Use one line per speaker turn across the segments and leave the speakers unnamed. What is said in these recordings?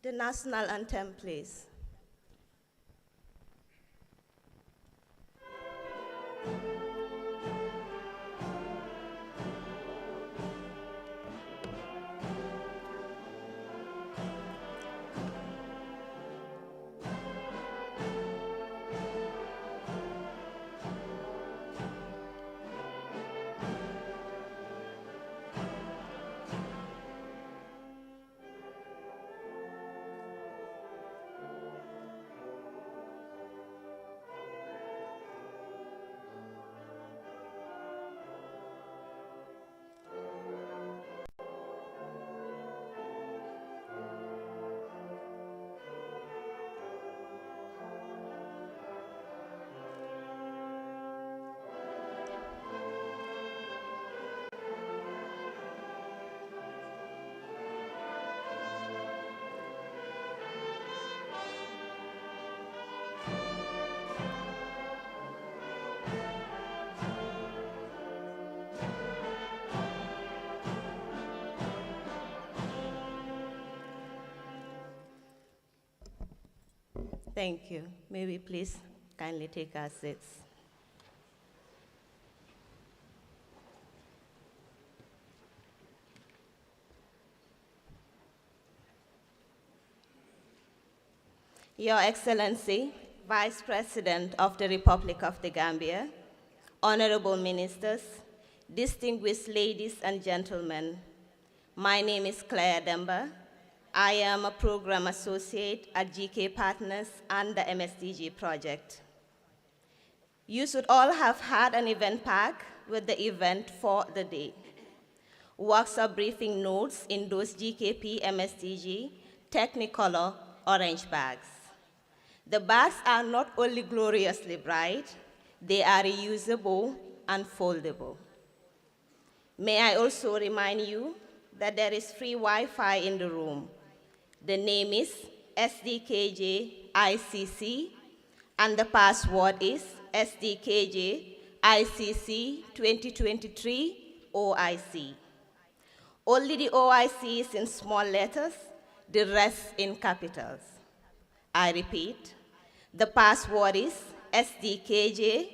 The national anthem, please. Thank you. May we please kindly take our seats. Your Excellency, Vice President of the Republic of the Gambia, honorable ministers, distinguished ladies and gentlemen, my name is Claire Demba. I am a program associate at GK Partners and the MSDG project. You should all have had an event pack with the event for the day. Workshop briefing notes in those GKP MSDG Technicolor orange bags. The bags are not only gloriously bright, they are reusable and foldable. May I also remind you that there is free Wi-Fi in the room. The name is SDKJ ICC, and the password is SDKJ ICC 2023 OIC. Only the OIC is in small letters, the rest in capitals. I repeat, the password is SDKJ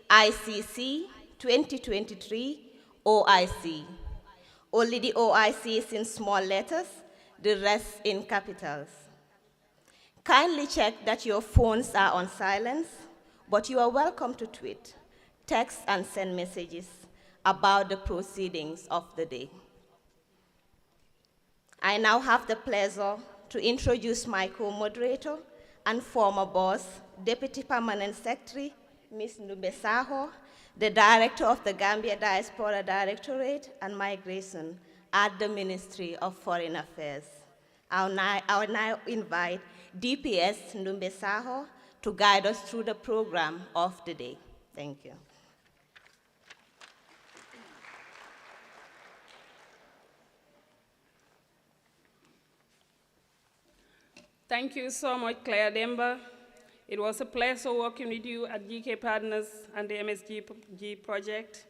ICC 2023 OIC. Only the OIC is in small letters, the rest in capitals. Kindly check that your phones are on silence, but you are welcome to tweet, text, and send messages about the proceedings of the day. I now have the pleasure to introduce my co-moderator and former boss, Deputy Permanent Secretary, Ms. Ndumbe Saho, the Director of the Gambia Diaspora Directorate and Migration at the Ministry of Foreign Affairs. I'll now invite DPS Ndumbe Saho to guide us through the program of the day. Thank you.
Thank you so much, Claire Demba. It was a pleasure working with you at GK Partners and the MSDG project.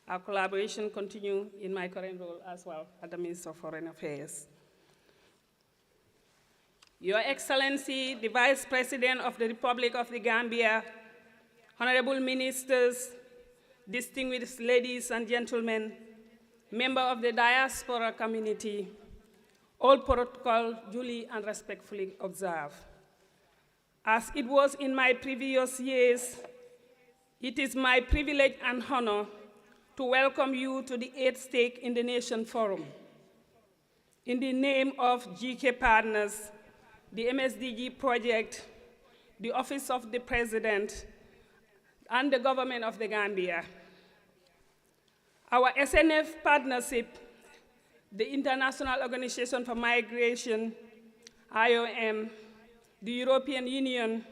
Our collaboration continues in my current role as well at the Ministry of Foreign Affairs. Your Excellency, the Vice President of the Republic of the Gambia, honorable ministers, distinguished ladies and gentlemen, member of the diaspora community, all protocol duly and respectfully observed. As it was in my previous years, it is my privilege and honor to welcome you to the 8th Stake in the Nation Forum. In the name of GK Partners, the MSDG project, the Office of the President, and the government of the Gambia. Our SNF partnership, the International Organization for Migration, IOM, the European Union,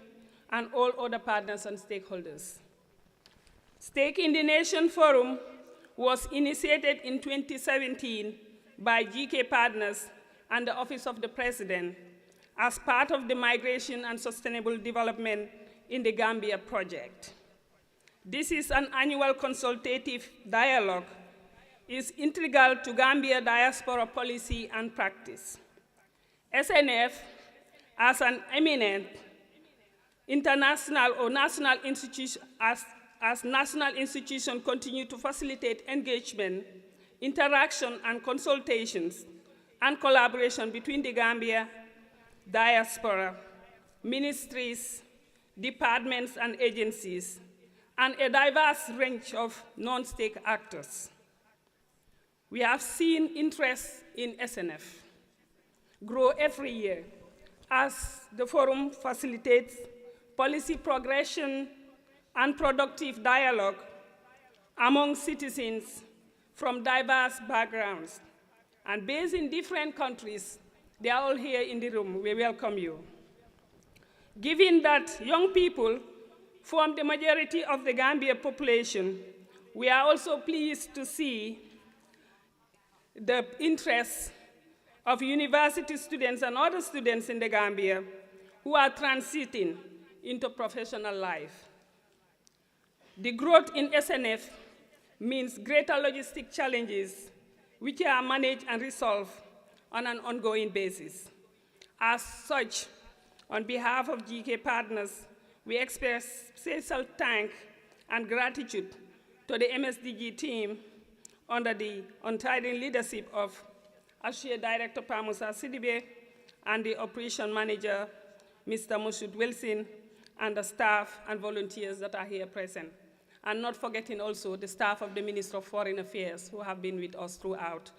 and all other partners and stakeholders. Stake in the Nation Forum was initiated in 2017 by GK Partners and the Office of the President as part of the Migration and Sustainable Development in the Gambia project. This is an annual consultative dialogue. It's integral to Gambia diaspora policy and practice. SNF as an eminent international or national institution, as national institutions continue to facilitate engagement, interaction, and consultations and collaboration between the Gambia, Diaspora, ministries, departments, and agencies, and a diverse range of non-state actors. We have seen interest in SNF grow every year as the forum facilitates policy progression and productive dialogue among citizens from diverse backgrounds. And based in different countries, they are all here in the room. We welcome you. Given that young people form the majority of the Gambia population, we are also pleased to see the interest of university students and other students in the Gambia who are transiting into professional life. The growth in SNF means greater logistic challenges which are managed and resolved on an ongoing basis. As such, on behalf of GK partners, we express special thanks and gratitude to the MSDG team under the untiring leadership of Associate Director Pamusa Sidibe and the Operation Manager, Mr. Moshood Wilson, and the staff and volunteers that are here present. And not forgetting also the staff of the Ministry of Foreign Affairs who have been with us throughout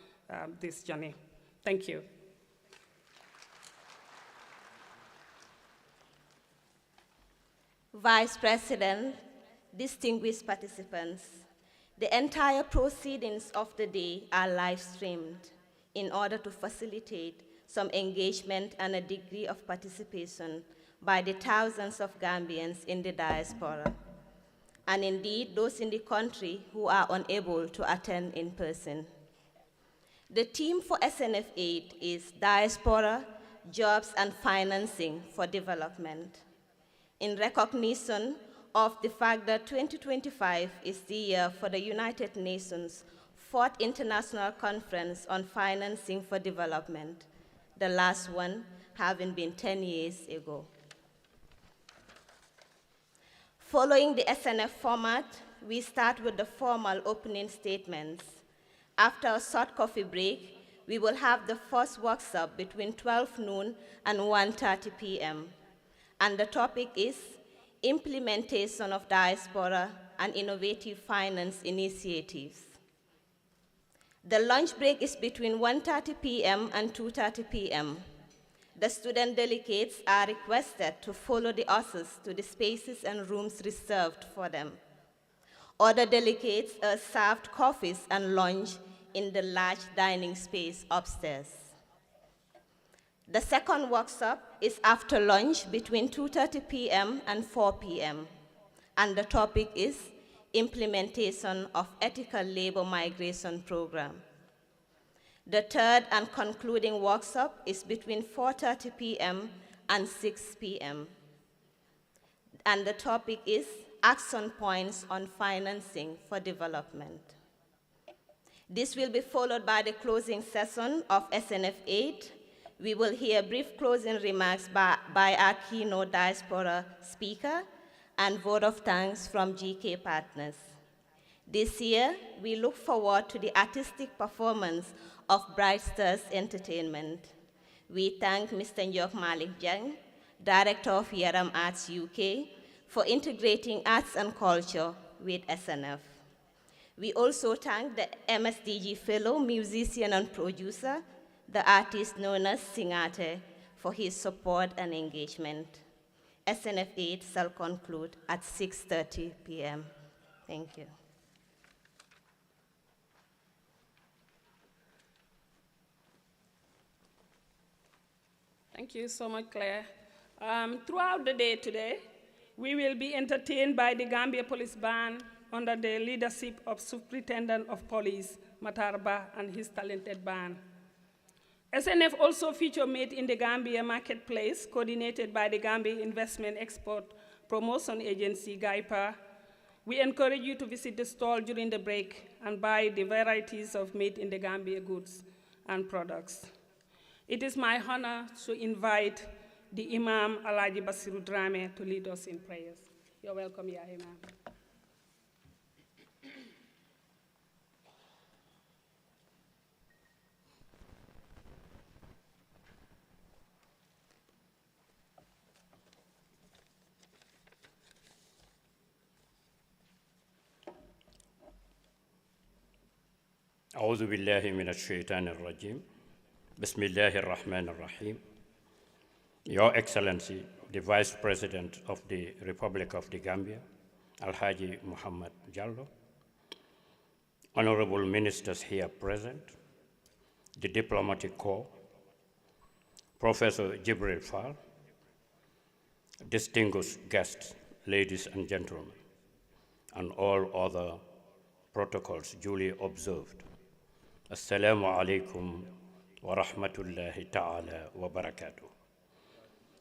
this journey. Thank you.
Vice President, distinguished participants, the entire proceedings of the day are live-streamed in order to facilitate some engagement and a degree of participation by the thousands of Gambians in the diaspora, and indeed those in the country who are unable to attend in person. The theme for SNF8 is Diaspora, Jobs and Financing for Development, in recognition of the fact that 2025 is the year for the United Nations' 4th International Conference on Financing for Development, the last one having been 10 years ago. Following the SNF format, we start with the formal opening statements. After a short coffee break, we will have the first workshop between 12 noon and 1:30 p.m. And the topic is Implementation of Diaspora and Innovative Finance Initiatives. The lunch break is between 1:30 p.m. and 2:30 p.m. The student delegates are requested to follow the authors to the spaces and rooms reserved for them. Other delegates are served coffees and lunch in the large dining space upstairs. The second workshop is after lunch between 2:30 p.m. and 4 p.m. And the topic is Implementation of Ethical Labor Migration Program. The third and concluding workshop is between 4:30 p.m. and 6 p.m. And the topic is Action Points on Financing for Development. This will be followed by the closing session of SNF8. We will hear brief closing remarks by our keynote diaspora speaker and vote of thanks from GK partners. This year, we look forward to the artistic performance of Bright Stars Entertainment. We thank Mr. Njok Malik Jang, Director of Yaram Arts UK, for integrating arts and culture with SNF. We also thank the MSDG Fellow, musician and producer, the artist known as Singate, for his support and engagement. SNF8 shall conclude at 6:30 p.m. Thank you.
Thank you so much, Claire. Throughout the day today, we will be entertained by the Gambia Police Band under the leadership of Superintendent of Police, Matarba, and his talented band. SNF also feature Made in the Gambia Marketplace, coordinated by the Gambia Investment Export Promotion Agency, GAIPA. We encourage you to visit the stall during the break and buy the varieties of Made in the Gambia goods and products. It is my honor to invite the Imam Alhaji Basiru Drame to lead us in prayers. You're welcome, Ya Imam.
أعوذ بالله من الشيطان الرجيم بسم الله الرحمن الرحيم. Your Excellency, the Vice President of the Republic of the Gambia, Alhaji Muhammad Jallo, Honorable Ministers here present, the Diplomatic Corps, Professor Jibril Fall, distinguished guests, ladies and gentlemen, and all other protocols duly observed. Assalamu alaikum wa rahmatullahi ta'ala wa barakatuh.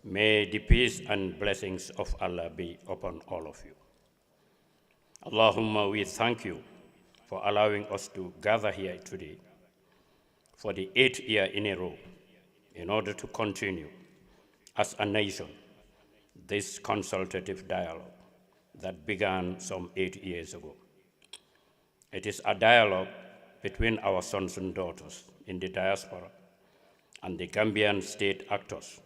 May the peace and blessings of Allah be upon all of you. Allahumma, we thank you for allowing us to gather here today for the 8th year in a row in order to continue as a nation this consultative dialogue that began some 8 years ago. It is a dialogue between our sons and daughters in the diaspora and the Gambian state actors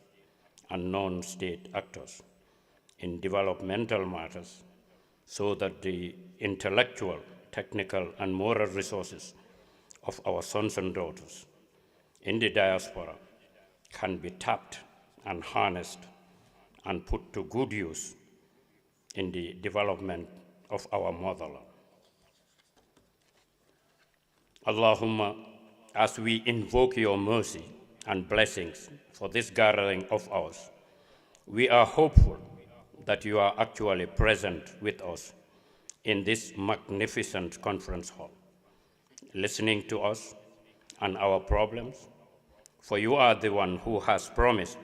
and non-state actors in developmental matters so that the intellectual, technical, and moral resources of our sons and daughters in the diaspora can be tapped and harnessed and put to good use in the development of our motherland. Allahumma, as we invoke your mercy and blessings for this gathering of ours, we are hopeful that you are actually present with us in this magnificent conference hall, listening to us and our problems, for you are the one who has promised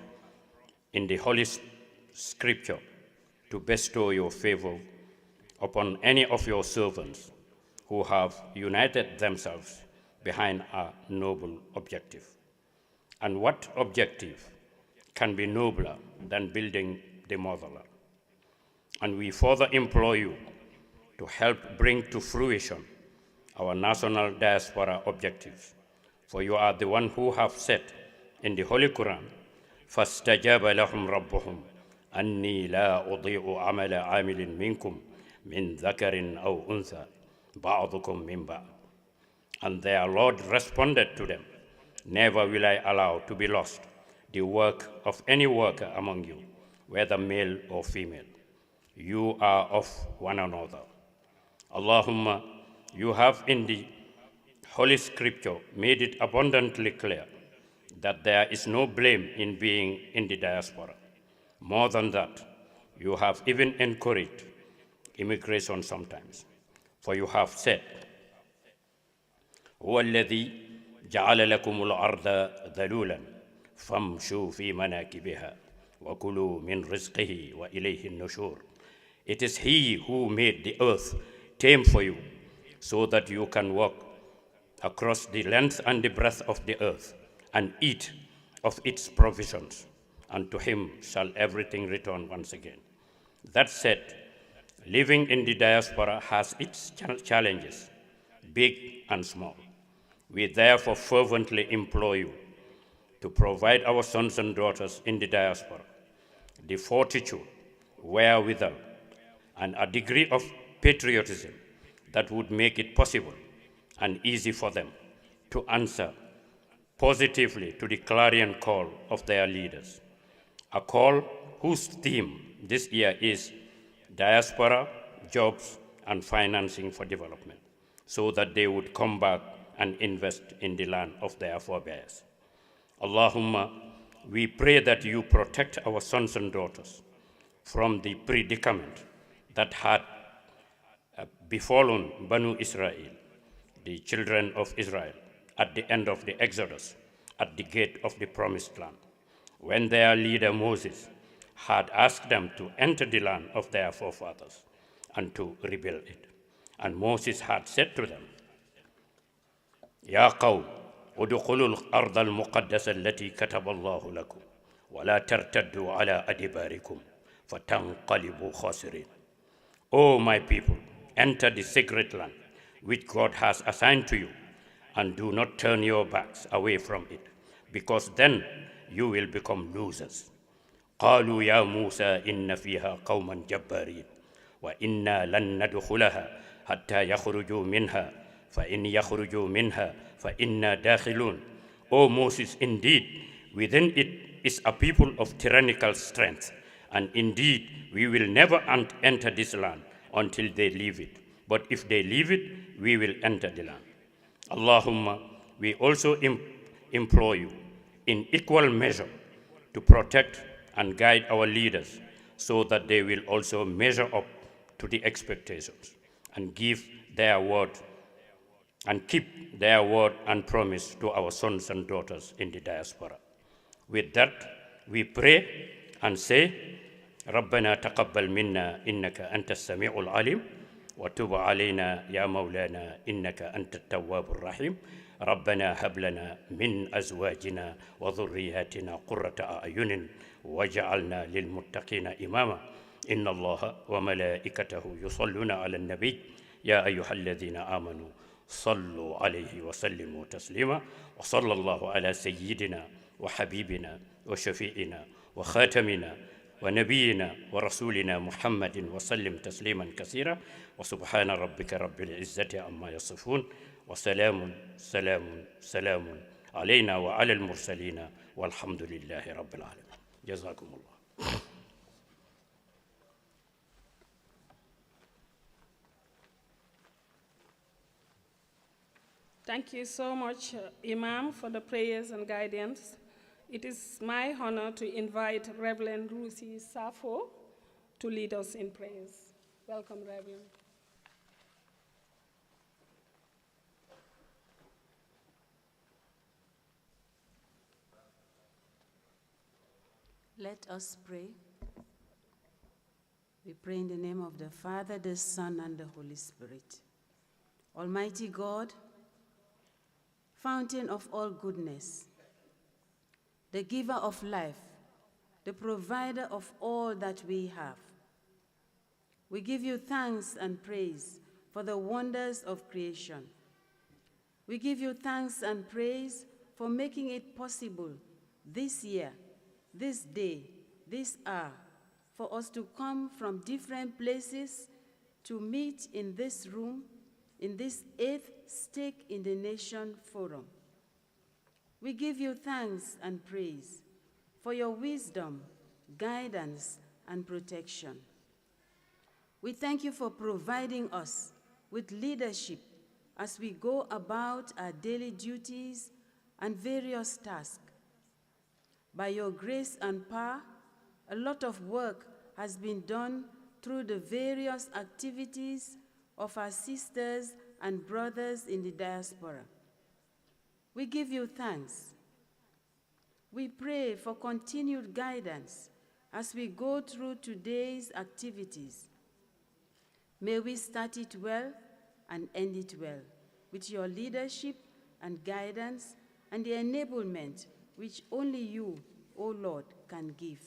in the Holy Scripture to bestow your favor upon any of your servants who have united themselves behind a noble objective. And what objective can be nobler than building the motherland? And we further implore you to help bring to fruition our national diaspora objectives. For you are the one who have said in the Holy Quran, فَاسْتَجَابَ لَهُمْ رَبُّهُمْ أَنِّي لَا أُضِيعُ عَمَلَ عَامِلٍ مِّنكُمْ مِّن ذَكَرٍ أَوْ أُنثَى بَعْضُكُمْ مِّن بَعْضٍ. And their Lord responded to them, never will I allow to be lost the work of any worker among you, whether male or female. You are of one another. Allahumma, you have in the Holy Scripture made it abundantly clear that there is no blame in being in the diaspora. More than that, you have even encouraged immigration sometimes. For you have said, هو الذي جعل لكم الأرض ذلولا فامشوا في مناكبها وكلوا من رزقه وإليه النشور. It is He who made the earth tame for you, so that you can walk across the length and the breadth of the earth and eat of its provisions, and to Him shall everything return once again. That said, living in the diaspora has its challenges, big and small. We therefore fervently implore you to provide our sons and daughters in the diaspora the fortitude, wherewithal, and a degree of patriotism that would make it possible and easy for them to answer positively to the clarion call of their leaders, a call whose theme this year is diaspora, jobs, and financing for development, so that they would come back and invest in the land of their forebears. Allahumma, we pray that you protect our sons and daughters from the predicament that had befallen Banu Israel, the children of Israel, at the end of the Exodus, at the gate of the Promised Land, when their leader Moses had asked them to enter the land of their forefathers and to rebuild it. And Moses had said to them, يا قوم ادخلوا الأرض المقدسة التي كتب الله لكم ولا ترتدوا على أدباركم فتنقلبوا خاسرين. O my people, enter the sacred land which God has assigned to you, and do not turn your backs away from it, because then you will become losers. قالوا يا موسى إن فيها قوما جبارين وإنا لن ندخلها حتى يخرجوا منها فإن يخرجوا منها فإنا داخلون. O Moses, indeed, within it is a people of tyrannical strength, and indeed we will never enter this land until they leave it. But if they leave it, we will enter the land. Allahumma, we also implore you in equal measure to protect and guide our leaders so that they will also measure up to the expectations and give their word and keep their word and promise to our sons and daughters in the diaspora. With that, we pray and say, ربنا تقبل منا إنك أنت السميع العليم وتب علينا يا مولانا إنك أنت التواب الرحيم ربنا هب لنا من أزواجنا وذرياتنا قرة أعين واجعلنا للمتقين إماما إن الله وملائكته يصلون على النبي يا أيها الذين آمنوا صلوا عليه وسلموا تسليما وصلى الله على سيدنا وحبيبنا وشفيعنا وخاتمنا ونبينا ورسولنا محمد وسلم تسليما كثيرا وسبحان ربك رب العزة عما يصفون وسلام سلام سلام علينا وعلى المرسلين والحمد لله رب العالمين. جزاكم الله.
Thank you so much, Imam, for the prayers and guidance. It is my honor to invite Reverend Rusi Safo to lead us in prayers. Welcome, Reverend.
Let us pray. We pray in the name of the Father, the Son, and the Holy Spirit. Almighty God, fountain of all goodness, the giver of life, the provider of all that we have, we give you thanks and praise for the wonders of creation. We give you thanks and praise for making it possible this year, this day, this hour, for us to come from different places to meet in this room, in this 8th Stake in the Nation Forum. We give you thanks and praise for your wisdom, guidance, and protection. We thank you for providing us with leadership as we go about our daily duties and various tasks. By your grace and power, a lot of work has been done through the various activities of our sisters and brothers in the diaspora. We give you thanks. We pray for continued guidance as we go through today's activities. May we start it well and end it well, with your leadership and guidance and the enablement which only you, O Lord, can give.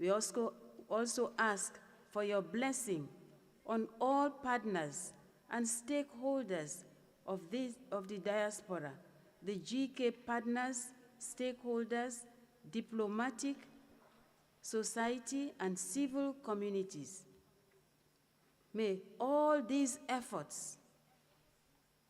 We also ask for your blessing on all partners and stakeholders of the diaspora, the GK partners, stakeholders, diplomatic, society, and civil communities. May all these efforts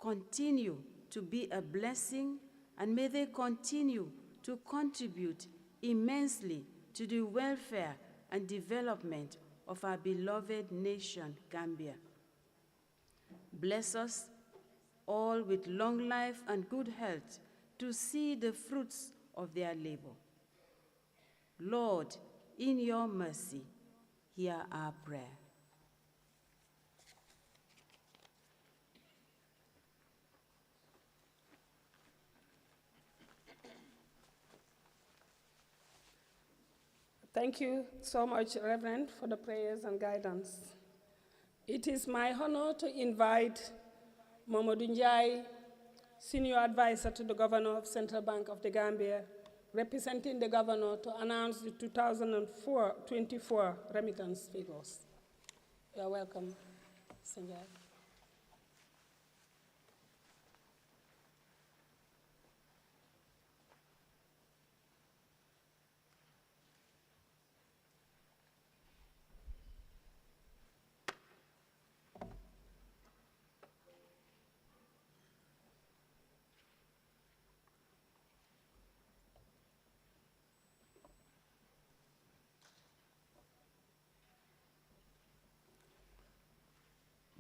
continue to be a blessing, and may they continue to contribute immensely to the welfare and development of our beloved nation, Gambia. Bless us all with long life and good health to see the fruits of their labor. Lord, in your mercy, hear our prayer.
Thank you so much, Reverend, for the prayers and guidance. It is my honor to invite Mamadou Njai, Senior Advisor to the Governor of Central Bank of the Gambia, representing the governor to announce the 2024 remittance figures. You are welcome, Sanjay.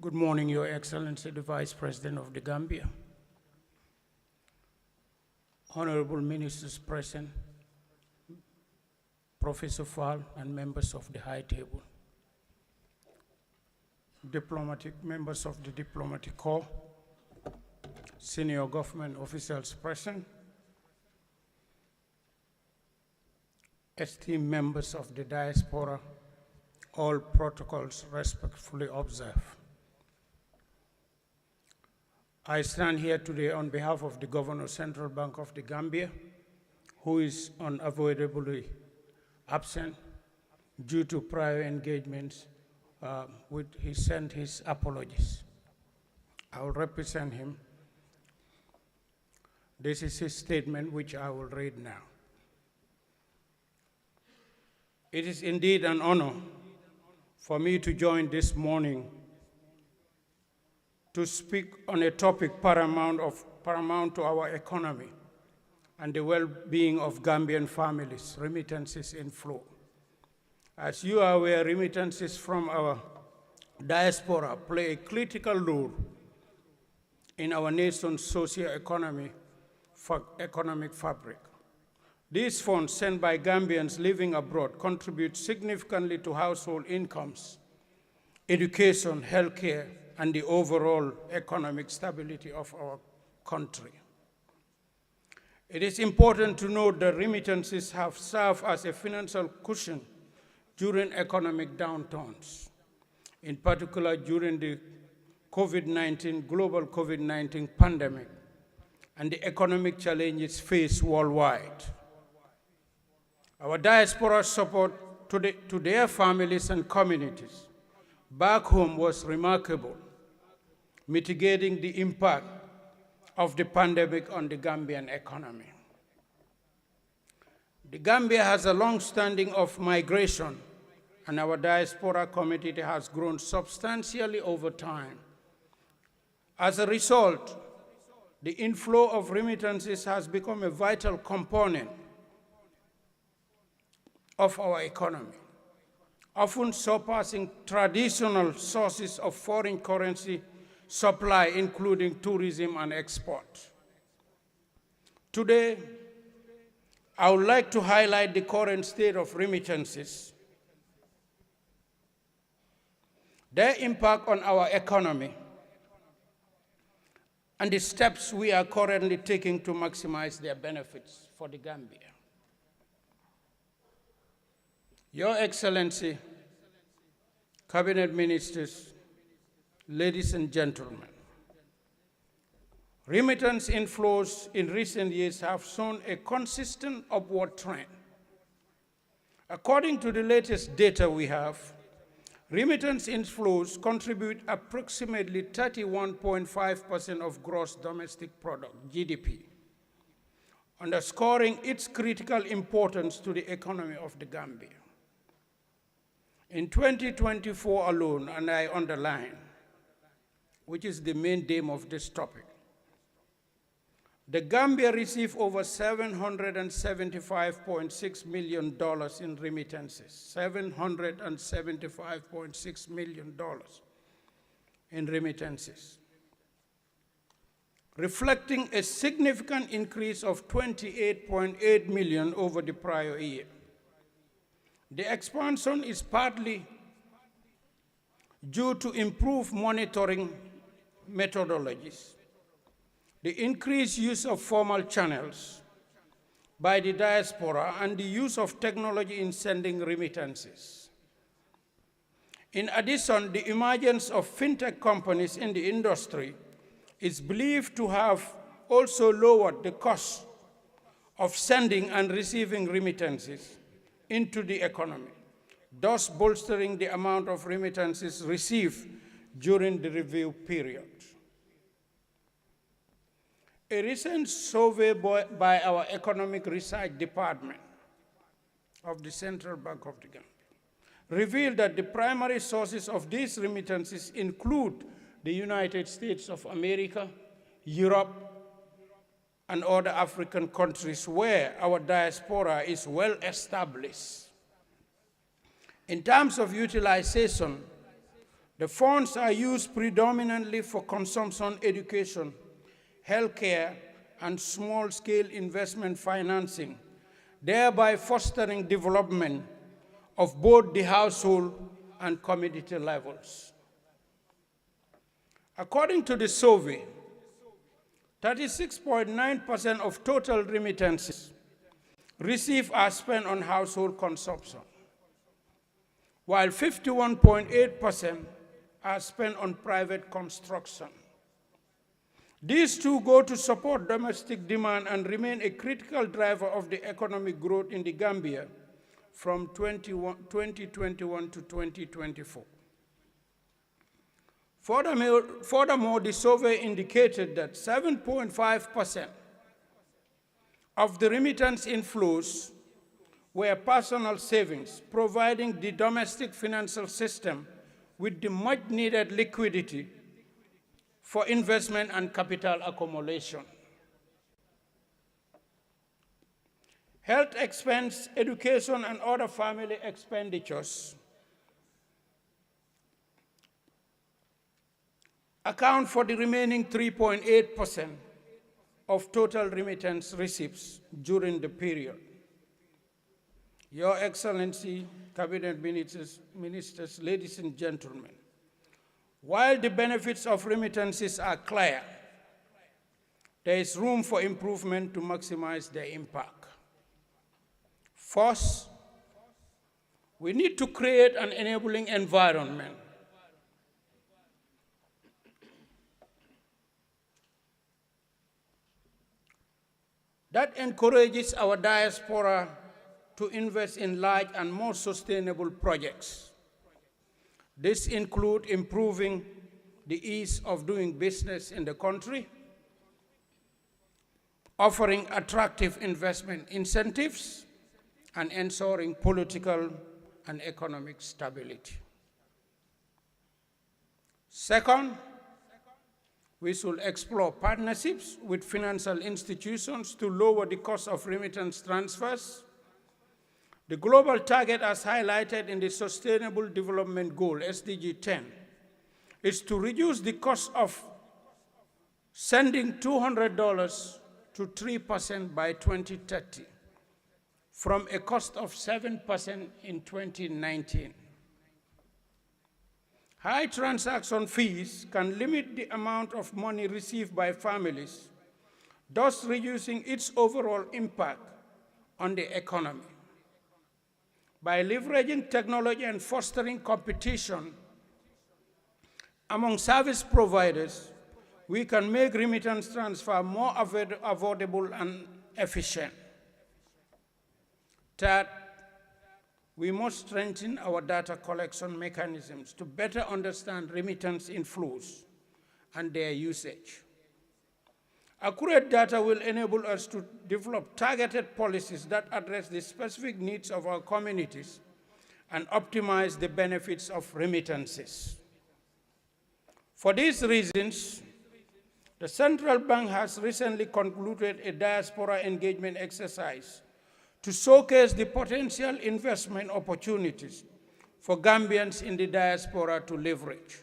Good morning, Your Excellency, the Vice President of the Gambia, honorable ministers present, Professor Fall, and members of the High Table, members of the Diplomatic Corps, senior government officials present, esteemed members of the Diaspora, all protocols respectfully observed. I stand here today on behalf of the Governor Central Bank of the Gambia, who is unavoidably absent due to prior engagements. He sent his apologies. I will represent him. This is his statement, which I will read now. It is indeed an honor for me to join this morning to speak on a topic paramount to our economy and the well-being of Gambian families, remittances in flow. As you are aware, remittances from our diaspora play a critical role in our nation's socio-economic fabric. These funds sent by Gambians living abroad contribute significantly to household incomes, education, healthcare, and the overall economic stability of our country. It is important to note that remittances have served as a financial cushion during economic downturns, in particular during the global COVID-19 pandemic and the economic challenges faced worldwide. Our diaspora support to their families and communities back home was remarkable, mitigating the impact of the pandemic on the Gambian economy. The Gambia has a long-standing of migration, and our diaspora community has grown substantially over time. As a result, the inflow of remittances has become a vital component of our economy, often surpassing traditional sources of foreign currency supply, including tourism and export. Today, I would like to highlight the current state of remittances, their impact on our economy, and the steps we are currently taking to maximize their benefits for the Gambia. Your Excellency, Cabinet Ministers, ladies and gentlemen, remittance inflows in recent years have shown a consistent upward trend. According to the latest data we have, remittance inflows contribute approximately 31.5% of gross domestic product, GDP, underscoring its critical importance to the economy of the Gambia. In 2024 alone, and I underline, which is the main theme of this topic, the Gambia received over $775.6 million in remittances, $775.6 million in remittances, reflecting a significant increase of 28.8 million over the prior year. The expansion is partly due to improved monitoring methodologies, the increased use of formal channels by the diaspora, and the use of technology in sending remittances. In addition, the emergence of fintech companies in the industry is believed to have also lowered the cost of sending and receiving remittances into the economy, thus bolstering the amount of remittances received during the review period. A recent survey by our Economic Research Department of the Central Bank of the Gambia revealed that the primary sources of these remittances include the United States of America, Europe, and other African countries where our diaspora is well established. In terms of utilization, the funds are used predominantly for consumption, education, healthcare, and small-scale investment financing, thereby fostering development of both the household and community levels. According to the survey, 36.9% of total remittances received are spent on household consumption, while 51.8% are spent on private construction. These two go to support domestic demand and remain a critical driver of the economic growth in the Gambia from 2021 to 2024. Furthermore, the survey indicated that 7.5% of the remittance inflows were personal savings, providing the domestic financial system with the much-needed liquidity for investment and capital accumulation. Health expense, education, and other family expenditures account for the remaining 3.8% of total remittance receipts during the period. Your Excellency, Cabinet Ministers, ladies and gentlemen, while the benefits of remittances are clear, there is room for improvement to maximize their impact. First, we need to create an enabling environment that encourages our diaspora to invest in large and more sustainable projects. This includes improving the ease of doing business in the country, offering attractive investment incentives, and ensuring political and economic stability. Second, we should explore partnerships with financial institutions to lower the cost of remittance transfers. The global target, as highlighted in the Sustainable Development Goal, SDG 10, is to reduce the cost of sending $200 to 3% by 2030, from a cost of 7% in 2019. High transaction fees can limit the amount of money received by families, thus reducing its overall impact on the economy. By leveraging technology and fostering competition among service providers, we can make remittance transfer more affordable and efficient. Third, we must strengthen our data collection mechanisms to better understand remittance inflows and their usage. Accurate data will enable us to develop targeted policies that address the specific needs of our communities and optimize the benefits of remittances. For these reasons, the Central Bank has recently concluded a diaspora engagement exercise to showcase the potential investment opportunities for Gambians in the diaspora to leverage.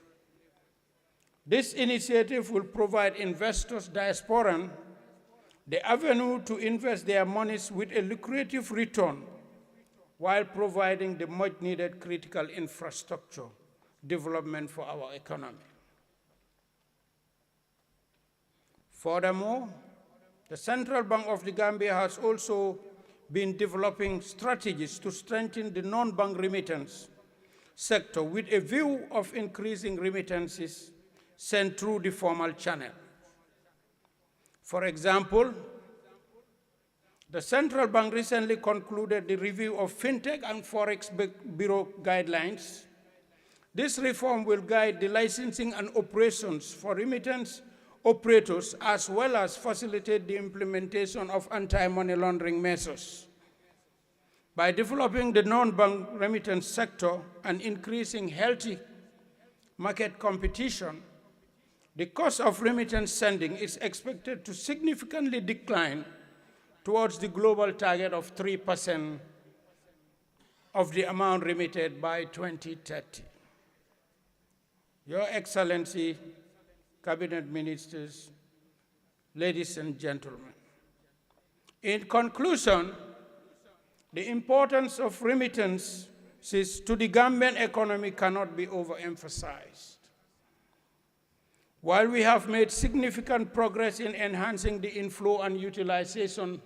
This initiative will provide investors, diasporan, the avenue to invest their monies with a lucrative return while providing the much-needed critical infrastructure development for our economy. Furthermore, the Central Bank of the Gambia has also been developing strategies to strengthen the non-bank remittance sector with a view of increasing remittances sent through the formal channel. For example, The central bank recently concluded the review of fintech and forex bureau guidelines. This reform will guide the licensing and operations for remittance operators, as well as facilitate the implementation of anti-money laundering measures. By developing the non-bank remittance sector and increasing healthy market competition, the cost of remittance sending is expected to significantly decline towards the global target of 3% of the amount remitted by 2030. Your Excellency, Cabinet Ministers, ladies and gentlemen, in conclusion, the importance of remittances to the Gambian economy cannot be overemphasized. While we have made significant progress in enhancing the inflow and utilization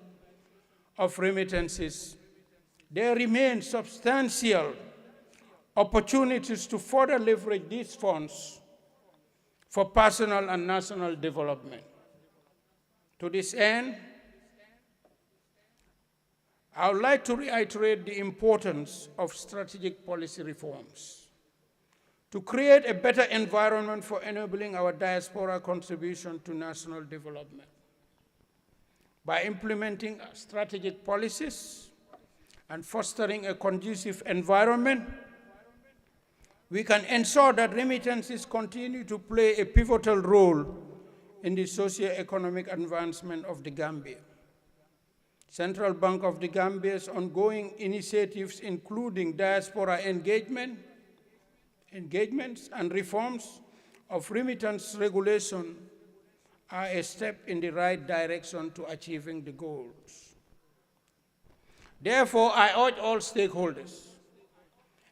of remittances, there remain substantial opportunities to further leverage these funds for personal and national development. To this end, I would like to reiterate the importance of strategic policy reforms to create a better environment for enabling our diaspora contribution to national development. By implementing strategic policies and fostering a conducive environment, we can ensure that remittances continue to play a pivotal role in the socio-economic advancement of the Gambia. Central Bank of the Gambia's ongoing initiatives, including diaspora engagements and reforms of remittance regulation, are a step in the right direction to achieving the goals. Therefore, I urge all stakeholders,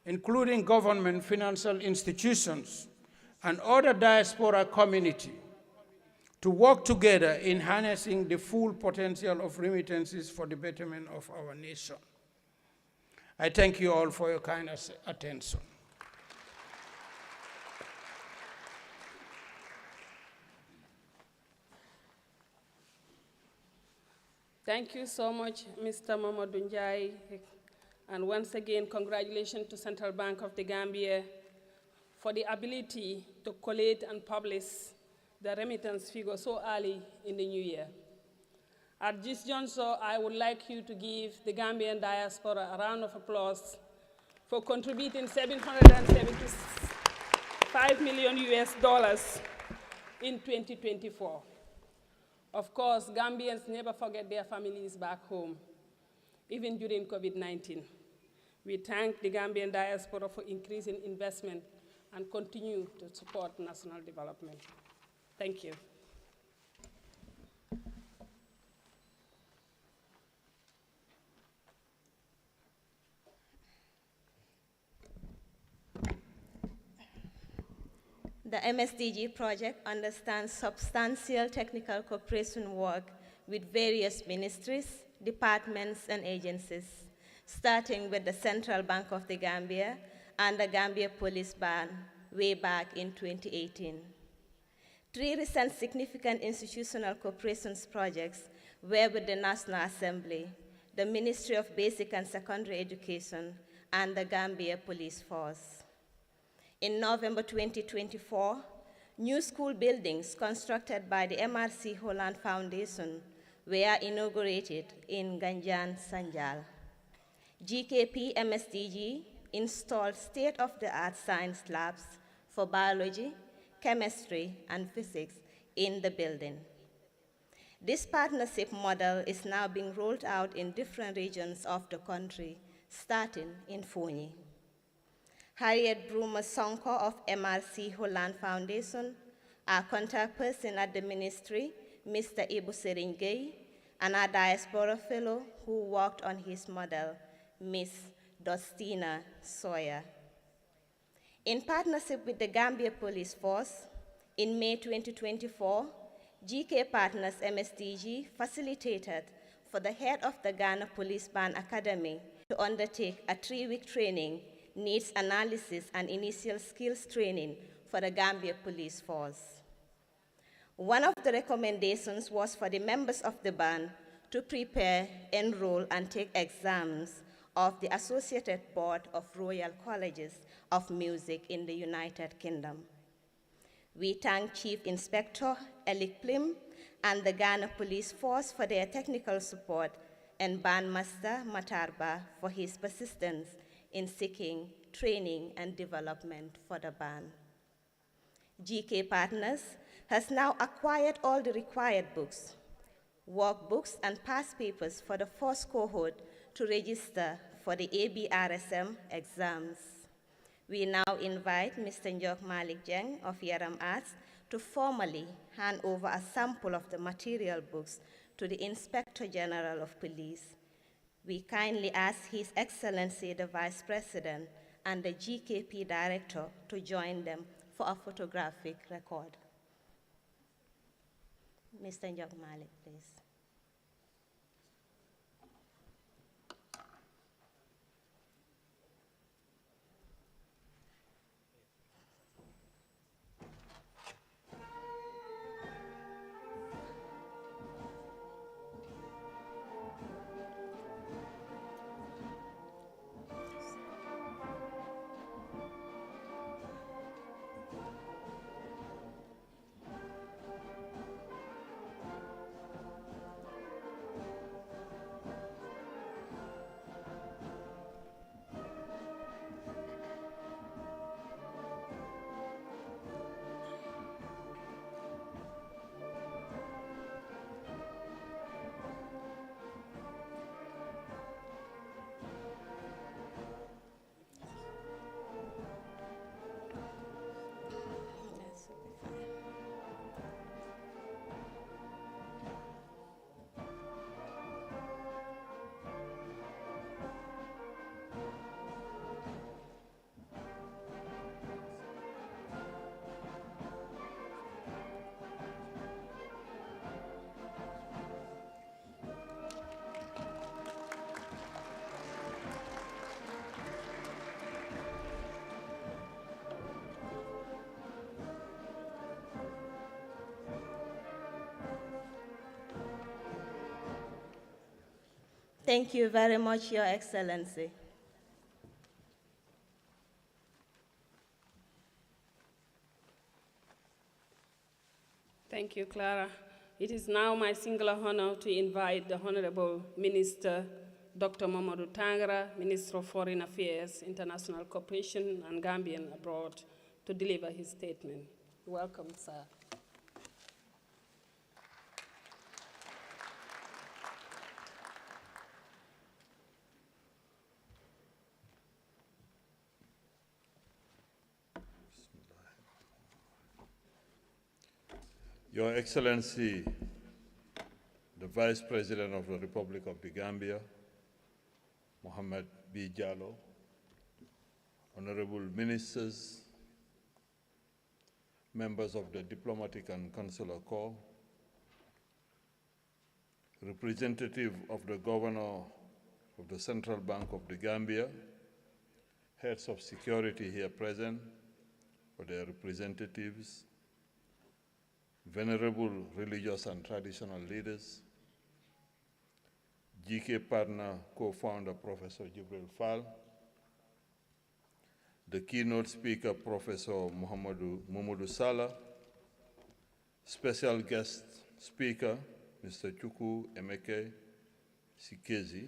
including government, financial institutions, and other diaspora community, to work together in harnessing the full potential of remittances for the betterment of our nation. I thank you all for your kind attention.
Thank you so much, Mr. Mamadou Njai. And once again, congratulations to Central Bank of the Gambia for the ability to collate and publish the remittance figure so early in the new year. At this juncture, I would like you to give the Gambian diaspora a round of applause for contributing $775 million in 2024. Of course, Gambians never forget their families back home, even during COVID-19. We thank the Gambian diaspora for increasing investment and continue to support national development. Thank you.
The MSDG project understands substantial technical cooperation work with various ministries, departments, and agencies, starting with the Central Bank of the Gambia and the Gambia Police Band way back in 2018. 3 recent significant institutional cooperation projects were with the National Assembly, the Ministry of Basic and Secondary Education, and the Gambia Police Force. In November 2024, new school buildings constructed by the MRC Holland Foundation were inaugurated in Ganjan, Sanjal. GKP MSDG installed state-of-the-art science labs for biology, chemistry, and physics in the building. This partnership model is now being rolled out in different regions of the country, starting in Fonyi. Harriet Bruma Sonko of MRC Holland Foundation, our contact person at the ministry, Mr. Ibu Seringay, and our diaspora fellow who worked on his model, Ms. Dostina Sawyer. In partnership with the Gambia Police Force, in May 2024, GK Partners MSDG facilitated for the head of the Ghana Police Band Academy to undertake a 3-week training, needs analysis, and initial skills training for the Gambia Police Force. One of the recommendations was for the members of the band to prepare, enroll, and take exams of the Associated Board of Royal Colleges of Music in the United Kingdom. We thank Chief Inspector Elik Plim and the Ghana Police Force for their technical support and Bandmaster Matarba for his persistence in seeking training and development for the band. GK Partners has now acquired all the required books, workbooks, and past papers for the first cohort to register for the ABRSM exams. We now invite Mr. Njok Malik Jeng of Yaram Arts to formally hand over a sample of the material books to the Inspector General of Police. We kindly ask His Excellency the Vice President and the GKP Director to join them for a photographic record. Mr. Njok Malik, please. Thank you very much, Your Excellency.
Thank you, Clara. It is now my singular honor to invite the Honorable Minister, Dr. Mamadou Tangara, Minister of Foreign Affairs, International Cooperation, and Gambian abroad, to deliver his statement. Welcome, sir.
Your Excellency, the Vice President of the Republic of the Gambia, Mohamed B. Jallow, Honorable Ministers, members of the Diplomatic and Consular Corps, representative of the Governor of the Central Bank of the Gambia, heads of security here present, for their representatives, venerable religious and traditional leaders, GK partner co-founder Professor Jibril Fall, the keynote speaker Professor Mamadou Salah, special guest speaker Mr. Chuku Emeke Sikezi,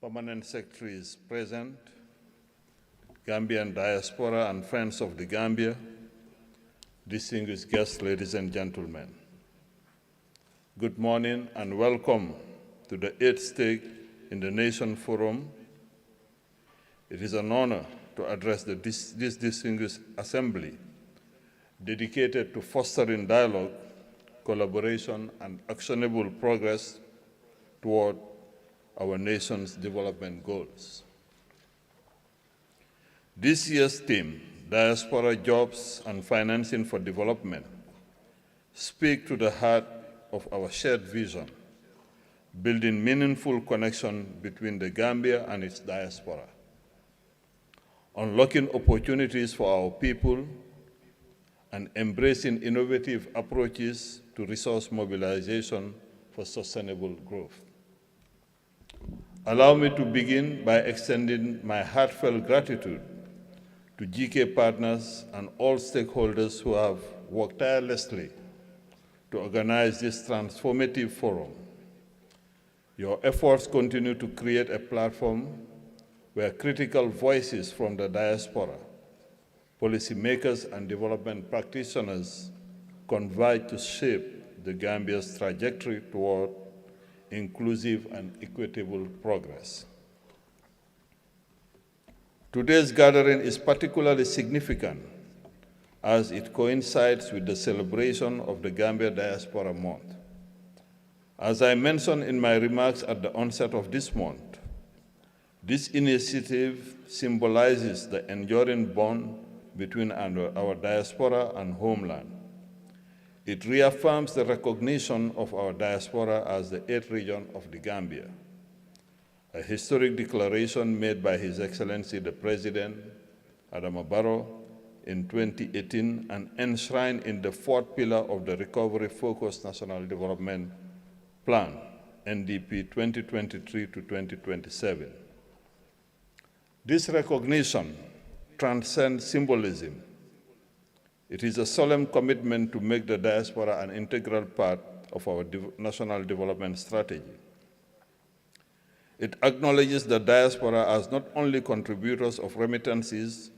permanent secretaries present, Gambian Diaspora and friends of the Gambia, distinguished guests, ladies and gentlemen. Good morning and welcome to the 8th Stake in the Nation Forum. It is an honor to address this distinguished assembly dedicated to fostering dialogue, collaboration, and actionable progress toward our nation's development goals. This year's theme, Diaspora Jobs and Financing for Development, speak to the heart of our shared vision, building meaningful connection between the Gambia and its diaspora, unlocking opportunities for our people, and embracing innovative approaches to resource mobilization for for sustainable growth. Allow me to begin by extending my heartfelt gratitude to GK partners and all stakeholders who have worked tirelessly to organize this transformative forum. Your efforts continue to create a platform where critical voices from the diaspora, policymakers, and development practitioners converge to shape the Gambia's trajectory toward inclusive and equitable progress. Today's gathering is particularly significant as it coincides with the celebration of the Gambia Diaspora Month. As I mentioned in my remarks at the onset of this month, this initiative symbolizes the enduring bond between our diaspora and homeland. It reaffirms the recognition of our diaspora as the eighth region of the Gambia, a historic declaration made by His Excellency the President, Adama Barrow, in 2018 and enshrined in the fourth pillar of the Recovery-Focused National Development Plan, NDP 2023 to 2027. This recognition transcends symbolism. It is a solemn commitment to make the diaspora an integral part of our national development strategy. It acknowledges the diaspora as not only contributors of remittances,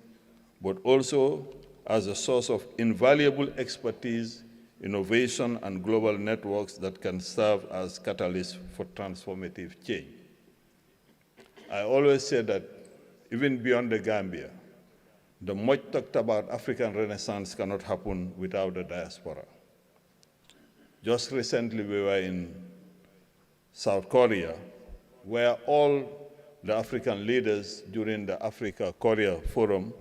but also as a source of invaluable expertise, innovation, and global networks that can serve as catalysts for transformative change. I always say that even beyond the Gambia, the much talked about African Renaissance cannot happen without the diaspora. Just recently, we were in South Korea, where all the African leaders during the Africa-Korea Forum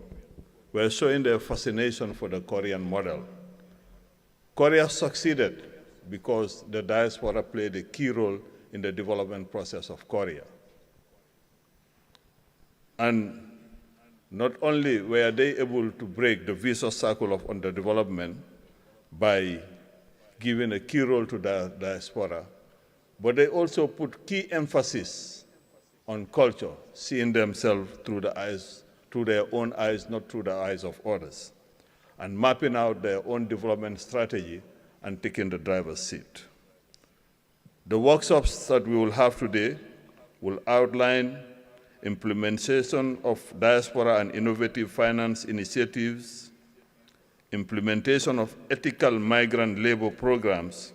were showing their fascination for the Korean model. Korea succeeded because the diaspora played a key role in the development process of Korea. And not only were they able to break the vicious cycle of underdevelopment by giving a key role to the diaspora, but they also put key emphasis on culture, seeing themselves through their own eyes, not through the eyes of others, and mapping out their own development strategy and taking the driver's seat. The workshops that we will have today will outline implementation of diaspora and innovative finance initiatives, implementation of ethical migrant labor programs,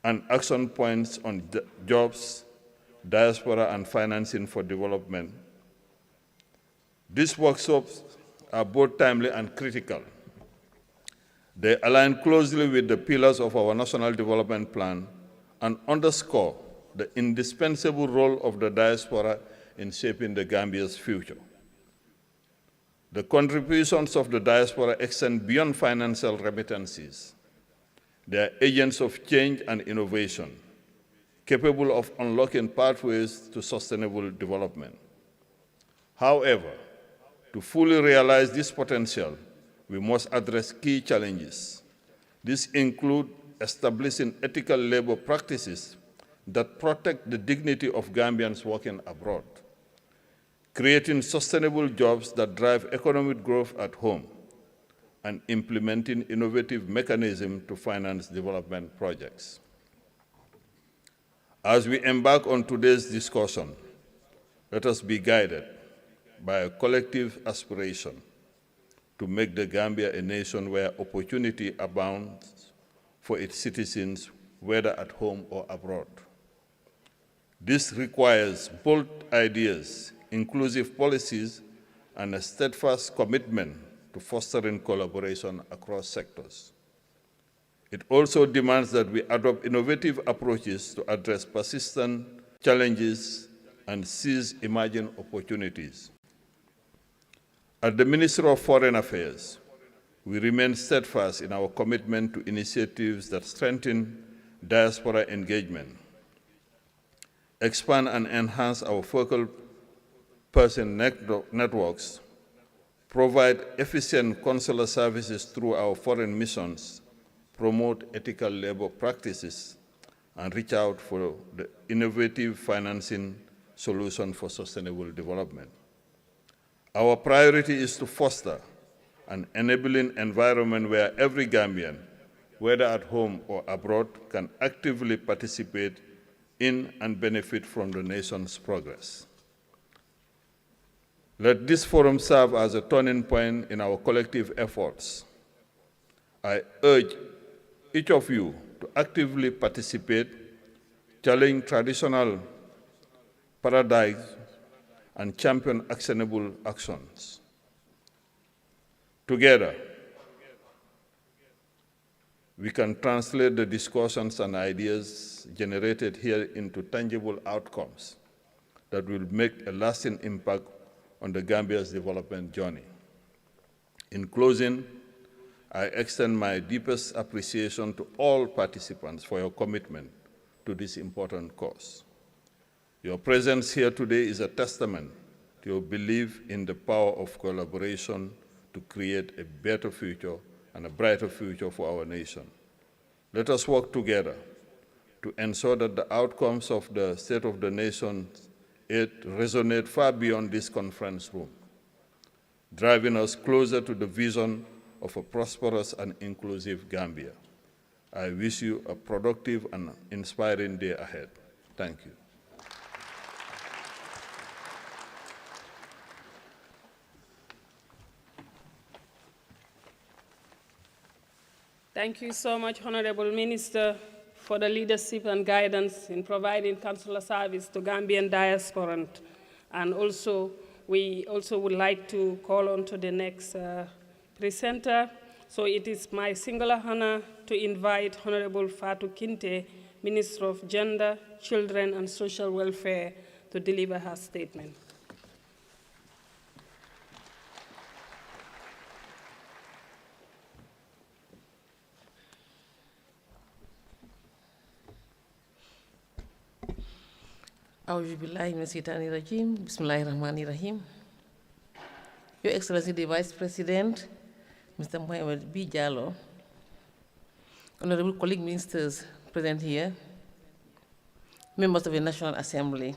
and action points on jobs, diaspora, and financing for development. These workshops are both timely and critical. They align closely with the pillars of our National Development Plan and underscore the indispensable role of the diaspora in shaping the Gambia's future. The contributions of the diaspora extend beyond financial remittances. They are agents of change and innovation, capable of unlocking pathways to sustainable development. However, to fully realize this potential, we must address key challenges. These include establishing ethical labor practices that protect the dignity of Gambians working abroad, creating sustainable jobs that drive economic growth at home, and implementing innovative mechanisms to finance development projects. As we embark on today's discussion, let us be guided by a collective aspiration to make the Gambia a nation where opportunity abounds for its citizens, whether at home or abroad. This requires bold ideas, inclusive policies, and a steadfast commitment to fostering collaboration across sectors. It also demands that we adopt innovative approaches to address persistent challenges and seize emerging opportunities. At the Ministry of Foreign Affairs, we remain steadfast in our commitment to initiatives that strengthen diaspora engagement, expand and enhance our focal person networks, provide efficient consular services through our foreign missions, promote ethical labor practices, and reach out for the innovative financing solution for sustainable development. Our priority is to foster an enabling environment where every Gambian, whether at home or abroad, can actively participate in and benefit from the nation's progress. Let this forum serve as a turning point in our collective efforts. I urge each of you to actively participate, challenge traditional paradigms, and champion actionable actions. Together, we can translate the discussions and ideas generated here into tangible outcomes that will make a lasting impact on the Gambia's development journey. In closing, I extend my deepest appreciation to all participants for your commitment to this important cause. Your presence here today is a testament to your belief in the power of collaboration to create a better future and a brighter future for our nation. Let us work together to ensure that the outcomes of the State of the Nation resonate far beyond this conference room, driving us closer to the vision of a prosperous and inclusive Gambia. I wish you a productive and inspiring day ahead. Thank you.
Thank you so much, Honorable Minister, for the leadership and guidance in providing consular service to Gambian diaspora. And also, we also would like to call on to the next presenter. So it is my singular honor to invite Honorable Fatou Kinte, Minister of Gender, Children, and Social Welfare, to deliver her statement.
Bismillahirrahmanirrahim. Your Excellency the Vice President, Mr. Mohamed B. Jallo, honorable colleague ministers present here, members of the National Assembly,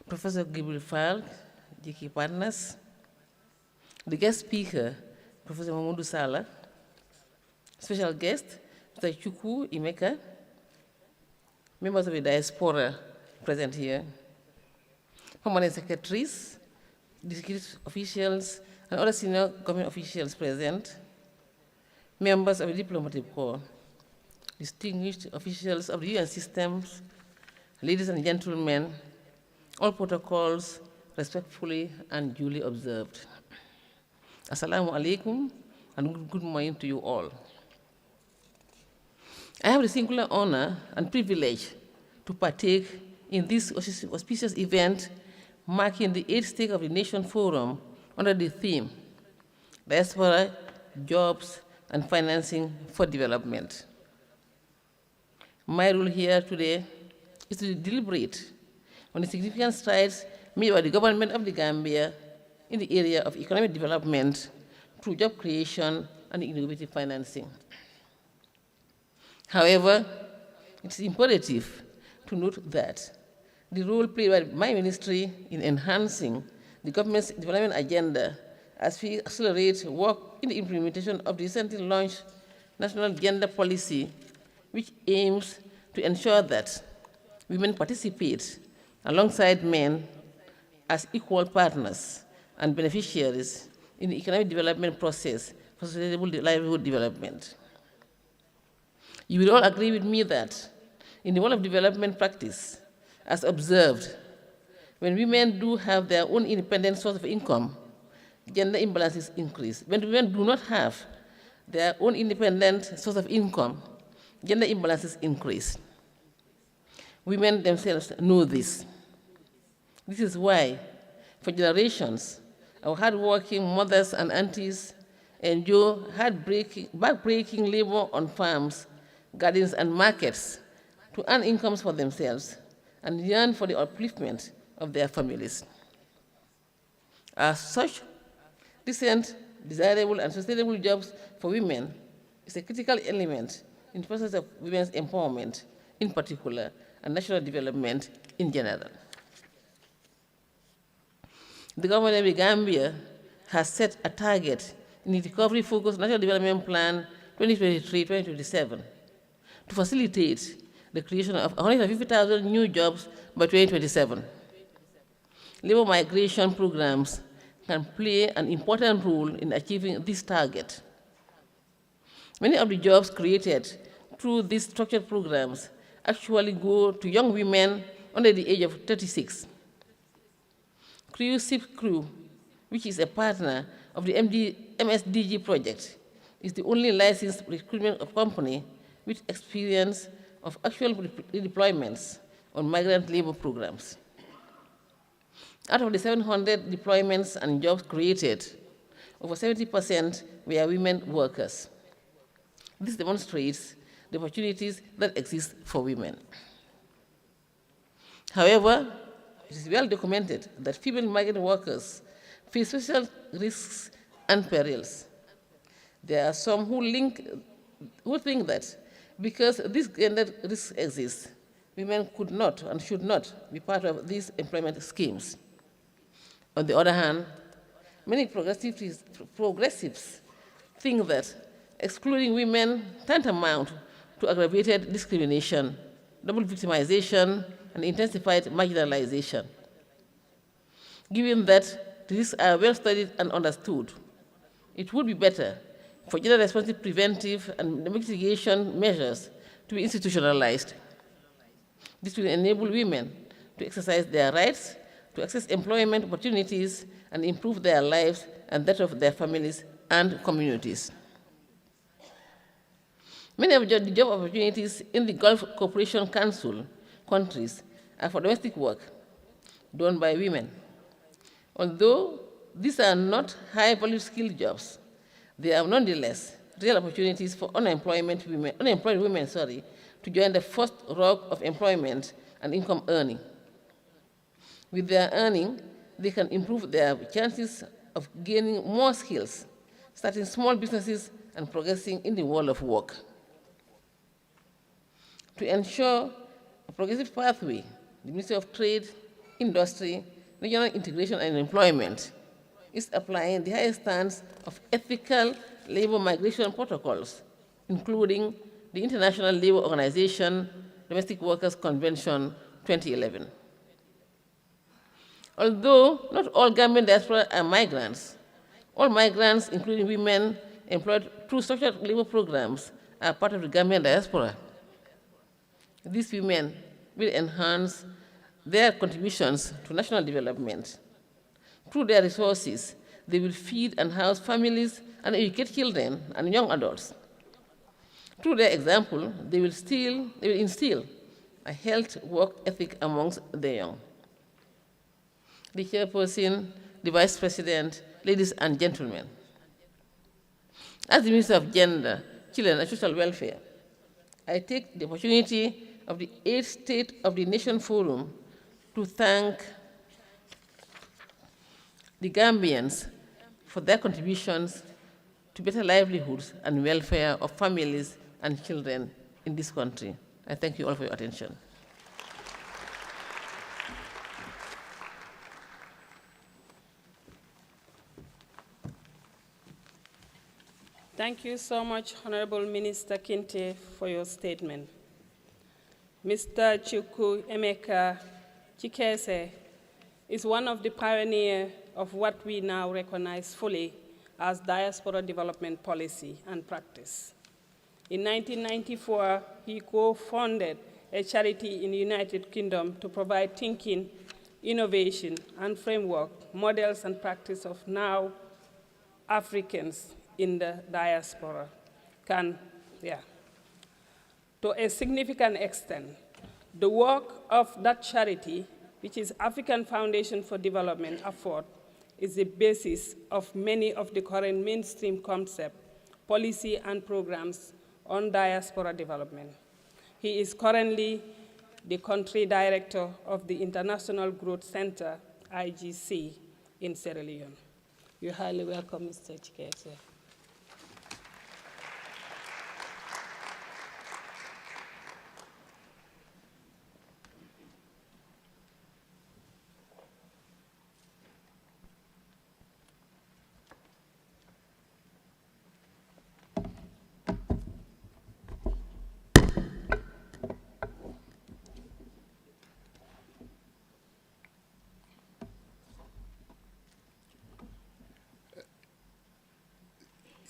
Professor Gibril Fall, GK Partners, the guest speaker, Professor Mamadou Sala, special guest, Mr. Chuku Imeka, members of the Diaspora present here, permanent secretaries, district officials, and other senior government officials present, members of the diplomatic corps, distinguished officials of the UN systems, ladies and gentlemen, all protocols respectfully and duly observed. Assalamu alaikum and good morning to you all. I have the singular honor and privilege to partake in this auspicious event marking the 8th State of the Nation Forum under the theme, Diaspora, Jobs, and Financing for Development. My role here today is to deliberate on the significant strides made by the government of the Gambia in the area of economic development through job creation and innovative financing. However, it is imperative to note that the role played by my ministry in enhancing the government's development agenda as we accelerate work in the implementation of the recently launched National Gender Policy, which aims to ensure that women participate alongside men as equal partners and beneficiaries in the economic development process for sustainable livelihood development. You will all agree with me that in the world of development practice, as observed, when women do have their own independent source of income, gender imbalances increase. When women do not have their own independent source of income, gender imbalances increase. Women themselves know this. This is why, for generations, our hardworking mothers and aunties endure back-breaking labor on farms, gardens, and markets to earn incomes for themselves and yearn for the upliftment of their families. As such, decent, desirable, and sustainable jobs for women is a critical element in the process of women's empowerment in particular, and national development in general. The government of the Gambia has set a target in the recovery-focused National Development Plan 2023-2027 to facilitate the creation of 150,000 new jobs by 2027. Labor migration programs can play an important role in achieving this target. Many of the jobs created through these structured programs actually go to young women under the age of 36. Cruise Ship Crew, which is a partner of the MSDG project, is the only licensed recruitment company with experience of actual redeployments on migrant labor programs. Out of the 700 deployments and jobs created, over 70% were women workers. This demonstrates the opportunities that exist for women. However, it is well documented that female migrant workers face special risks and perils. There are some who think that because these gender risks exist, women could not and should not be part of these employment schemes. On the other hand, many progressives think that excluding women tantamount to aggravated discrimination, double victimization, and intensified marginalization. Given that these are well studied and understood, it would be better for gender-responsive preventive and mitigation measures to be institutionalized. This will enable women to exercise their rights, to access employment opportunities, and improve their lives and that of their families and communities. Many of the job opportunities in the Gulf Cooperation Council countries are for domestic work done by women. Although these are not high-value skilled jobs, they are nonetheless real opportunities for unemployed women to join the first rung of employment and income earning. With their earning, they can improve their chances of gaining more skills, starting small businesses, and progressing in the world of work. To ensure a progressive pathway, the Ministry of Trade, Industry, Regional Integration and Employment is applying the highest standards of ethical labor migration protocols, including the International Labor Organization Domestic Workers Convention 2011. Although not all Gambian diaspora are migrants, all migrants, including women employed through structured labor programs, are part of the Gambian diaspora. These women will enhance their contributions to national development. Through their resources, they will feed and house families and educate children and young adults. Through their example, they will instill a health work ethic amongst the young. The chairperson, the vice president, ladies and gentlemen, as the Minister of Gender, Children and Social Welfare, I take the opportunity of the 8th State of the Nation Forum to thank the Gambians for their contributions to better livelihoods and welfare of families and children in this country. I thank you all for your attention.
Thank you so much, Honorable Minister Kinte, for your statement. Mr. Chukwu Emeka Chikese is one of the pioneers of what we now recognize fully as diaspora development policy and practice. In 1994, he co-founded a charity in the United Kingdom to provide thinking, innovation, and framework, models and practice of now Africans in the diaspora to a significant extent. The work of that charity, which is African Foundation for Development effort, is the basis of many of the current mainstream concept, policy, and programs on diaspora development. He is currently the country director of the International Growth Center, IGC, in Sierra Leone. You're highly welcome, Mr. Chikese.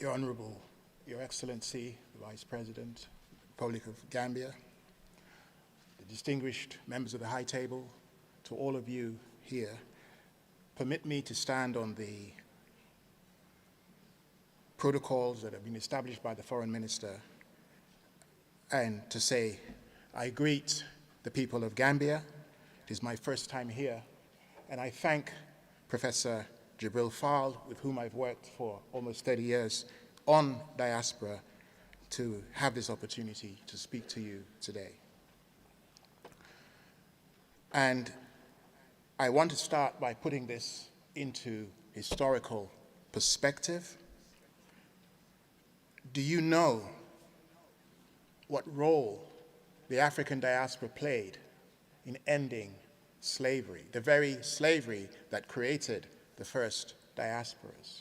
Your Honorable, Your Excellency, the Vice President, Republic of Gambia, the distinguished members of the High Table, to all of you here, permit me to stand on the protocols that have been established by the Foreign Minister and to say, I greet the people of Gambia. It is my first time here, and I thank Professor Jibril Fall, with whom I've worked for almost 30 years on Diaspora, to have this opportunity to speak to you today. And I want to start by putting this into historical perspective. Do you know what role the African diaspora played in ending slavery, the very slavery that created the first diasporas?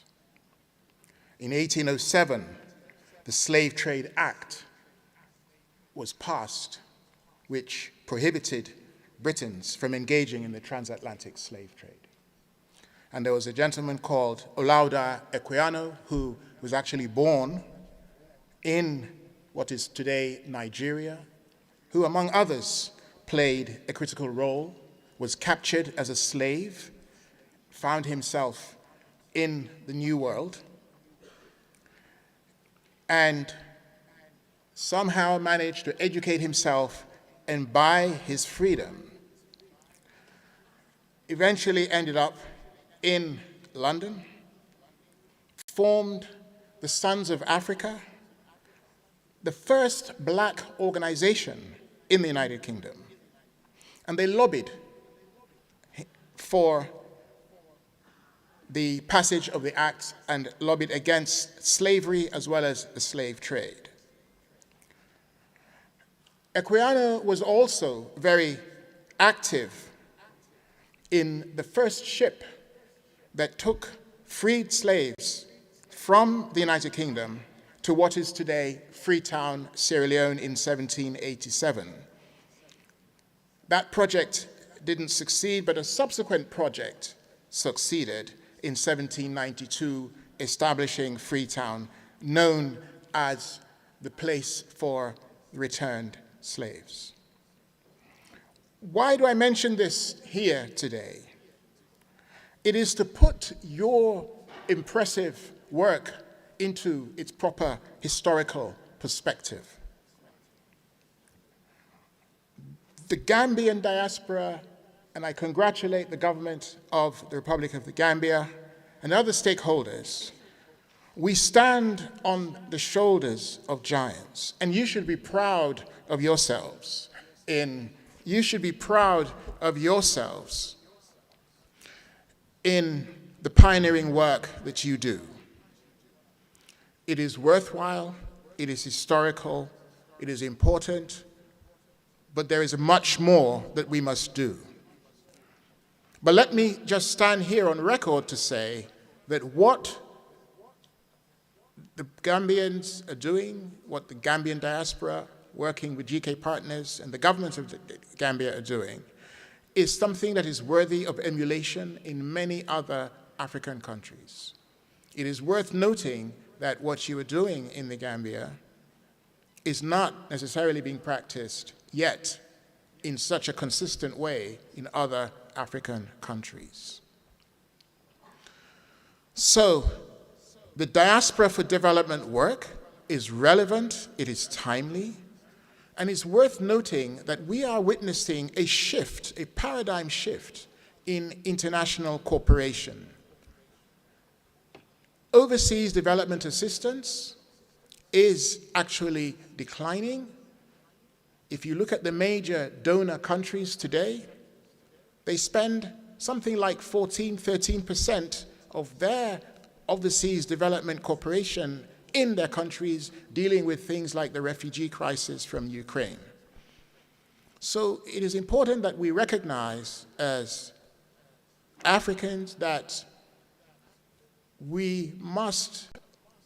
In 1807, the Slave Trade Act was passed, which prohibited Britons from engaging in the transatlantic slave trade. And there was a gentleman called Olaudah Equiano, who was actually born in what is today Nigeria, who, among others, played a critical role, was captured as a slave, found himself in the New World, and somehow managed to educate himself and buy his freedom. Eventually ended up in London, formed the Sons of Africa, the first black organization in the United Kingdom. And they lobbied for the passage of the act and lobbied against slavery as well as the slave trade. Equiano was also very active in the first ship that took freed slaves from the United Kingdom to what is today Freetown, Sierra Leone in 1787. That project didn't succeed, but a subsequent project succeeded in 1792, establishing Freetown, known as the place for returned slaves. Why do I mention this here today? It is to put your impressive work into its proper historical perspective. The Gambian diaspora, and I congratulate the government of the Republic of the Gambia and other stakeholders, we stand on the shoulders of giants, and you should be proud of yourselves. You should be proud of yourselves in the pioneering work that you do. It is worthwhile, it is historical, it is important, but there is much more that we must do. But let me just stand here on record to say that what the Gambians are doing, what the Gambian diaspora, working with GK partners and the government of Gambia are doing, is something that is worthy of emulation in many other African countries. It is worth noting that what you are doing in the Gambia is not necessarily being practiced yet in such a consistent way in other African countries. So, the Diaspora for Development work is relevant, it is timely, and it's worth noting that we are witnessing a shift, a paradigm shift in international cooperation. Overseas development assistance is actually declining. If you look at the major donor countries today, they spend something like 13% of their overseas development cooperation in their countries dealing with things like the refugee crisis from Ukraine. So it is important that we recognize as Africans that we must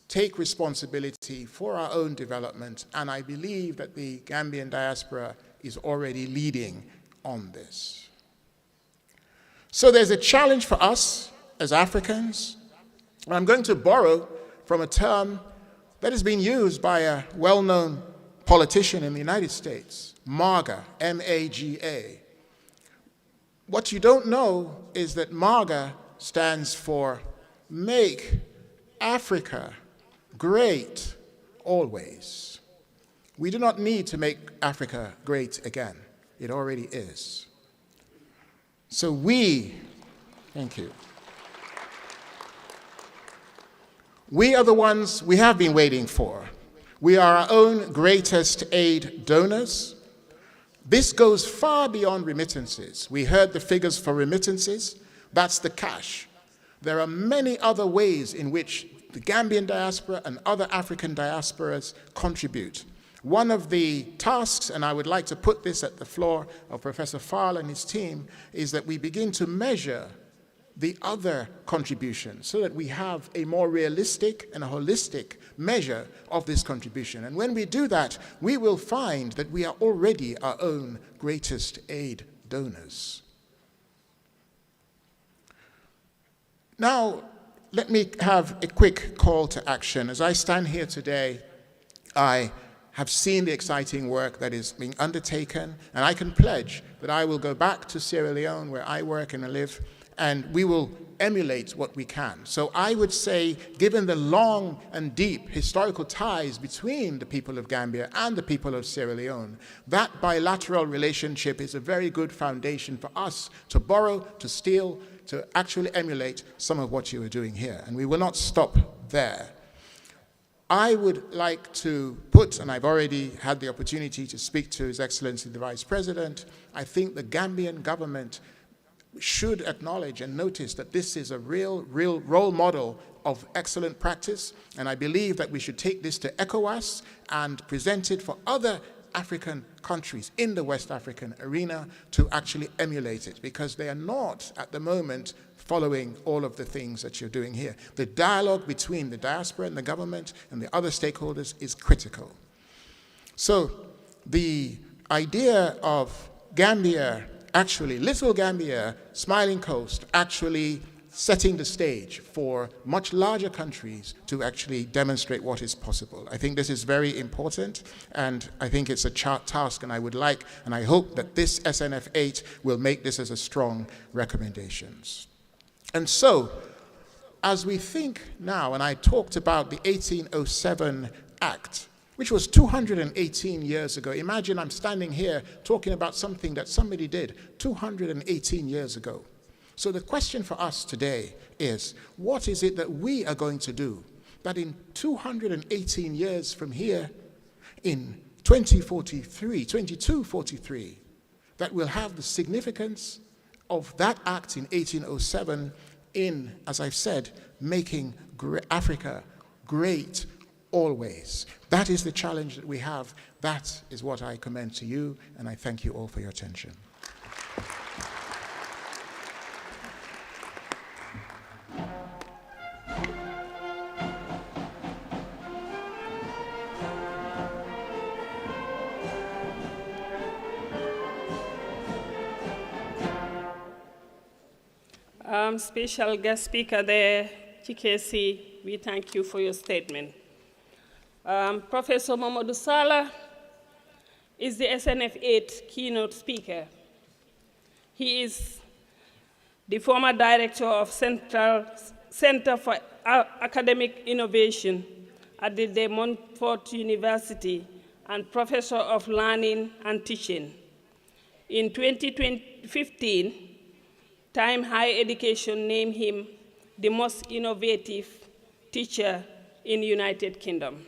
take responsibility for our own development, and I believe that the Gambian diaspora is already leading on this. So there's a challenge for us as Africans, and I'm going to borrow from a term that has been used by a well-known politician in the United States, MAGA, M-A-G-A. What you don't know is that MAGA stands for Make Africa Great Always. We do not need to make Africa great again. It already is. So thank you. We are the ones we have been waiting for. We are our own greatest aid donors. This goes far beyond remittances. We heard the figures for remittances. That's the cash. There are many other ways in which the Gambian diaspora and other African diasporas contribute. One of the tasks, and I would like to put this at the floor of Professor Fowle and his team, is that we begin to measure the other contributions so that we have a more realistic and a holistic measure of this contribution. And when we do that, we will find that we are already our own greatest aid donors. Now, let me have a quick call to action. As I stand here today, I have seen the exciting work that is being undertaken, and I can pledge that I will go back to Sierra Leone, where I work and I live, and we will emulate what we can. So I would say, given the long and deep historical ties between the people of Gambia and the people of Sierra Leone, that bilateral relationship is a very good foundation for us to borrow, to steal, to actually emulate some of what you are doing here. And we will not stop there. I would like to put, and I've already had the opportunity to speak to His Excellency the Vice President, I think the Gambian government should acknowledge and notice that this is a real role model of excellent practice, and I believe that we should take this to ECOWAS and present it for other African countries in the West African arena to actually emulate it, because they are not, at the moment, following all of the things that you're doing here. The dialogue between the diaspora and the government and the other stakeholders is critical. So the idea of Gambia, actually, Little Gambia, Smiling Coast, actually setting the stage for much larger countries to actually demonstrate what is possible. I think this is very important, and I think it's a task, and I would like, and I hope that this SNF8 will make this as a strong recommendations. And so, as we think now, and I talked about the 1807 Act, which was 218 years ago. Imagine I'm standing here talking about something that somebody did 218 years ago. So the question for us today is, what is it that we are going to do that in 218 years from here, in 2243, that will have the significance of that act in 1807 in, as I've said, making Africa great always. That is the challenge that we have. That is what I commend to you, and I thank you all for your attention.
Special guest speaker there, TKC, we thank you for your statement. Professor Mamadou Sallah is the SNF8 keynote speaker. He is the former director of Center for Academic Innovation at the De Montfort University and professor of learning and teaching. In 2015, Time Higher Education named him the most innovative teacher in the United Kingdom.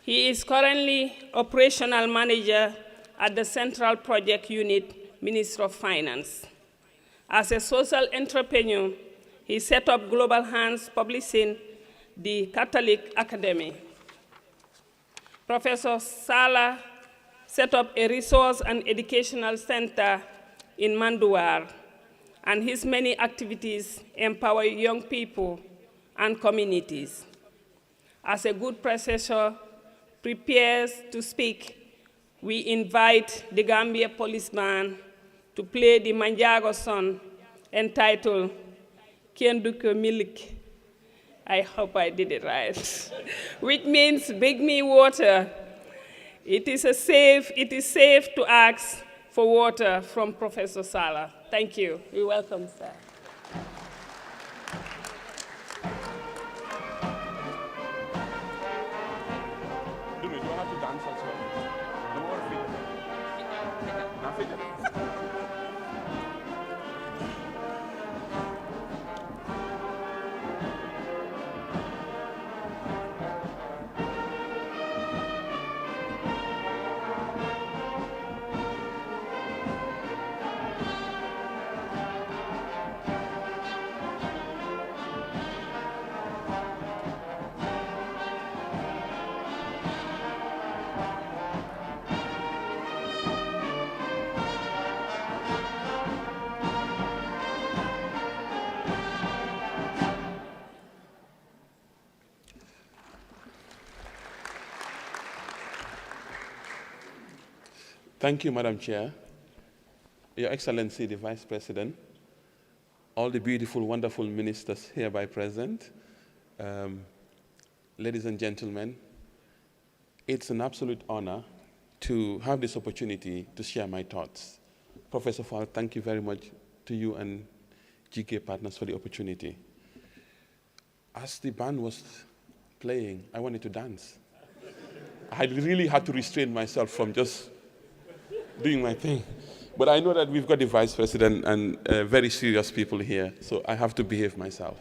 He is currently operational manager at the Central Project Unit, Ministry of Finance. As a social entrepreneur, he set up Global Hands Publishing, the Catholic Academy. Professor Sallah set up a resource and educational center in Manduar, and his many activities empower young people and communities. As a good professor prepares to speak, we invite the Gambia policeman to play the Manjago song entitled Kenduko Milik. I hope I did it right, which means bring me water. It is safe to ask for water from Professor Sala. Thank you. You're welcome, sir.
Do you have to dance as well? No more feet. Thank you, Madam Chair, Your Excellency, the Vice President, all the beautiful, wonderful ministers hereby present, ladies and gentlemen, it's an absolute honor to have this opportunity to share my thoughts. Professor Fall, thank you very much to you and GK Partners for the opportunity. As the band was playing, I wanted to dance. I really had to restrain myself from just doing my thing. But I know that we've got the Vice President and very serious people here, so I have to behave myself.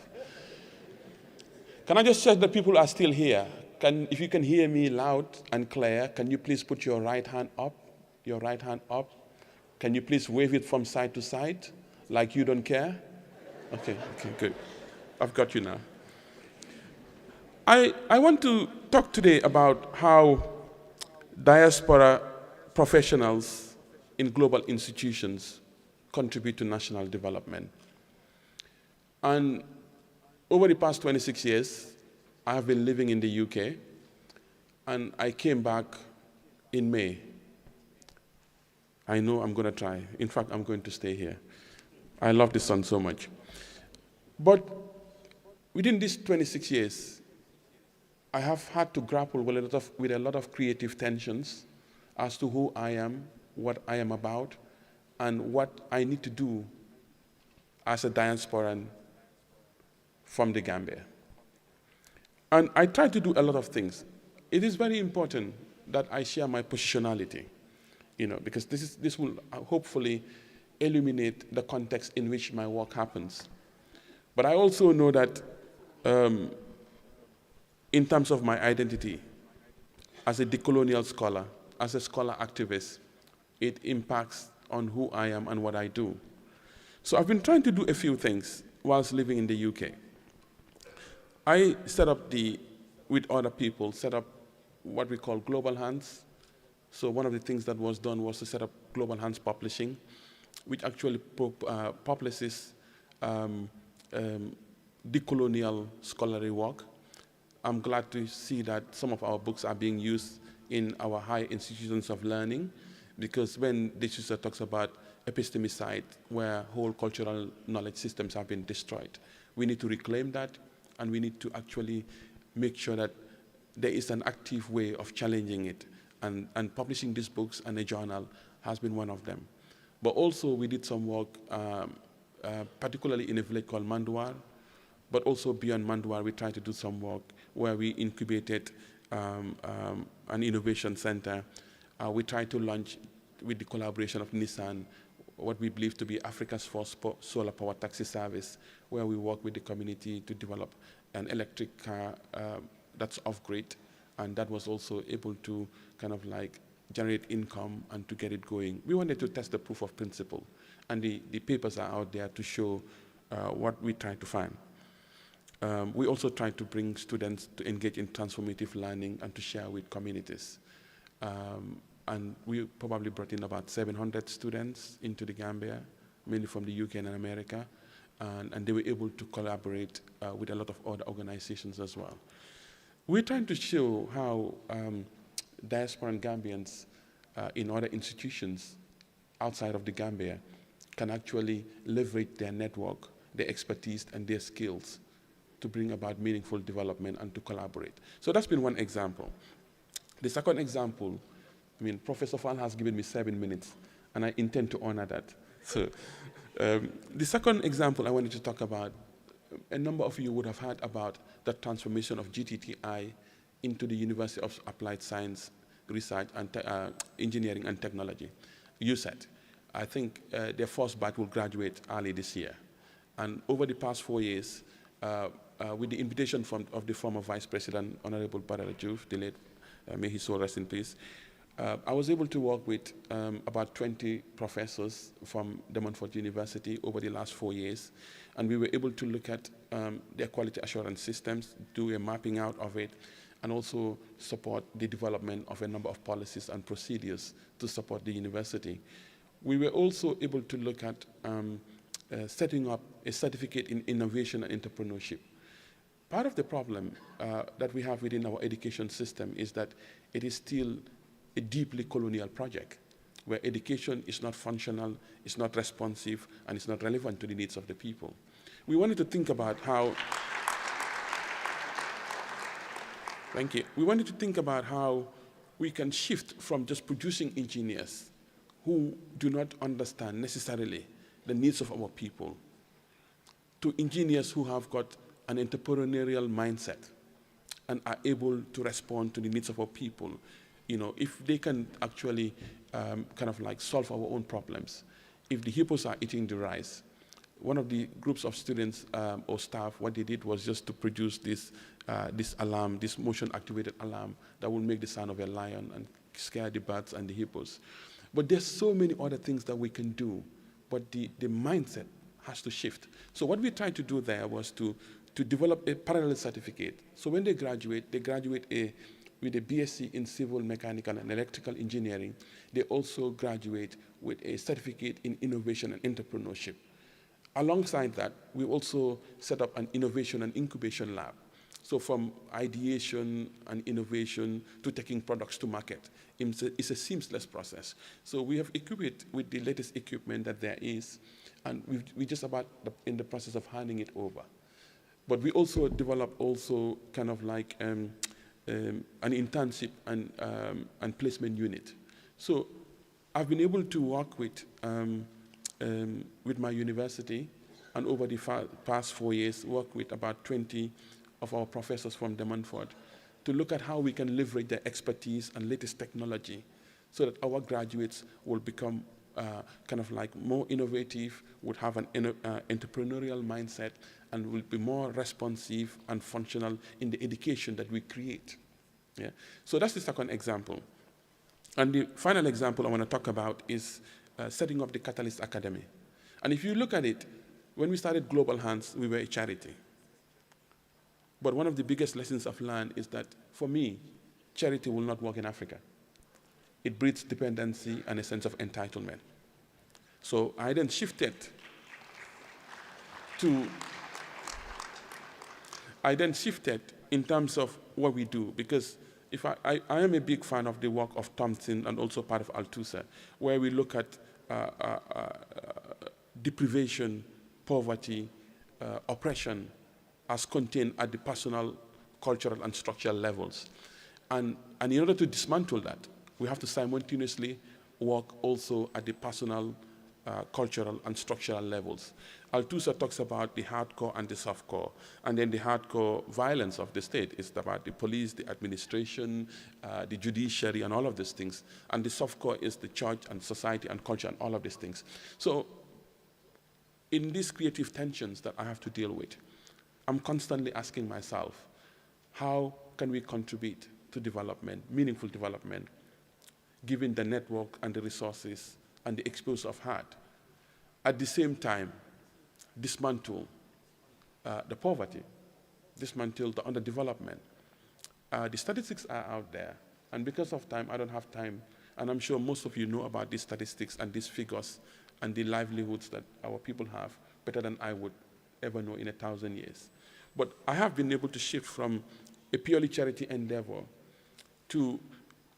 Can I just check that people are still here? If you can hear me loud and clear, can you please put your right hand up? Your right hand up. Can you please wave it from side to side, like you don't care? Okay, good. I've got you now. I want to talk today about how diaspora professionals in global institutions contribute to national development. And over the past 26 years, I have been living in the UK, and I came back in May. I know I'm going to try. In fact, I'm going to stay here. I love the sun so much. But within these 26 years, I have had to grapple with a lot of creative tensions as to who I am, what I am about, and what I need to do as a diasporan from the Gambia. And I try to do a lot of things. It is very important that I share my positionality, because this will hopefully illuminate the context in which my work happens. But I also know that in terms of my identity as a decolonial scholar, as a scholar activist, it impacts on who I am and what I do. So I've been trying to do a few things whilst living in the UK. I set up with other people, set up what we call Global Hands. So one of the things that was done was to set up Global Hands Publishing, which actually publishes decolonial scholarly work. I'm glad to see that some of our books are being used in our higher institutions of learning, because when literature talks about epistemicide, where whole cultural knowledge systems have been destroyed, we need to reclaim that, and we need to actually make sure that there is an active way of challenging it. And publishing these books and a journal has been one of them. But also we did some work, particularly in a village called Manduar, but also beyond Manduar, we tried to do some work where we incubated an innovation center. We tried to launch, with the collaboration of Nissan, what we believe to be Africa's first solar power taxi service, where we work with the community to develop an electric car that's off-grid, and that was also able to kind of like generate income and to get it going. We wanted to test the proof of principle, and the papers are out there to show what we tried to find. We also tried to bring students to engage in transformative learning and to share with communities. And we probably brought in about 700 students into the Gambia, mainly from the UK and America, and they were able to collaborate with a lot of other organizations as well. We're trying to show how diasporan Gambians in other institutions outside of the Gambia can actually leverage their network, their expertise, and their skills to bring about meaningful development and to collaborate. So that's been one example. The second example, I mean, Professor Fall has given me 7 minutes, and I intend to honor that. So the second example I wanted to talk about, a number of you would have heard about the transformation of GTTI into the University of Applied Science, Research, and Engineering and Technology, USAT. I think their first batch will graduate early this year. And over the past 4 years, with the invitation of the former Vice President, Honorable Barara Diouf, the late, may his soul rest in peace, I was able to work with about 20 professors from Montfort University over the last 4 years, and we were able to look at their quality assurance systems, do a mapping out of it, and also support the development of a number of policies and procedures to support the university. We were also able to look at setting up a certificate in innovation and entrepreneurship. Part of the problem that we have within our education system is that it is still a deeply colonial project, where education is not functional, it's not responsive, and it's not relevant to the needs of the people. We wanted to think about how, thank you. We wanted to think about how we can shift from just producing engineers who do not understand necessarily the needs of our people to engineers who have got an entrepreneurial mindset and are able to respond to the needs of our people. You know, if they can actually kind of like solve our own problems, if the hippos are eating the rice, one of the groups of students or staff, what they did was just to produce this alarm, this motion-activated alarm that will make the sound of a lion and scare the birds and the hippos. But there's so many other things that we can do, but the mindset has to shift. So what we tried to do there was to develop a parallel certificate. So when they graduate with a BSc in civil, mechanical, and electrical engineering. They also graduate with a certificate in innovation and entrepreneurship. Alongside that, we also set up an innovation and incubation lab. So from ideation and innovation to taking products to market, it's a seamless process. So we have equipped it with the latest equipment that there is, and we're just about in the process of handing it over. But we also develop kind of like an internship and placement unit. So I've been able to work with my university, and over the past 4 years, work with about 20 of our professors from Montfort to look at how we can leverage their expertise and latest technology so that our graduates will become kind of like more innovative, would have an entrepreneurial mindset, and will be more responsive and functional in the education that we create. Yeah? So that's the second example. And the final example I want to talk about is setting up the Catalyst Academy. And if you look at it, when we started Global Hands, we were a charity. But one of the biggest lessons I've learned is that, for me, charity will not work in Africa. It breeds dependency and a sense of entitlement. So I then shifted in terms of what we do, because if I am a big fan of the work of Thompson and also part of Althusser, where we look at deprivation, poverty, oppression as contained at the personal, cultural, and structural levels. And in order to dismantle that, we have to simultaneously work also at the personal, cultural, and structural levels. Althusser talks about the hardcore and the softcore, and then the hardcore violence of the state is about the police, the administration, the judiciary, and all of these things. And the softcore is the church and society and culture and all of these things. So in these creative tensions that I have to deal with, I'm constantly asking myself, how can we contribute to development, meaningful development, given the network and the resources and the exposure of heart? At the same time, dismantle the poverty, dismantle the underdevelopment. The statistics are out there, and because of time, I don't have time, and I'm sure most of you know about these statistics and these figures and the livelihoods that our people have better than I would ever know in 1,000 years. But I have been able to shift from a purely charity endeavor to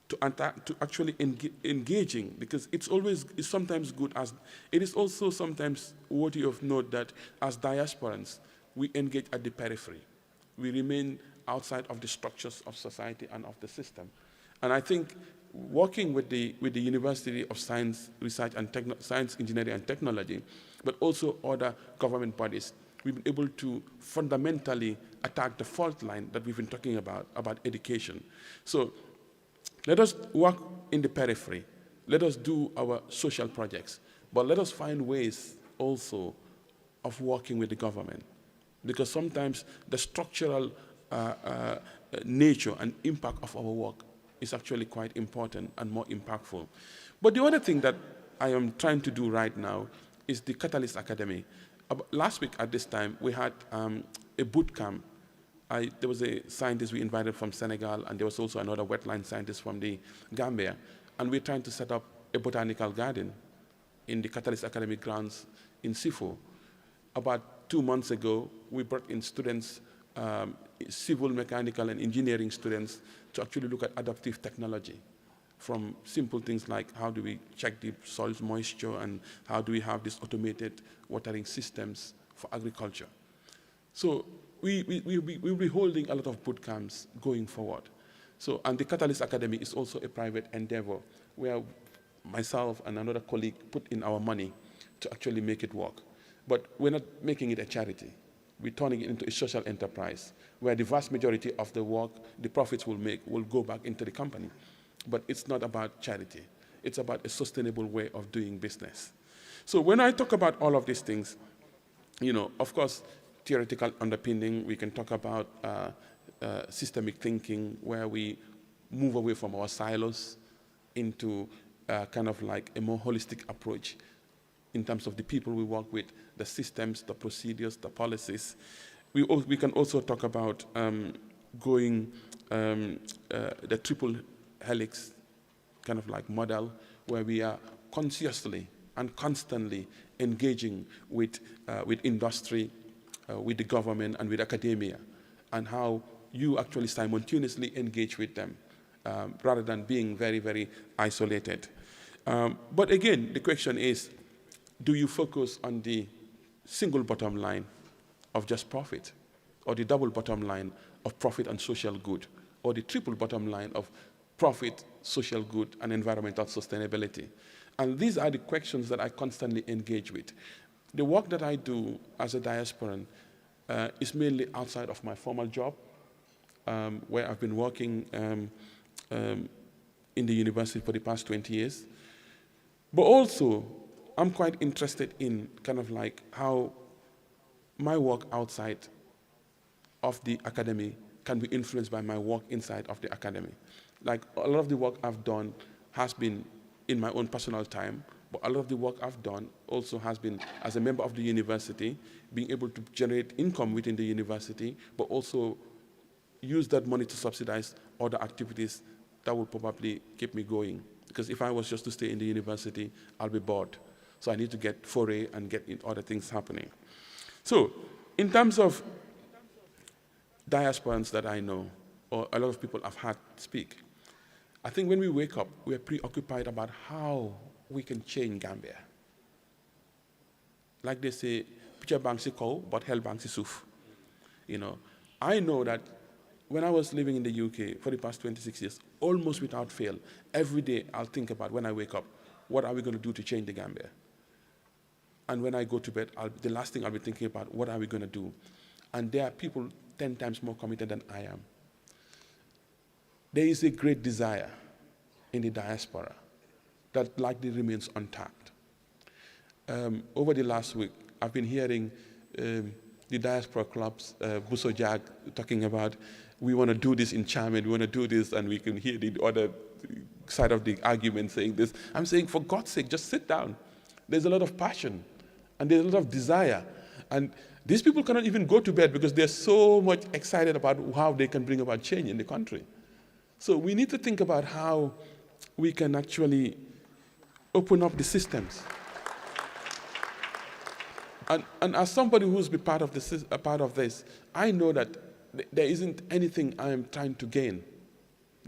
to actually engaging, because it's sometimes good as, it is also sometimes worthy of note that as diasporans, we engage at the periphery. We remain outside of the structures of society and of the system. And I think working with the University of Science, Research and Science, Engineering and Technology, but also other government bodies, we've been able to fundamentally attack the fault line that we've been talking about education. So let us work in the periphery. Let us do our social projects. But let us find ways also of working with the government. Because sometimes the structural nature and impact of our work is actually quite important and more impactful. But the other thing that I am trying to do right now is the Catalyst Academy. Last week at this time, we had a boot camp. There was a scientist we invited from Senegal, and there was also another wetland scientist from the Gambia. And we're trying to set up a botanical garden in the Catalyst Academy grounds in Sifo. About 2 months ago, we brought in students, civil, mechanical, and engineering students, to actually look at adaptive technology, from simple things like how do we check the soil's moisture, and how do we have these automated watering systems for agriculture. So we'll be holding a lot of boot camps going forward. So, and the Catalyst Academy is also a private endeavor where myself and another colleague put in our money to actually make it work. But we're not making it a charity. We're turning it into a social enterprise where the vast majority of the work, the profits we'll make, will go back into the company. But it's not about charity. It's about a sustainable way of doing business. So when I talk about all of these things, you know, of course, theoretical underpinning, we can talk about systemic thinking, where we move away from our silos into kind of like a more holistic approach in terms of the people we work with, the systems, the procedures, the policies. We can also talk about going the triple helix kind of like model, where we are consciously and constantly engaging with industry, with the government, and with academia, and how you actually simultaneously engage with them rather than being very, very isolated. But again, the question is, do you focus on the single bottom line of just profit, or the double bottom line of profit and social good, or the triple bottom line of profit, social good, and environmental sustainability? And these are the questions that I constantly engage with. The work that I do as a diasporan is mainly outside of my formal job, where I've been working in the university for the past 20 years. But also, I'm quite interested in kind of like how my work outside of the academy can be influenced by my work inside of the academy. Like, a lot of the work I've done has been in my own personal time, but a lot of the work I've done also has been as a member of the university, being able to generate income within the university, but also use that money to subsidize other activities that will probably keep me going. Because if I was just to stay in the university, I'll be bored. So I need to get foray and get in other things happening. So in terms of diasporans that I know, or a lot of people I've had speak, I think when we wake up, we're preoccupied about how we can change Gambia. Like they say, picture banks ko, but hell banks suf. You know, I know that when I was living in the UK for the past 26 years, almost without fail, every day I'll think about, when I wake up, what are we going to do to change the Gambia? And when I go to bed, the last thing I'll be thinking about, what are we going to do? And there are people 10 times more committed than I am. There is a great desire in the diaspora that likely remains untapped. Over the last week, I've been hearing the diaspora clubs, Buso Jag, talking about, we want to do this in Charmin, we want to do this, and we can hear the other side of the argument saying this. I'm saying, for God's sake, just sit down. There's a lot of passion, and there's a lot of desire. And these people cannot even go to bed because they're so much excited about how they can bring about change in the country. So we need to think about how we can actually open up the systems. And as somebody who's been part of this, I know that there isn't anything I am trying to gain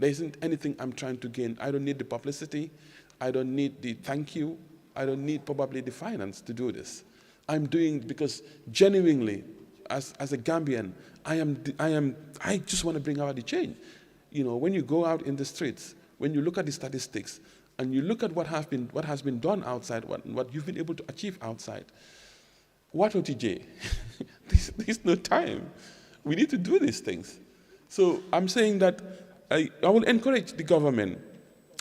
There isn't anything I'm trying to gain. I don't need the publicity. I don't need the thank you. I don't need probably the finance to do this. I'm doing it because genuinely, as a Gambian, I just want to bring about the change. You know, when you go out in the streets, when you look at the statistics, and you look at what has been done outside, what you've been able to achieve outside, what OTJ? There's no time. We need to do these things. So I'm saying that I will encourage the government.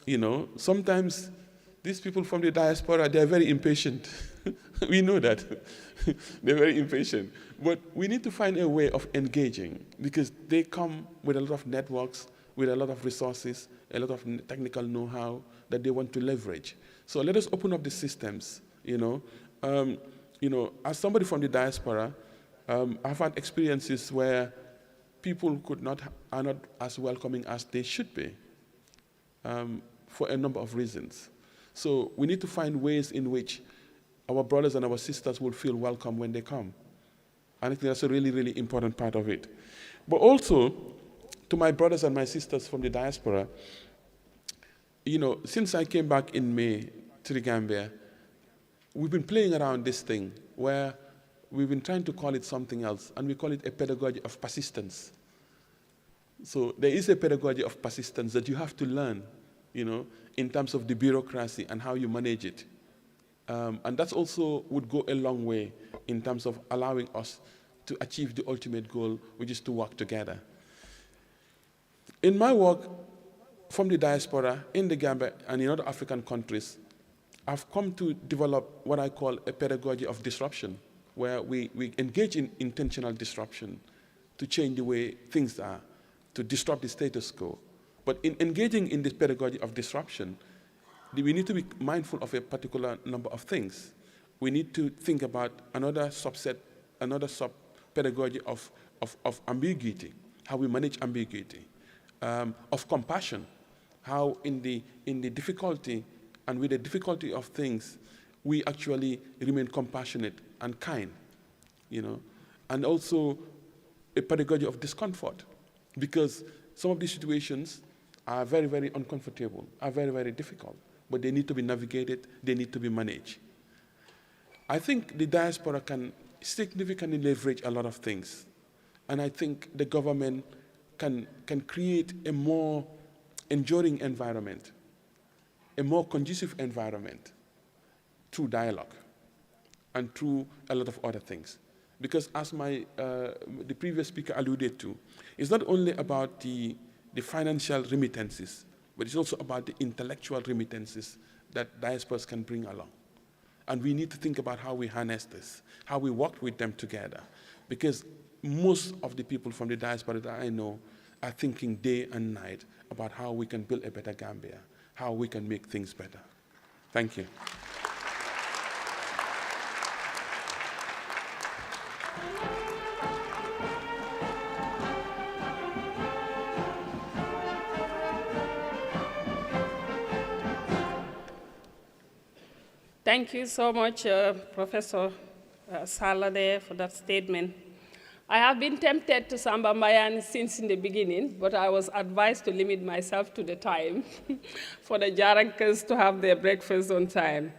You know, sometimes these people from the diaspora, they're very impatient. We know that. They're very impatient. But we need to find a way of engaging because they come with a lot of networks, with a lot of resources, a lot of technical know-how that they want to leverage. So let us open up the systems, you know. As somebody from the diaspora, I've had experiences where people are not as welcoming as they should be for a number of reasons. So we need to find ways in which our brothers and our sisters will feel welcome when they come. And I think that's a really, really important part of it. But also, to my brothers and my sisters from the diaspora, you know, since I came back in May to the Gambia, we've been playing around this thing where we've been trying to call it something else, and we call it a pedagogy of persistence. So there is a pedagogy of persistence that you have to learn, you know, in terms of the bureaucracy and how you manage it. And that also would go a long way in terms of allowing us to achieve the ultimate goal, which is to work together. In my work from the diaspora in the Gambia and in other African countries, I've come to develop what I call a pedagogy of disruption, where we engage in intentional disruption to change the way things are, to disrupt the status quo. But in engaging in this pedagogy of disruption, we need to be mindful of a particular number of things. We need to think about another subset, another sub-pedagogy of ambiguity, how we manage ambiguity, of compassion, how in the difficulty and with the difficulty of things, we actually remain compassionate and kind, you know, and also a pedagogy of discomfort, because some of these situations are very, very uncomfortable, are very, very difficult, but they need to be navigated, they need to be managed. I think the diaspora can significantly leverage a lot of things, and I think the government can create a more enduring environment, a more conducive environment through dialogue and through a lot of other things. Because as the previous speaker alluded to, it's not only about the financial remittances, but it's also about the intellectual remittances that diasporas can bring along. And we need to think about how we harness this, how we work with them together. Because most of the people from the diaspora that I know are thinking day and night about how we can build a better Gambia, how we can make things better. Thank you.
Thank you so much, Professor Salade, for that statement. I have been tempted to Samba Mbayani since in the beginning, but I was advised to limit myself to the time for the Jarankas to have their breakfast on time.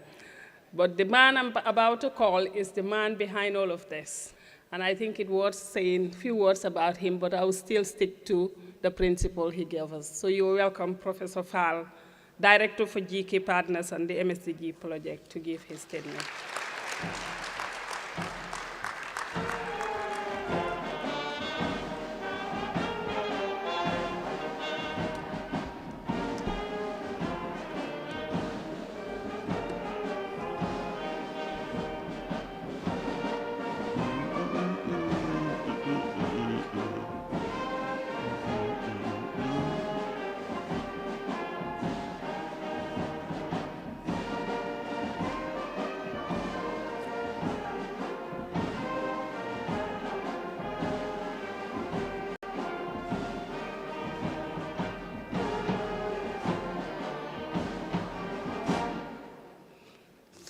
But the man I'm about to call is the man behind all of this. And I think it was saying a few words about him, but I will still stick to the principle he gave us. So you're welcome, Professor Fall, Director for GK Partners and the MSDG project, to give his statement.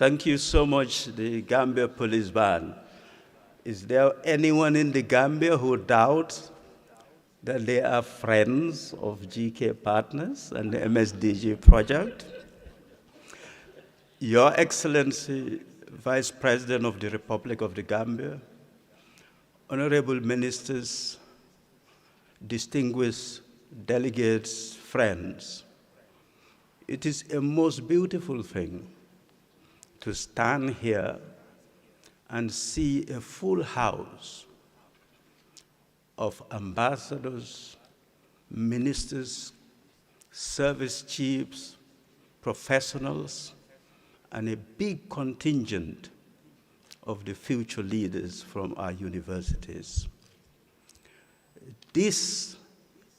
Thank you so much, the Gambia Police Band. Is there anyone in the Gambia who doubts that they are friends of GK Partners and the MSDG project. Your Excellency, Vice President of the Republic of the Gambia, honorable ministers, distinguished delegates, friends, it is a most beautiful thing to stand here and see a full house of ambassadors, ministers, service chiefs, professionals, and a big contingent of the future leaders from our universities. This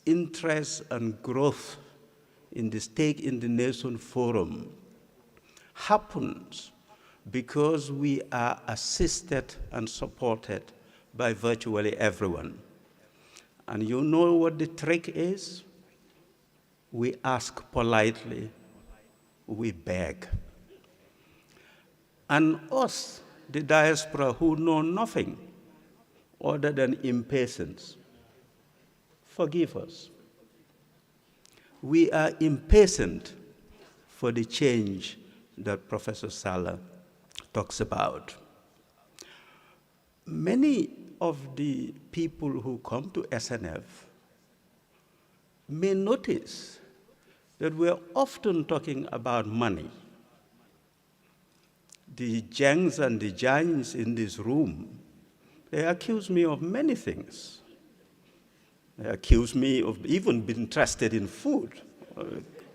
interest and growth in the Stake in the Nation Forum happens because we are assisted and supported by virtually everyone. And you know what the trick is? We ask politely, we beg. And us, the diaspora, who know nothing other than impatience, forgive us. We are impatient for the change that Professor Salah talks about. Many of the people who come to SNF may notice that we're often talking about money. The Jangs and the Jans in this room, they accuse me of many things. They accuse me of even being interested in food.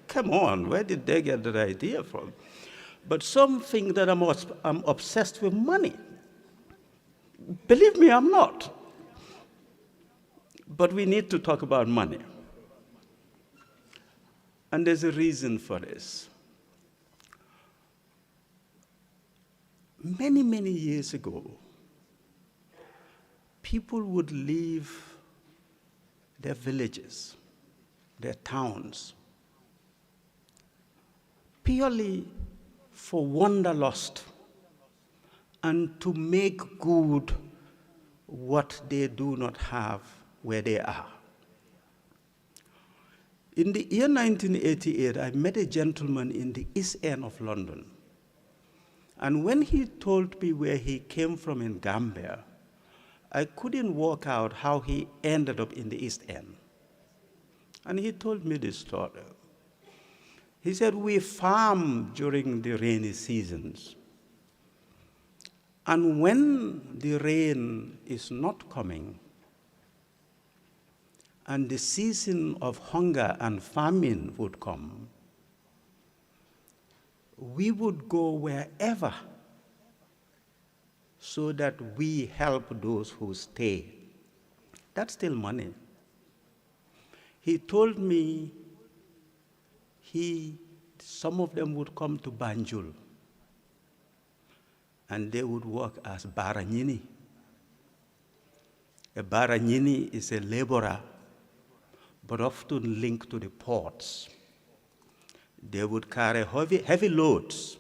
Come on, where did they get that idea from? But some think that I'm obsessed with money. Believe me, I'm not. But we need to talk about money. And there's a reason for this. Many, many years ago, people would leave their villages, their towns, purely for wanderlust and to make good what they do not have where they are. In the year 1988, I met a gentleman in the East End of London. And when he told me where he came from in Gambia, I couldn't work out how he ended up in the East End. And he told me this story. He said, we farm during the rainy seasons. And when the rain is not coming, and the season of hunger and famine would come, we would go wherever so that we help those who stay. That's still money. He told me some of them would come to Banjul and they would work as baranyini. A baranyini is a laborer, but often linked to the ports. They would carry heavy loads,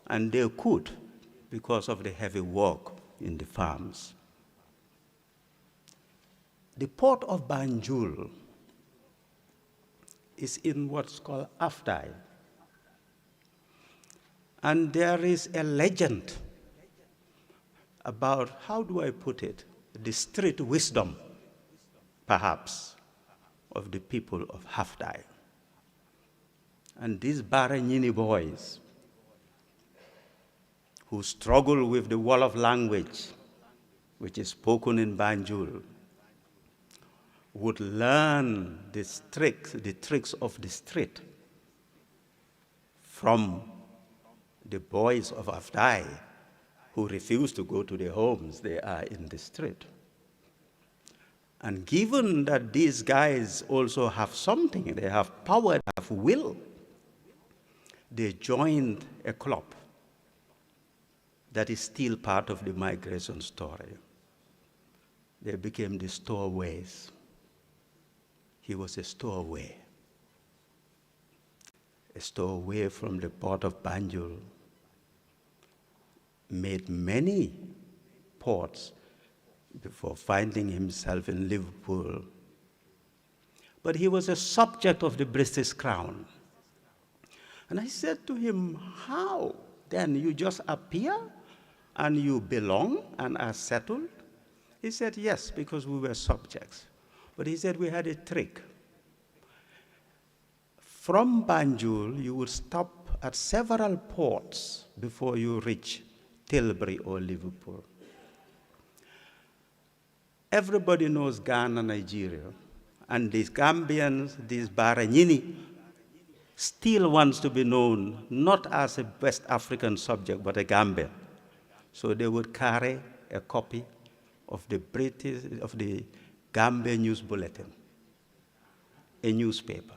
and they could because of the heavy work in the farms. The port of Banjul is in what's called Afdai. And there is a legend about, how do I put it, the street wisdom, perhaps, of the people of Afdai. And these Baranyini boys who struggle with the wall of language, which is spoken in Banjul, would learn the tricks of the street from the boys of Afdai who refuse to go to their homes. They are in the street. And given that these guys also have something, they have power, they have will, they joined a club that is still part of the migration story. They became the stowaways. He was a stowaway from the port of Banjul, made many ports before finding himself in Liverpool but he was a subject of the British crown. And I said to him, how? Then you just appear and you belong and are settled? He said, yes, because we were subjects. But he said we had a trick. From Banjul, you would stop at several ports before you reach Tilbury or Liverpool. Everybody knows Ghana, Nigeria, and these Gambians, these Baranyini, still wants to be known not as a West African subject, but a Gambian. So they would carry a copy of the Gambia News Bulletin, a newspaper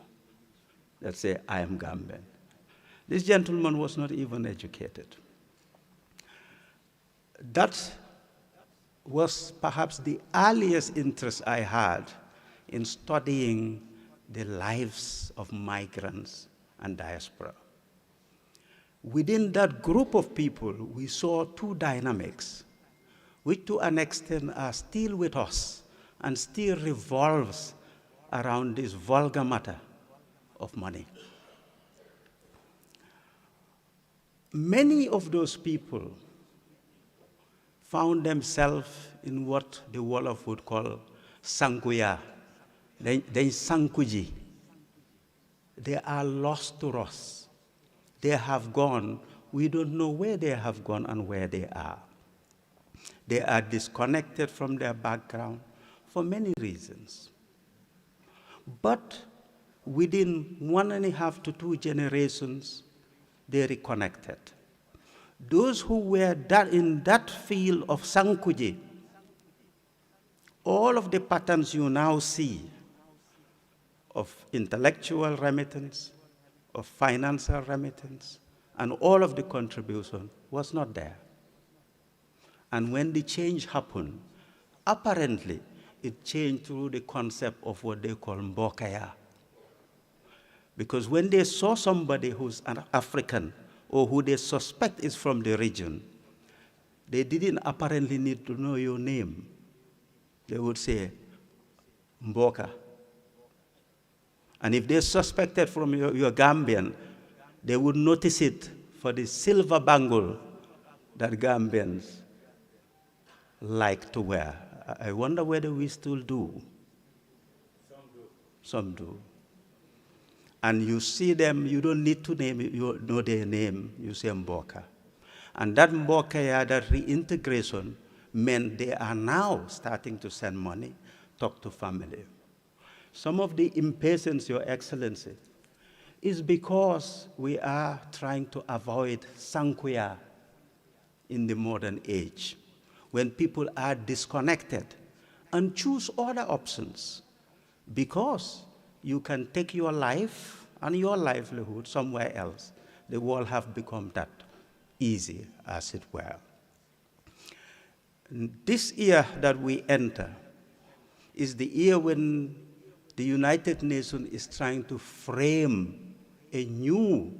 that say, I am Gambian. This gentleman was not even educated. That was perhaps the earliest interest I had in studying the lives of migrants and diaspora. Within that group of people, we saw two dynamics, which to an extent are still with us and still revolves around this vulgar matter of money. Many of those people found themselves in what the Wolof would call sankuya, they sankuji. They are lost to us. They have gone. We don't know where they have gone and where they are. They are disconnected from their background for many reasons. But within 1.5 to 2 generations, they reconnected. Those who were in that field of Sankuji, all of the patterns you now see of intellectual remittance, of financial remittance, and all of the contribution was not there. And when the change happened, apparently it changed through the concept of what they call mbokaya. Because when they saw somebody who's an African or who they suspect is from the region, they didn't apparently need to know your name. They would say, Mboka. And if they suspected from your Gambian, they would notice it for the silver bangle that Gambians like to wear. I wonder whether we still do. Some do. And you see them, you don't need to know their name, you say Mboka. And that Mboka, that reintegration, meant they are now starting to send money, talk to family. Some of the impatience, Your Excellency, is because we are trying to avoid sankuya in the modern age, when people are disconnected and choose other options, because you can take your life and your livelihood somewhere else. The world have become that easy, as it were. This year that we enter is the year when the United Nations is trying to frame a new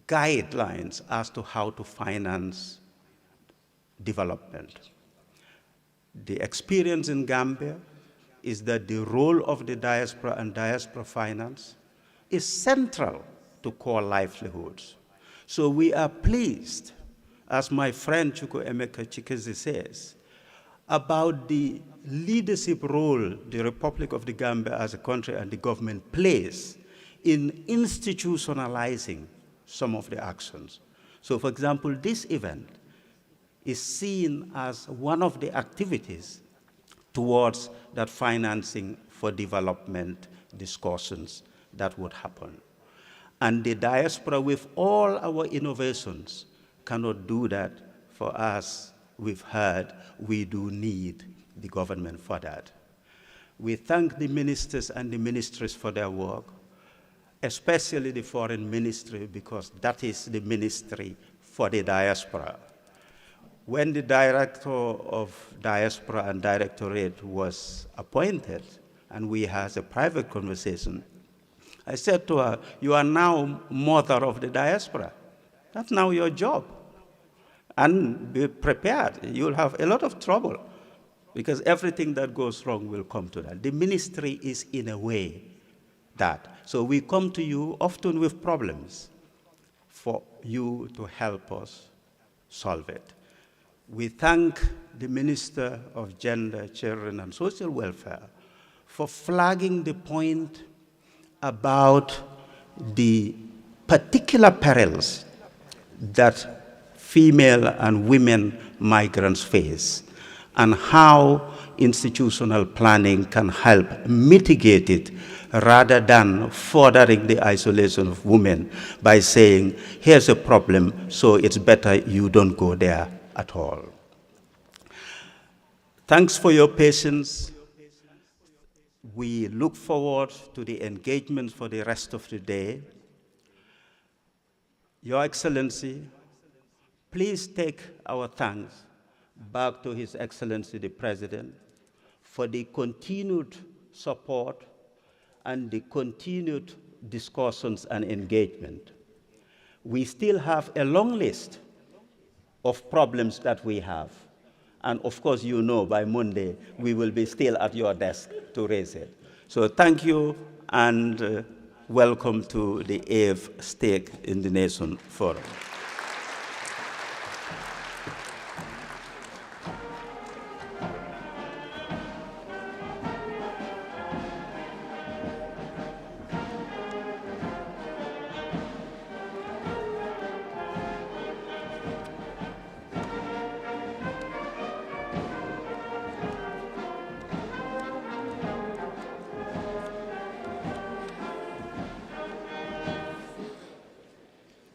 guidelines as to how to finance development. The experience in Gambia is that the role of the diaspora and diaspora finance is central to core livelihoods. So we are pleased, as my friend Chukwuemeka Chikezi says, about the leadership role the Republic of the Gambia as a country and the government plays in institutionalizing some of the actions. So for example, this event is seen as one of the activities towards that financing for development discussions that would happen. And the diaspora, with all our innovations, cannot do that for us. We've heard we do need the government for that. We thank the ministers and the ministries for their work, especially the foreign ministry, because that is the ministry for the diaspora. When the director of diaspora and directorate was appointed, and we had a private conversation, I said to her, you are now mother of the diaspora. That's now your job. And be prepared. You'll have a lot of trouble because everything that goes wrong will come to that. The ministry is in a way that. So we come to you often with problems for you to help us solve it. We thank the Minister of Gender, Children, and Social Welfare for flagging the point about the particular perils that female and women migrants face and how institutional planning can help mitigate it rather than furthering the isolation of women by saying, here's a problem, so it's better you don't go there at all. Thanks for your patience. We look forward to the engagement for the rest of the day. Your Excellency, please take our thanks back to His Excellency the President for the continued support and the continued discussions and engagement. We still have a long list of problems that we have. And of course, you know, by Monday, we will be still at your desk to raise it. So thank you, and welcome to the 8th Stake in the Nation Forum.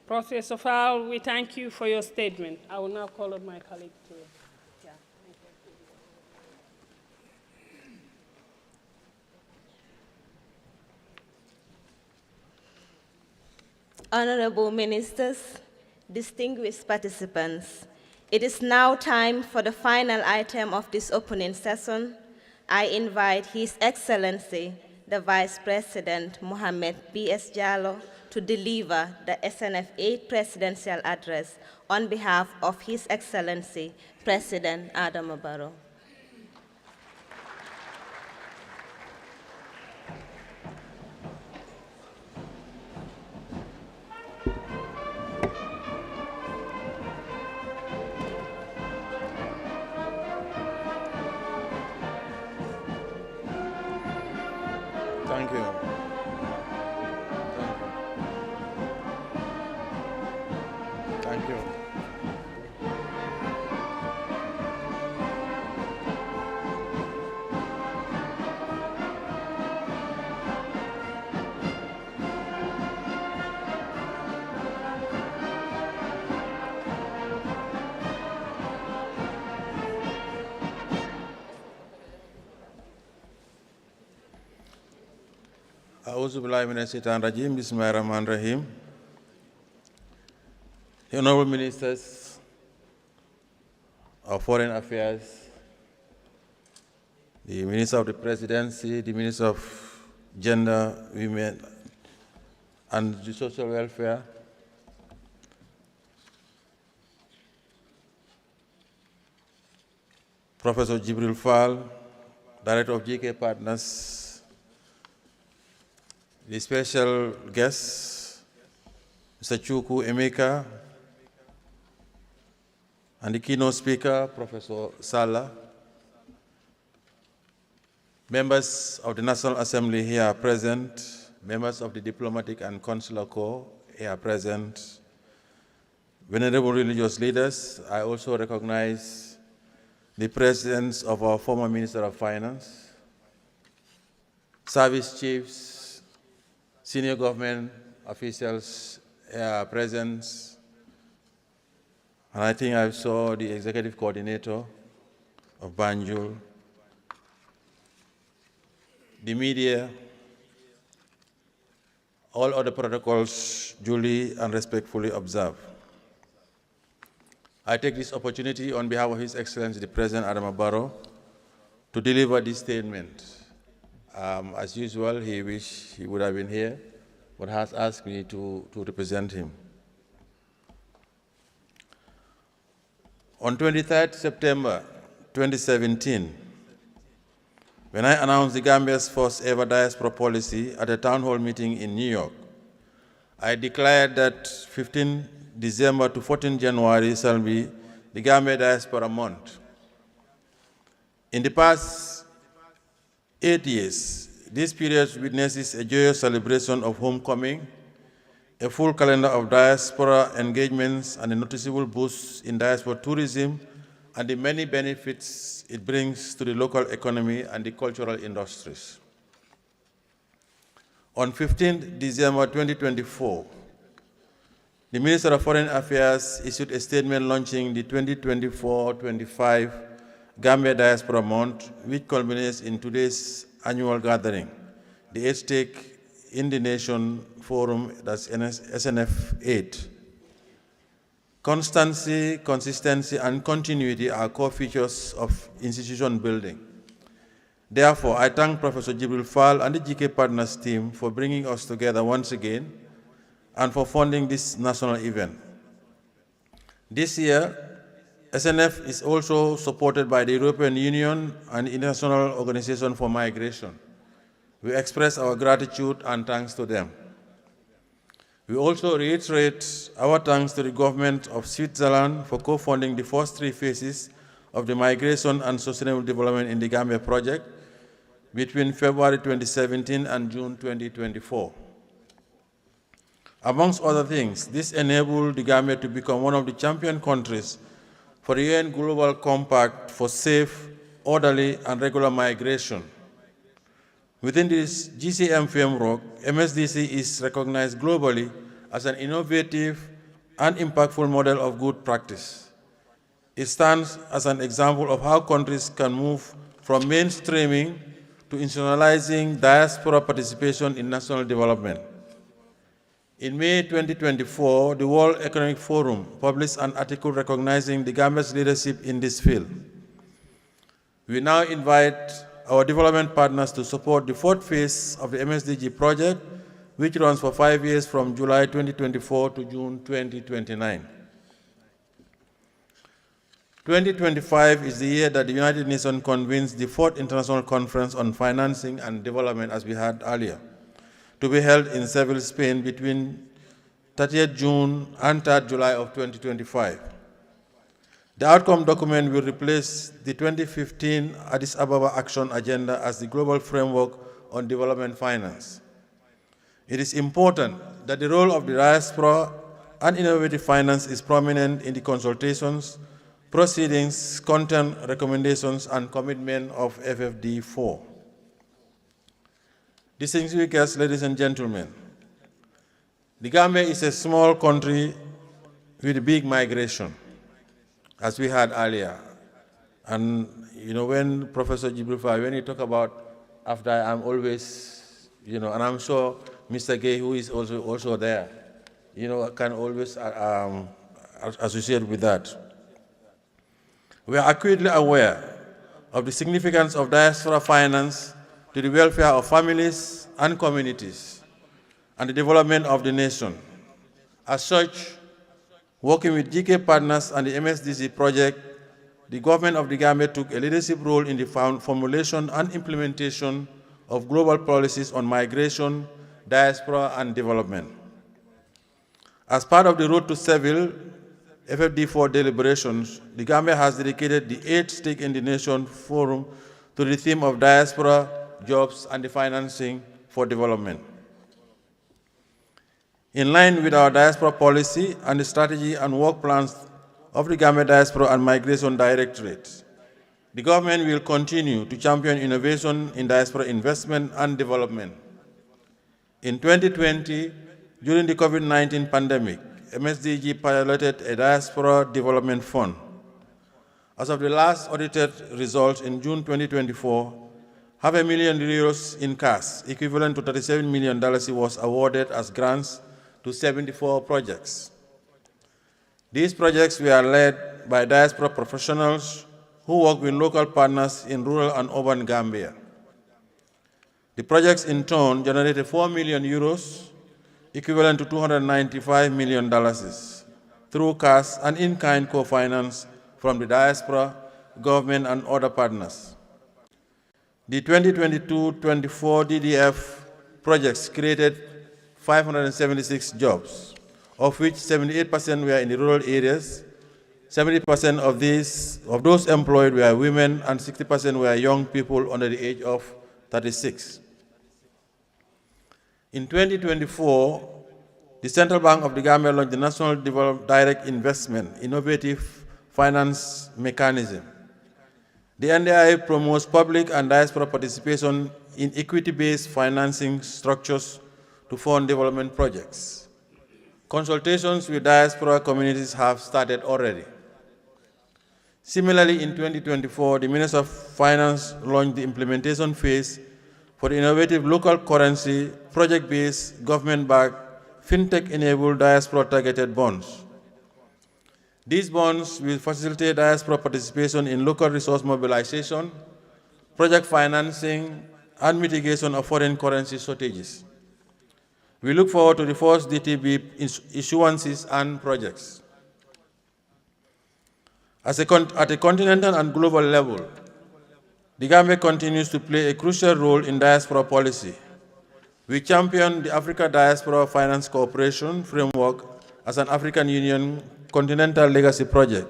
Professor Fowl, we thank you for your statement. I will now call on my colleague to. Yeah,
Honorable Ministers, distinguished participants, it is now time for the final item of this opening session. I invite His Excellency, the Vice President, Mohamed B.S. Jallow, to deliver the SNF8 presidential address on behalf of His Excellency, President Adama Barrow.
Thank you. Thank you. A'udhu billahi minash shaitanir rajim. Bismillahirrahmanirrahim. Honorable Ministers of Foreign Affairs, the Minister of the Presidency, the Minister of Gender, Women, and the Social Welfare, Professor Jibril Fall, Director of GK Partners, the special guests, Mr. Chuku Emeka, and the keynote speaker, Professor Sala. Members of the National Assembly here are present, members of the Diplomatic and Consular Corps here are present, venerable religious leaders. I also recognize the presence of our former Minister of Finance, service chiefs, senior government officials are present, and I think I saw the executive coordinator of Banjul, the media, all other protocols duly and respectfully observed. I take this opportunity on behalf of His Excellency the President Adama Barrow to deliver this statement. As usual, he wished he would have been here, but has asked me to represent him. On 23rd September 2017,
when I announced the Gambia's first ever diaspora policy at a town hall meeting in New York. I declared that 15 December to 14 January shall be the Gambia Diaspora Month. In the past 8 years, this period witnesses a joyous celebration of homecoming, a full calendar of diaspora engagements, and a noticeable boost in diaspora tourism and the many benefits it brings to the local economy and the cultural industries. On 15 December 2024, the Minister of Foreign Affairs issued a statement launching the 2024-25 Gambia Diaspora Month, which culminates in today's annual gathering, the 8th Stake in the Nation Forum, that's SNF8. Constancy, consistency, and continuity are core features of institution building. Therefore, I thank Professor Jibril Fall and the GK Partners team for bringing us together once again and for funding this national event. This year, SNF is also supported by the European Union and International Organization for Migration. We express our gratitude and thanks to them. We also reiterate our thanks to the government of Switzerland for co-funding the first 3 phases of the Migration and Sustainable Development in the Gambia project between February 2017 and June 2024. Amongst other things, this enabled the Gambia to become one of the champion countries for the UN Global Compact for safe, orderly, and regular migration. Within this GCM framework, MSDC is recognized globally as an innovative and impactful model of good practice. It stands as an example of how countries can move from mainstreaming to institutionalizing diaspora participation in national development. In May 2024, the World Economic Forum published an article recognizing the Gambia's leadership in this field. We now invite our development partners to support the 4th phase of the MSDG project, which runs for 5 years from July 2024 to June 2029. 2025 is the year that the United Nations convenes the 4th International Conference on Financing and Development, as we had earlier, to be held in Seville, Spain between 30th June and 3rd July of 2025. The outcome document will replace the 2015 Addis Ababa Action Agenda as the global framework on development finance. It is important that the role of the diaspora and innovative finance is prominent in the consultations, proceedings, content, recommendations, and commitment of FFD4. Distinguished guests, ladies and gentlemen, the Gambia is a small country with big migration, as we had earlier. And when Professor Jibril Fall, when you talk about after, I'm always, and I'm sure Mr. Gay, who is also there, can always associate with that. We are acutely aware of the significance of diaspora finance to the welfare of families and communities and the development of the nation. As such, working with GK Partners and the MSDC project, the government of the Gambia took a leadership role in the formulation and implementation of global policies on migration, diaspora, and development. As part of the Road to Seville FFD4 deliberations, the Gambia has dedicated the 8th Stake in the Nation Forum to the theme of diaspora, jobs, and the financing for development. In line with our diaspora policy and the strategy and work plans of the Gambia Diaspora and Migration Directorate, the government will continue to champion innovation in diaspora investment and development. In 2020, during the COVID-19 pandemic, MSDG piloted a Diaspora Development Fund. As of the last audited results in June 2024, €500,000 in cash, equivalent to $37 million, was awarded as grants to 74 projects. These projects were led by diaspora professionals who work with local partners in rural and urban Gambia. The projects in turn generated €4 million, equivalent to $295 million, through cash and in-kind co-finance from the diaspora, government, and other partners. The 2022-24 DDF projects created 576 jobs, of which 78% were in the rural areas. 70% of those employed were women, and 60% were young people under the age of 36. In 2024, the Central Bank of the Gambia launched the National Direct Investment Innovative Finance Mechanism. The NDI promotes public and diaspora participation in equity-based financing structures to fund development projects. Consultations with diaspora communities have started already. Similarly, in 2024, the Minister of Finance launched the implementation phase for the innovative local currency, project-based, government-backed, fintech-enabled diaspora-targeted bonds. These bonds will facilitate diaspora participation in local resource mobilization, project financing, and mitigation of foreign currency shortages. We look forward to the first DTB issuances and projects. At a continental and global level, the Gambia continues to play a crucial role in diaspora policy. We champion the Africa Diaspora Finance Cooperation Framework as an African Union continental legacy project,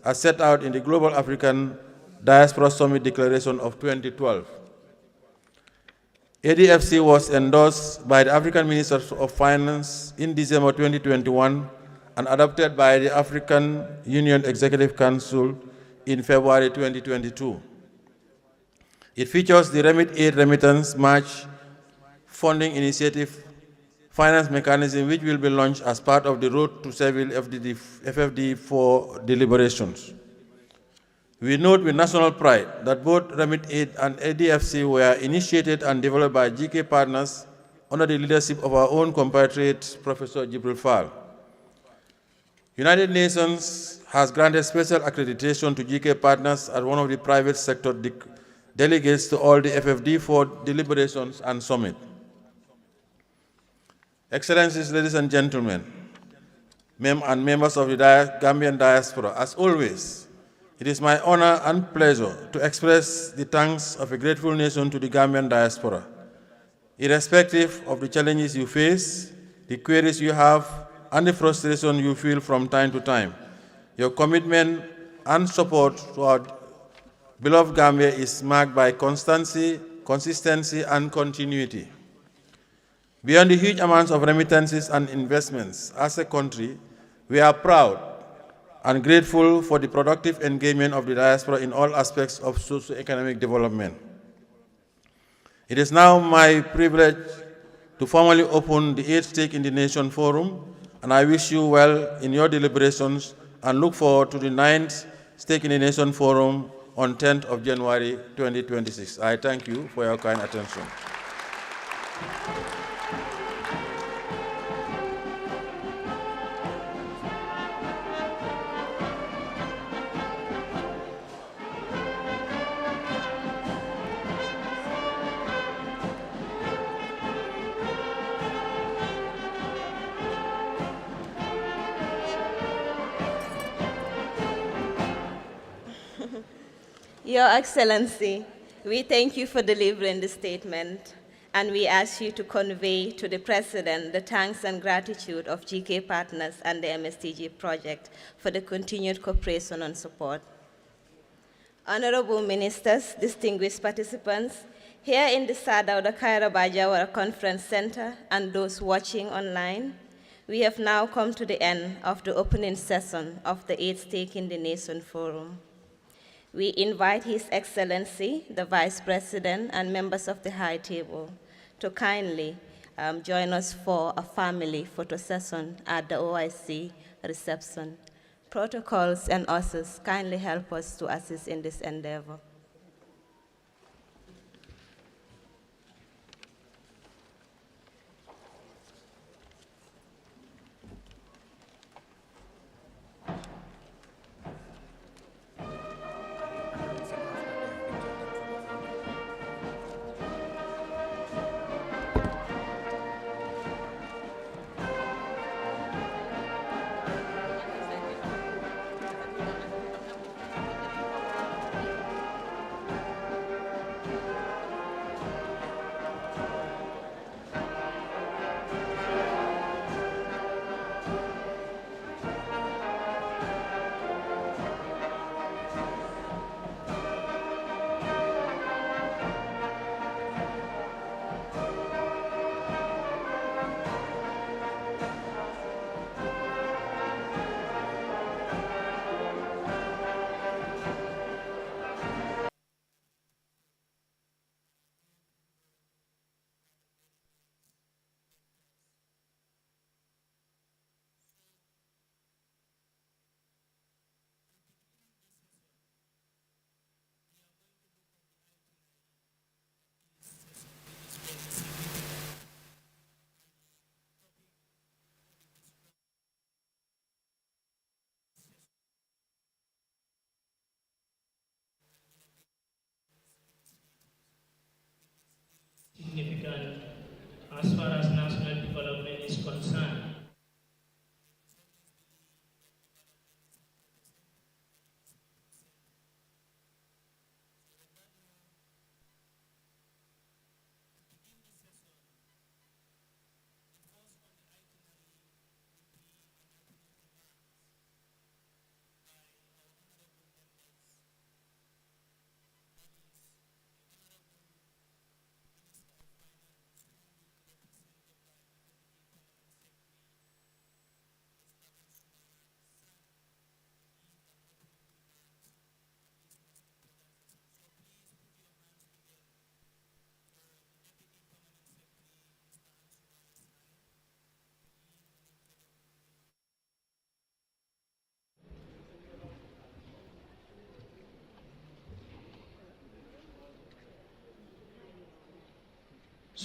as set out in the Global African Diaspora Summit Declaration of 2012. ADFC was endorsed by the African Ministers of Finance in December 2021 and adopted by the African Union Executive Council in February 2022. It features the Remit8 Remittance Match Funding Initiative finance mechanism, which will be launched as part of the Road to Seville FFD4 deliberations. We note with national pride that both Remit8 and ADFC were initiated and developed by GK partners under the leadership of our own compatriot, Professor Jibril Fall. United Nations has granted special accreditation to GK partners as one of the private sector delegates to all the FFD4 deliberations and summit. Excellencies, ladies and gentlemen, and members of the Gambian diaspora, as always, it is my honor and pleasure to express the thanks of a grateful nation to the Gambian diaspora. Irrespective of the challenges you face, the queries you have, and the frustration you feel from time to time, your commitment and support to our beloved Gambia is marked by constancy, consistency, and continuity. Beyond the huge amounts of remittances and investments, as a country, we are proud and grateful for the productive engagement of the diaspora in all aspects of socio-economic development. It is now my privilege to formally open the 8th Stake in the Nation Forum, and I wish you well in your deliberations and look forward to the 9th Stake in the Nation Forum on 10th of January 2026. I thank you for your kind attention.
Your Excellency, we thank you for delivering the statement, and we ask you to convey to the President the thanks and gratitude of GK partners and the MSTG project for the continued cooperation and support. Honorable Ministers, distinguished participants, here in the Sadauda Kairaba Conference Center and those watching online, we have now come to the end of the opening session of the 8th Stake in the Nation Forum. We invite His Excellency, the Vice President, and members of the High Table to kindly join us for a family photo session at the OIC reception. Protocols and ushers kindly help us to assist in this endeavor.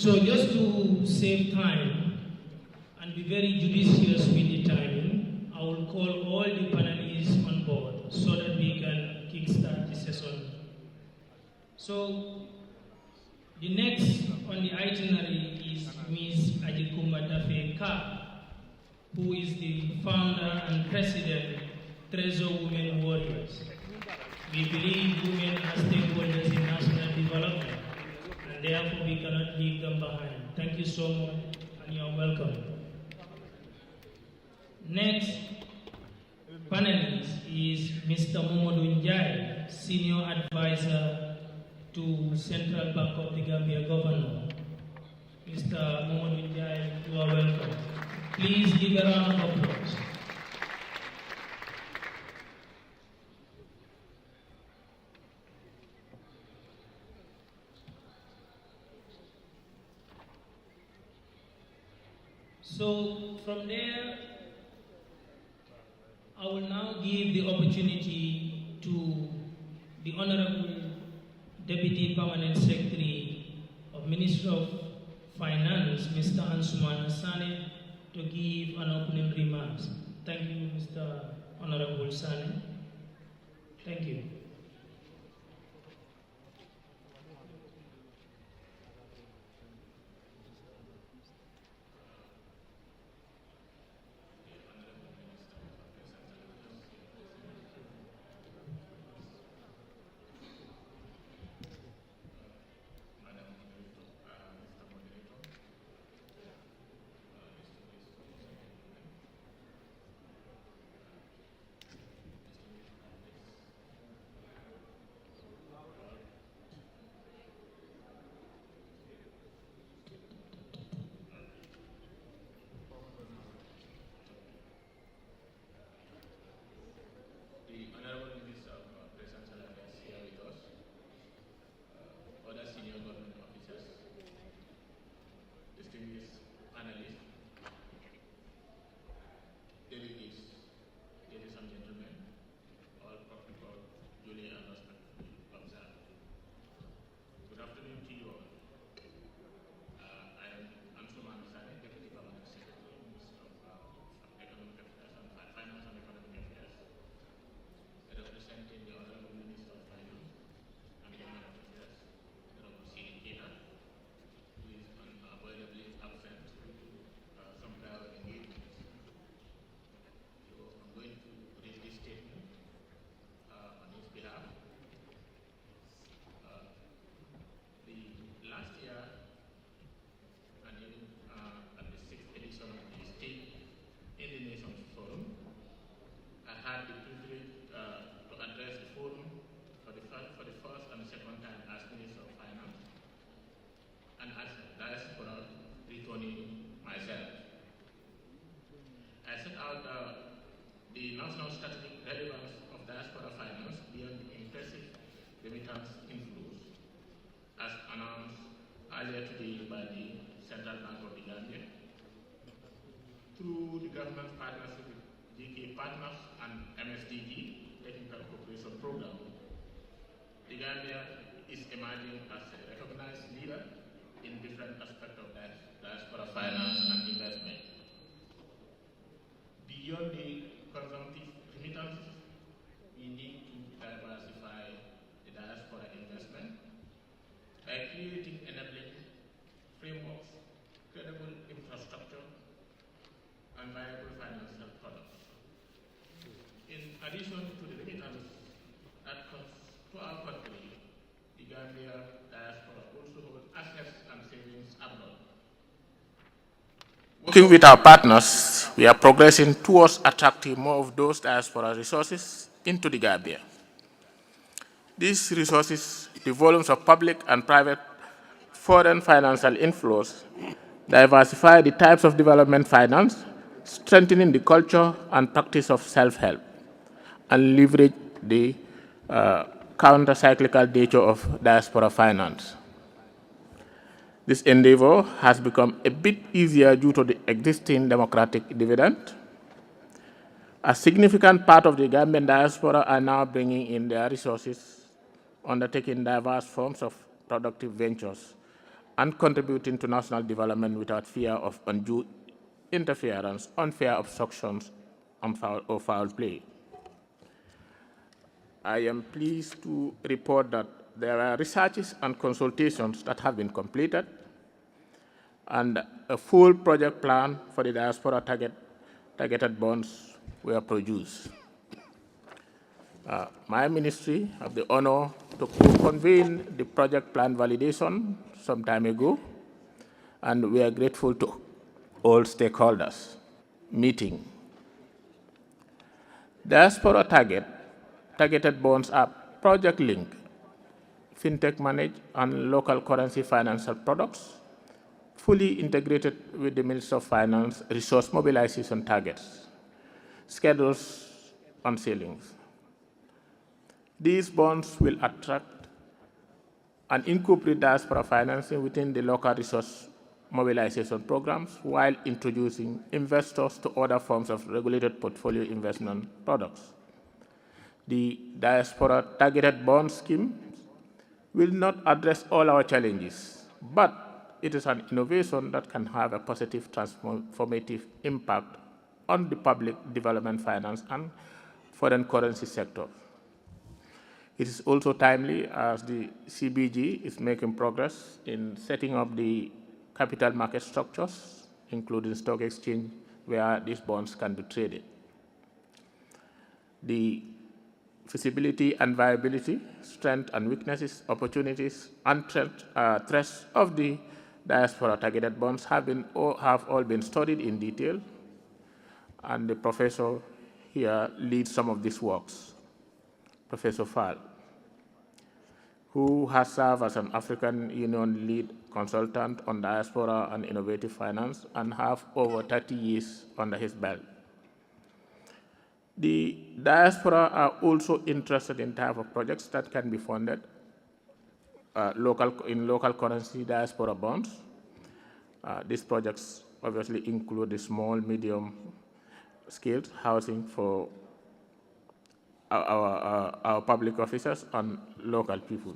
So just to save time and be very judicious with the timing, I will call all the panelists on board so that we can kickstart the session. So the next on the itinerary is Ms. Ajikumba Dafe Ka, who is the founder and president Treasure Women Warriors. We believe women are stakeholders in national development, and therefore we cannot leave them behind. Thank you so much, and you are welcome. Next panelist is Mr. Momodou Njai, Senior Advisor to Central Bank of the Gambia Governor. Mr. Momodou Njai, you are welcome. Please give a round of applause. So from there, I will now give the opportunity to the Honorable Deputy Permanent Secretary of Ministry of Finance, Mr. Ansumana Sane, to give an opening remarks. Thank you, Mr. Honorable Sane. Thank you.
the national strategic relevance of diaspora finance beyond the impressive remittance inflows, as announced earlier today by the Central Bank of the Gambia. Through the government's partnership with GK Partners and MSDG Technical Cooperation Program, the Gambia is emerging as a recognized leader in different aspects of diaspora finance and investment. Beyond the consumptive remittances, we need to diversify the diaspora investment by creating enabling frameworks, credible infrastructure, and viable financial products. In addition to the remittance that comes to our country, the Gambia diaspora also holds assets and savings abroad. Working with our partners, we are progressing towards attracting more of those diaspora resources into the Gambia. These resources, the volumes of public and private foreign financial inflows, diversify the types of development finance, strengthening the culture and practice of self-help, and leverage the counter-cyclical nature of diaspora finance. This endeavor has become a bit easier due to the existing democratic dividend. A significant part of the Gambian diaspora are now bringing in their resources, undertaking diverse forms of productive ventures,
and contributing to national development without fear of undue interference, unfair obstructions, or foul play. I am pleased to report that there are researches and consultations that have been completed, and a full project plan for the diaspora targeted bonds were produced. My ministry had the honor to convene the project plan validation some time ago, and we are grateful to all stakeholders meeting. Diaspora targeted bonds are project-linked, fintech-managed, and local currency financial products, fully integrated with the Ministry of Finance resource mobilization targets, schedules, and ceilings. These bonds will attract and incorporate diaspora financing within the local resource mobilization programs while introducing investors to other forms of regulated portfolio investment products. The diaspora targeted bond scheme will not address all our challenges, but it is an innovation that can have a positive transformative impact on the public development finance and foreign currency sector. It is also timely as the CBG is making progress in setting up the capital market structures, including stock exchange, where these bonds can be traded. The feasibility and viability, strengths and weaknesses, opportunities, and threats of the diaspora targeted bonds have all been studied in detail, and the professor here leads some of these works. Professor Fall, who has served as an African Union lead consultant on diaspora and innovative finance and have over 30 years under his belt. The diaspora are also interested in type of projects that can be funded in local currency diaspora bonds. These projects obviously include the small, medium scale housing for our public officers and local people.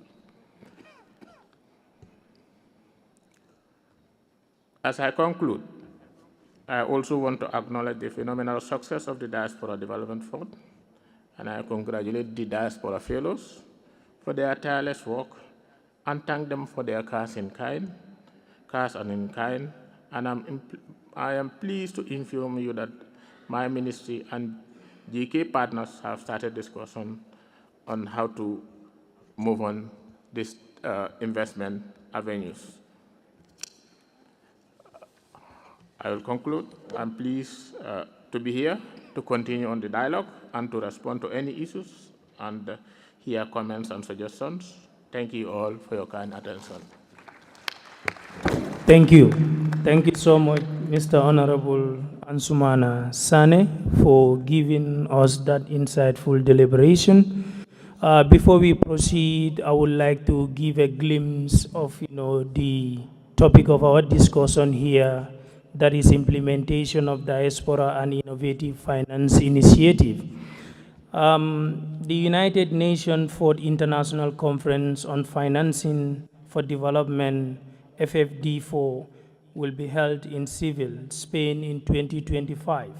As I conclude, I also want to acknowledge the phenomenal success of the Diaspora Development Fund, and I congratulate the Diaspora Fellows for their tireless work and thank them for their cash and in kind, and I am pleased to inform you that my ministry and GK partners have started discussion on how to move on these investment avenues. I will conclude. I'm pleased to be here to continue on the dialogue and to respond to any issues and hear comments and suggestions. Thank you all for your kind attention.
Thank you. Thank you so much, Mr. Honorable Ansumana Sane, for giving us that insightful deliberation. Before we proceed, I would like to give a glimpse of the topic of our discussion here, that is implementation of Diaspora and Innovative Finance Initiative. The United Nations Fourth International Conference on Financing for Development, FFD4, will be held in Seville, Spain in 2025.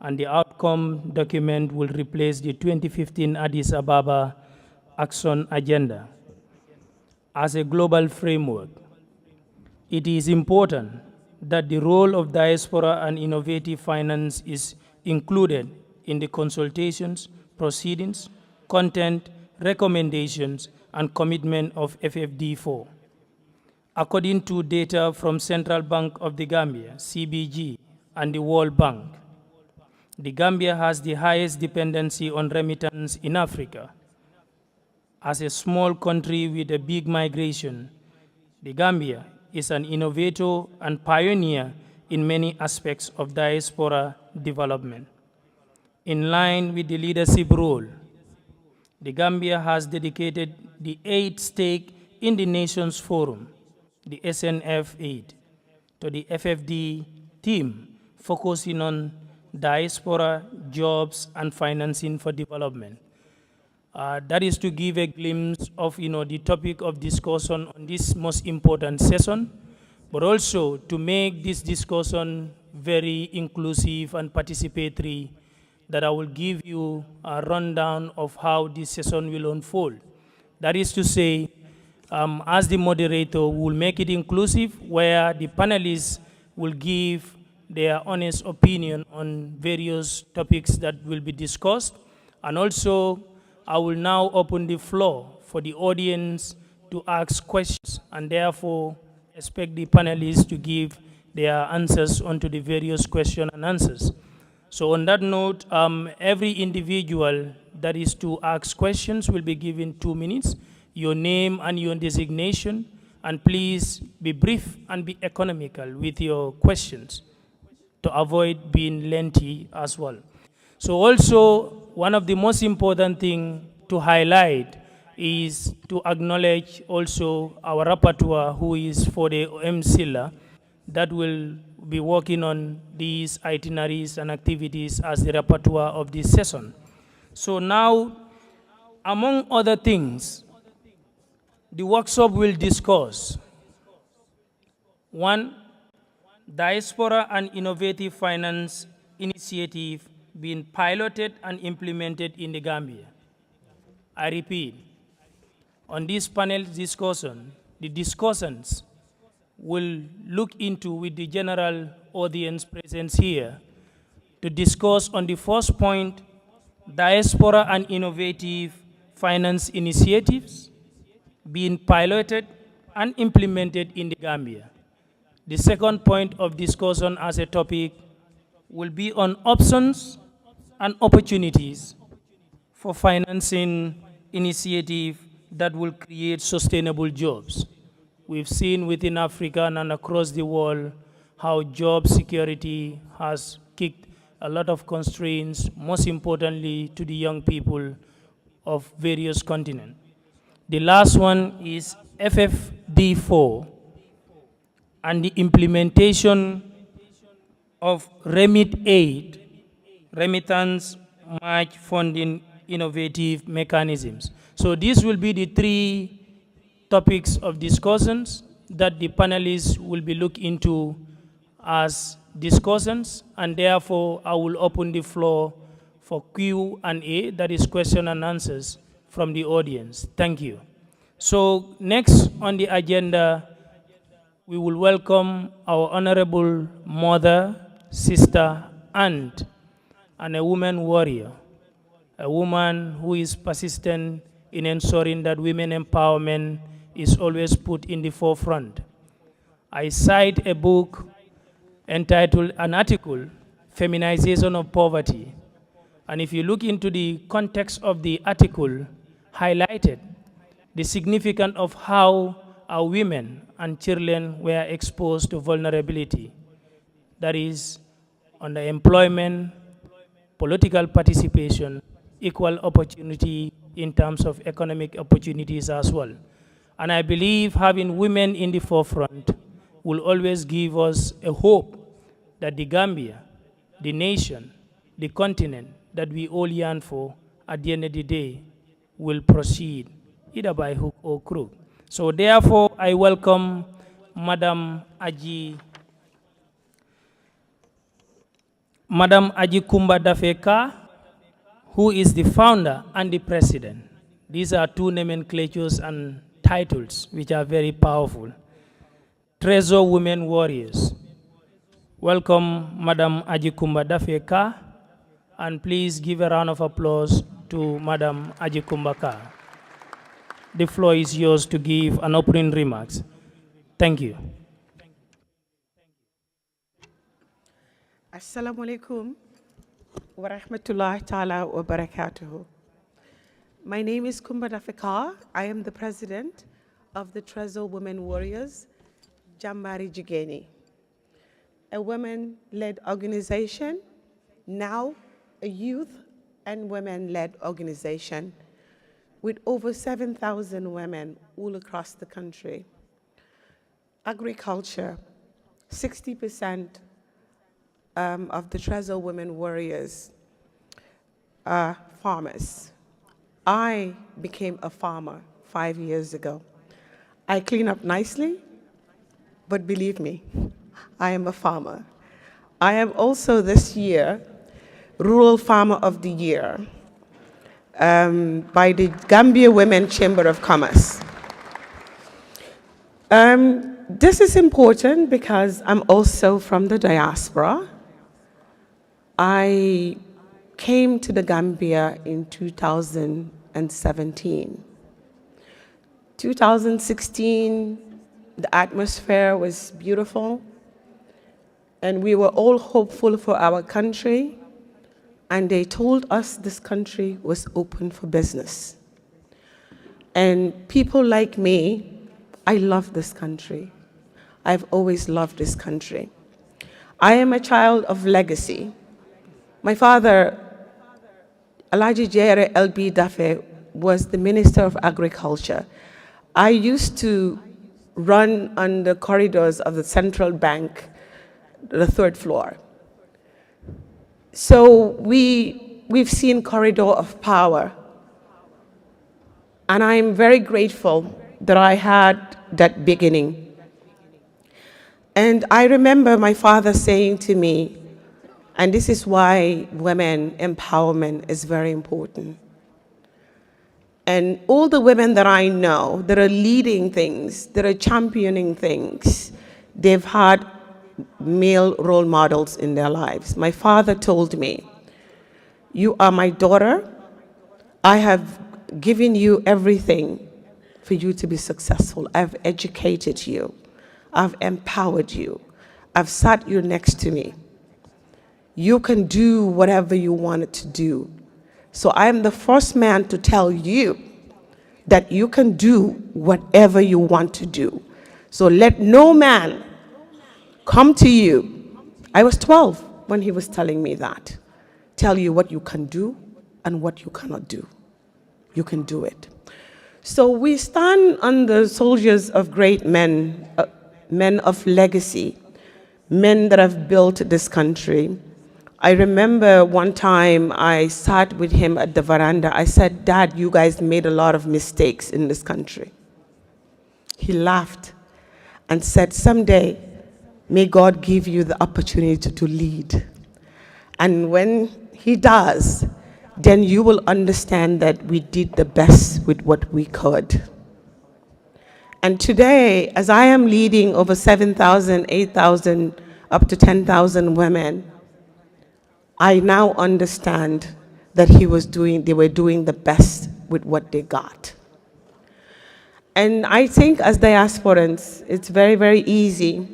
And the outcome document will replace the 2015 Addis Ababa Action Agenda. As a global framework, it is important that the role of diaspora and innovative finance is included in the consultations, proceedings, content, recommendations, and commitment of FFD4. According to data from Central Bank of the Gambia, CBG, and the World Bank, the Gambia has the highest dependency on remittance in Africa. As a small country with a big migration, the Gambia is an innovator and pioneer in many aspects of diaspora development. In line with the leadership role, the Gambia has dedicated the 8th stake in the Nations Forum, the SNF8, to the FFD team, focusing on diaspora, jobs, and financing for development. That is to give a glimpse of the topic of discussion on this most important session, but also to make this discussion very inclusive and participatory, that I will give you a rundown of how this session will unfold. That is to say, as the moderator, we will make it inclusive, where the panelists will give their honest opinion on various topics that will be discussed. And also, I will now open the floor for the audience to ask questions, and therefore expect the panelists to give their answers onto the various questions and answers. So on that note, every individual that is to ask questions will be given 2 minutes, your name and your designation, and please be brief and be economical with your questions to avoid being lengthy as well. So also, one of the most important things to highlight is to acknowledge also our rapporteur, who is for the MCLA, that will be working on these itineraries and activities as the rapporteur of this session. So now, among other things, the workshop will discuss: 1, Diaspora and Innovative Finance Initiative being piloted and implemented in the Gambia. I repeat, on this panel discussion, the discussants will look into, with the general audience present here, to discuss on the first point, Diaspora and Innovative Finance Initiatives being piloted and implemented in the Gambia. The second point of discussion as a topic will be on options and opportunities for financing initiative that will create sustainable jobs. We've seen within Africa and across the world how job security has kicked a lot of constraints, most importantly to the young people of various continents. The last one is FFD4 and the implementation of Remit8, Remittance Match Funding Innovative Mechanisms. So these will be the 3 topics of discussions that the panelists will be looking into as discussions, and therefore I will open the floor for Q&A, that is question and answers from the audience. Thank you. So next on the agenda, we will welcome our honorable mother, sister, aunt, and a woman warrior, a woman who is persistent in ensuring that women empowerment is always put in the forefront. I cite a book entitled, an article, Feminization of Poverty. And if you look into the context of the article, highlighted the significance of how our women and children were exposed to vulnerability. That is, under employment, political participation, equal opportunity in terms of economic opportunities as well. And I believe having women in the forefront will always give us a hope that the Gambia, the nation, the continent that we all yearn for, at the end of the day, will proceed, either by hook or crook. So therefore, I welcome Madam Aji Kumba Dafeka, who is the founder and the president. These are 2 nomenclatures and titles which are very powerful. Treasure Women Warriors. Welcome, Madam Aji Kumba Dafeka, and please give a round of applause to Madam Aji Kumbaka. The floor is yours to give an opening remarks. Thank you.
Assalamu alaikum wa rahmatullahi ta'ala wa barakatuhu. My name is Kumba Dafeka. I am the president of the Treasure Women Warriors, Jambari Jigeni, a women-led organization, now a youth and women-led organization with over 7,000 women all across the country. Agriculture, 60% of the Treasure Women Warriors are farmers. I became a farmer 5 years ago. I clean up nicely, but believe me, I am a farmer. I am also this year Rural Farmer of the Year by the Gambia Women Chamber of Commerce. This is important because I'm also from the diaspora. I came to the Gambia in 2017. 2016, the atmosphere was beautiful, and we were all hopeful for our country, and they told us this country was open for business. And people like me, I love this country. I've always loved this country. I am a child of legacy. My father, Alhaji Jere L.B. Dafe, was the Minister of Agriculture. I used to run on the corridors of the central bank, the 3rd floor. So we've seen corridor of power. And I'm very grateful that I had that beginning. And I remember my father saying to me, and this is why women empowerment is very important. And all the women that I know that are leading things, that are championing things, they've had male role models in their lives. My father told me, "You are my daughter. I have given you everything for you to be successful. I've educated you. I've empowered you. I've sat you next to me. You can do whatever you wanted to do. So I am the first man to tell you that you can do whatever you want to do. So let no man come to you." I was 12 when he was telling me that. Tell you what you can do and what you cannot do. You can do it. So we stand on the soldiers of great men, men of legacy, men that have built this country. I remember one time I sat with him at the veranda. I said, "Dad, you guys made a lot of mistakes in this country." He laughed and said, "Someday, may God give you the opportunity to lead. And when he does, then you will understand that we did the best with what we could." And today, as I am leading over 7,000, 8,000, up to 10,000 women, I now understand that they were doing the best with what they got. And I think as diasporans, it's very, very easy,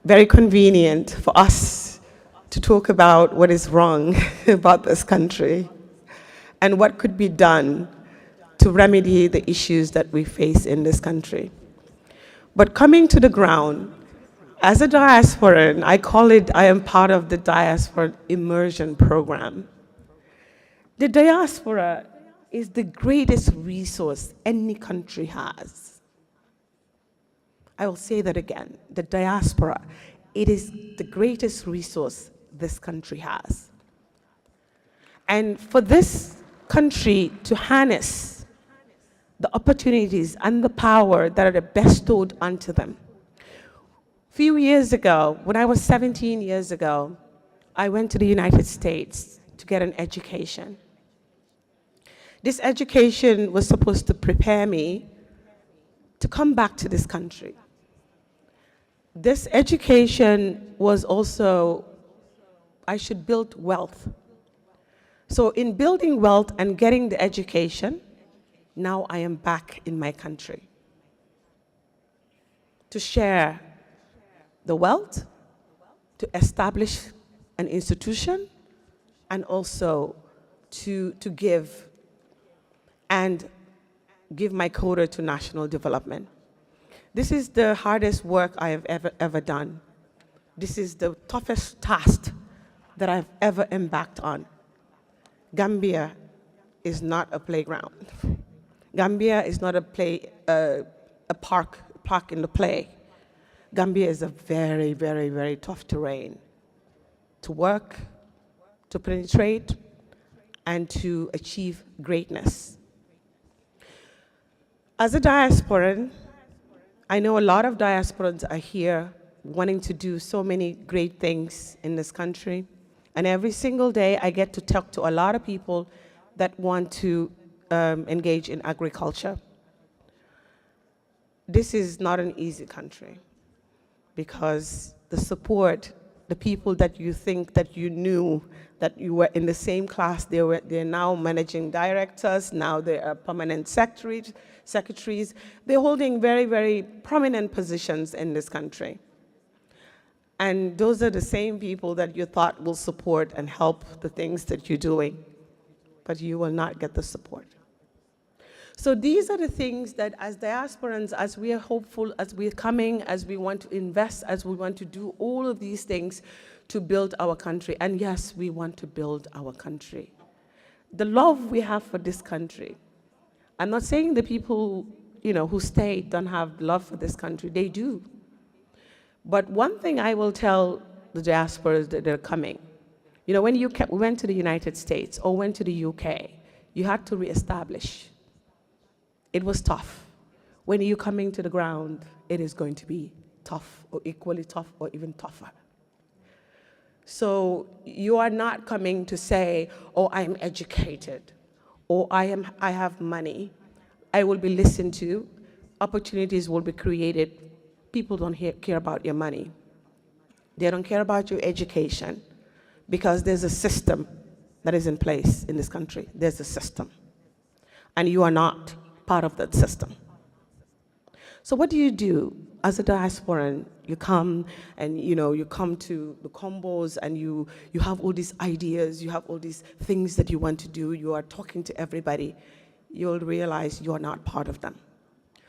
very convenient for us to talk about what is wrong about this country and what could be done to remedy the issues that we face in this country. But coming to the ground, as a diasporan, I am part of the Diaspora Immersion Program. The diaspora is the greatest resource any country has. I will say that again. The diaspora, it is the greatest resource this country has. And for this country to harness the opportunities and the power that are bestowed unto them. A few years ago, when I was 17 years ago, I went to the United States to get an education. This education was supposed to prepare me to come back to this country. This education was also, I should build wealth. So in building wealth and getting the education, now I am back in my country to share the wealth, to establish an institution, and also to give my quota to national development. This is the hardest work I have ever done. This is the toughest task that I've ever embarked on. Gambia is not a playground. Gambia is not a park in the play. Gambia is a very, very, very tough terrain to work, to penetrate, and to achieve greatness. As a diasporan, I know a lot of diasporans are here wanting to do so many great things in this country. And every single day I get to talk to a lot of people that want to engage in agriculture. This is not an easy country because the support, the people that you think that you knew, that you were in the same class, they're now managing directors, now they are permanent secretaries. They're holding very, very prominent positions in this country. And those are the same people that you thought will support and help the things that you're doing, but you will not get the support. So these are the things that as diasporans, as we are hopeful, as we're coming, as we want to invest, as we want to do all of these things to build our country. And yes, we want to build our country. The love we have for this country, I'm not saying the people who stay don't have love for this country, they do. But one thing I will tell the diasporas that are coming, when you went to the United States or went to the UK, you had to reestablish. It was tough. When you're coming to the ground, it is going to be tough or equally tough or even tougher. So you are not coming to say, oh, I'm educated, or I have money, I will be listened to, opportunities will be created. People don't care about your money. They don't care about your education because there's a system that is in place in this country. There's a system. And you are not part of that system. So what do you do as a diasporan? You come and you come to the combos and you have all these ideas, you have all these things that you want to do, you are talking to everybody. You'll realize you are not part of them.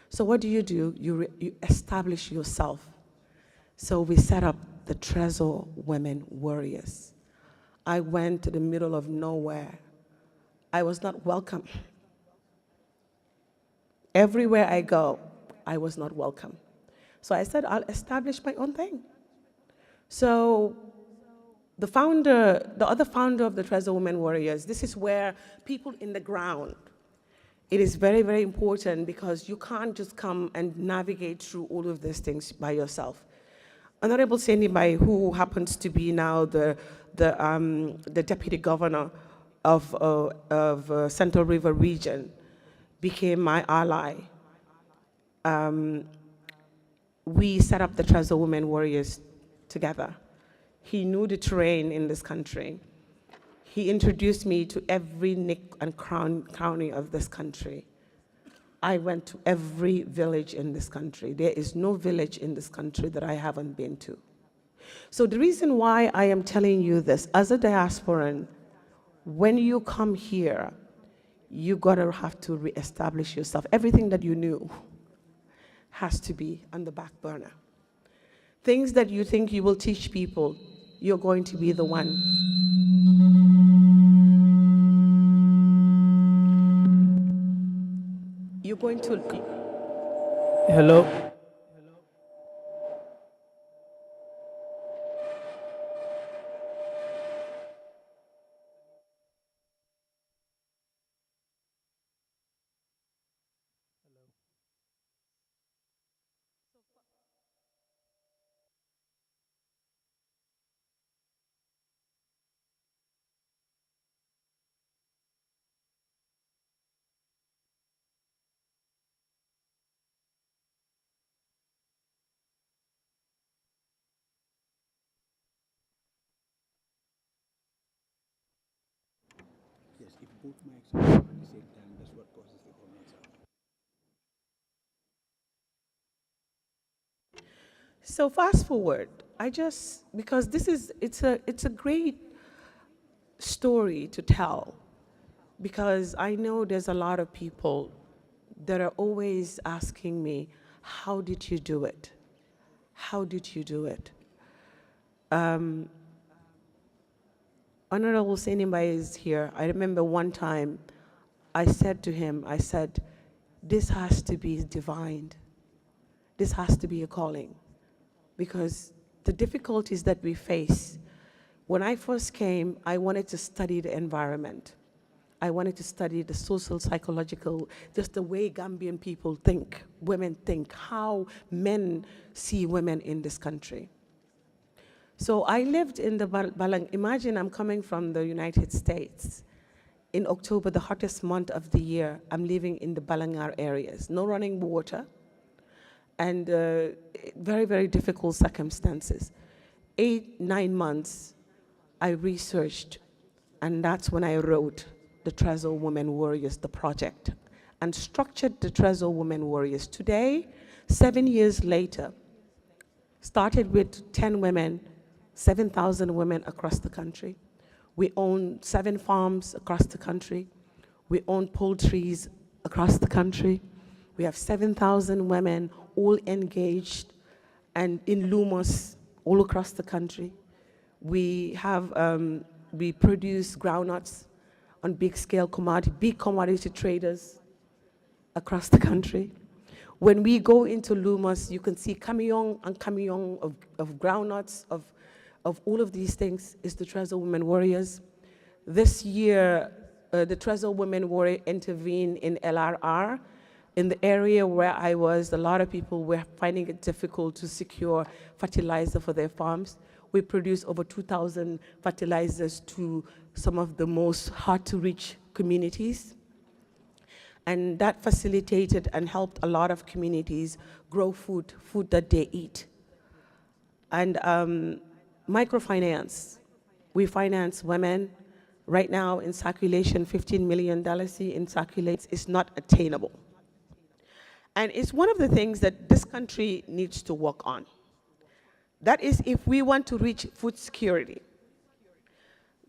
So what do? You establish yourself. So we set up the Treasure Women Warriors. I went to the middle of nowhere. I was not welcome. Everywhere I go, I was not welcome. So I said, I'll establish my own thing. So the other founder of the Treasure Women Warriors, this is where people in the ground, it is very, very important because you can't just come and navigate through all of these things by yourself. Honorable Sendibai, who happens to be now the deputy governor of Central River region, became my ally. We set up the Treasure Women Warriors together. He knew the terrain in this country. He introduced me to every nook and cranny of this country. I went to every village in this country. There is no village in this country that I haven't been to. So the reason why I am telling you this, as a diasporan, when you come here, you gotta have to reestablish yourself. Everything that you knew has to be on the back burner. Things that you think you will teach people, you're going to be the one. You're going to...
Hello.
Yes, if both mics are on at the same time, that's what causes the problems.
So fast forward, because it's a great story to tell, because I know there's a lot of people that are always asking me, how did you do it? How did you do it? Honorable Senimbai is here. I remember one time I said to him, this has to be divine. This has to be a calling. Because the difficulties that we face, when I first came, I wanted to study the environment. I wanted to study the social, psychological, just the way Gambian people think, women think, how men see women in this country. So I lived in the Balang. Imagine I'm coming from the United States. In October, the hottest month of the year, I'm living in the Wellingara areas. No running water, and very, very difficult circumstances. 8-9 months, I researched, and that's when I wrote the Treasure Women Warriors, the project, and structured the Treasure Women Warriors. Today, 7 years later, started with 10 women, 7,000 women across the country. We own 7 farms across the country. We own poultries across the country. We have 7,000 women all engaged and in Lumos all across the country. We have, we produce groundnuts on big scale big commodity traders across the country. When we go into Lumos, you can see camion and camion of groundnuts, of all of these things is the Treasure Women Warriors. This year, the Treasure Women Warrior intervened in LRR. In the area where I was, a lot of people were finding it difficult to secure fertilizer for their farms. We produced over 2,000 fertilizers to some of the most hard-to-reach communities. And that facilitated and helped a lot of communities grow food that they eat. And microfinance, we finance women. Right now in circulation, $15 million in circulates is not attainable. And it's one of the things that this country needs to work on. That is, if we want to reach food security,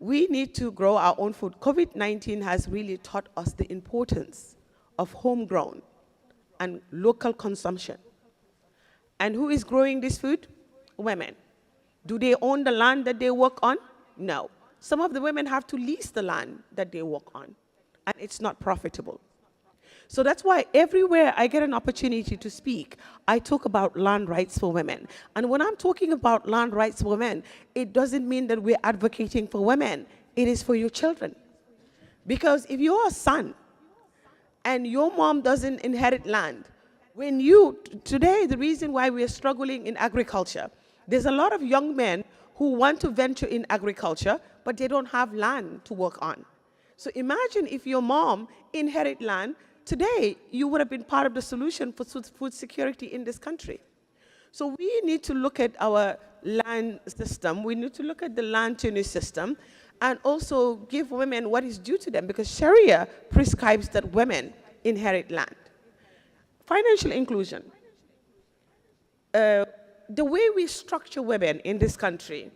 we need to grow our own food. COVID-19 has really taught us the importance of homegrown and local consumption. And who is growing this food? Women. Do they own the land that they work on? No. Some of the women have to lease the land that they work on, and it's not profitable. So that's why everywhere I get an opportunity to speak, I talk about land rights for women. And when I'm talking about land rights for women, it doesn't mean that we're advocating for women. It is for your children. Because if you're a son and your mom doesn't inherit land, when you, today the reason why we're struggling in agriculture, there's a lot of young men who want to venture in agriculture, but they don't have land to work on. So imagine if your mom inherit land, today you would have been part of the solution for food security in this country. So we need to look at our land system, we need to look at the land tenure system, and also give women what is due to them, because Sharia prescribes that women inherit land. Financial inclusion. The way we structure women in this country,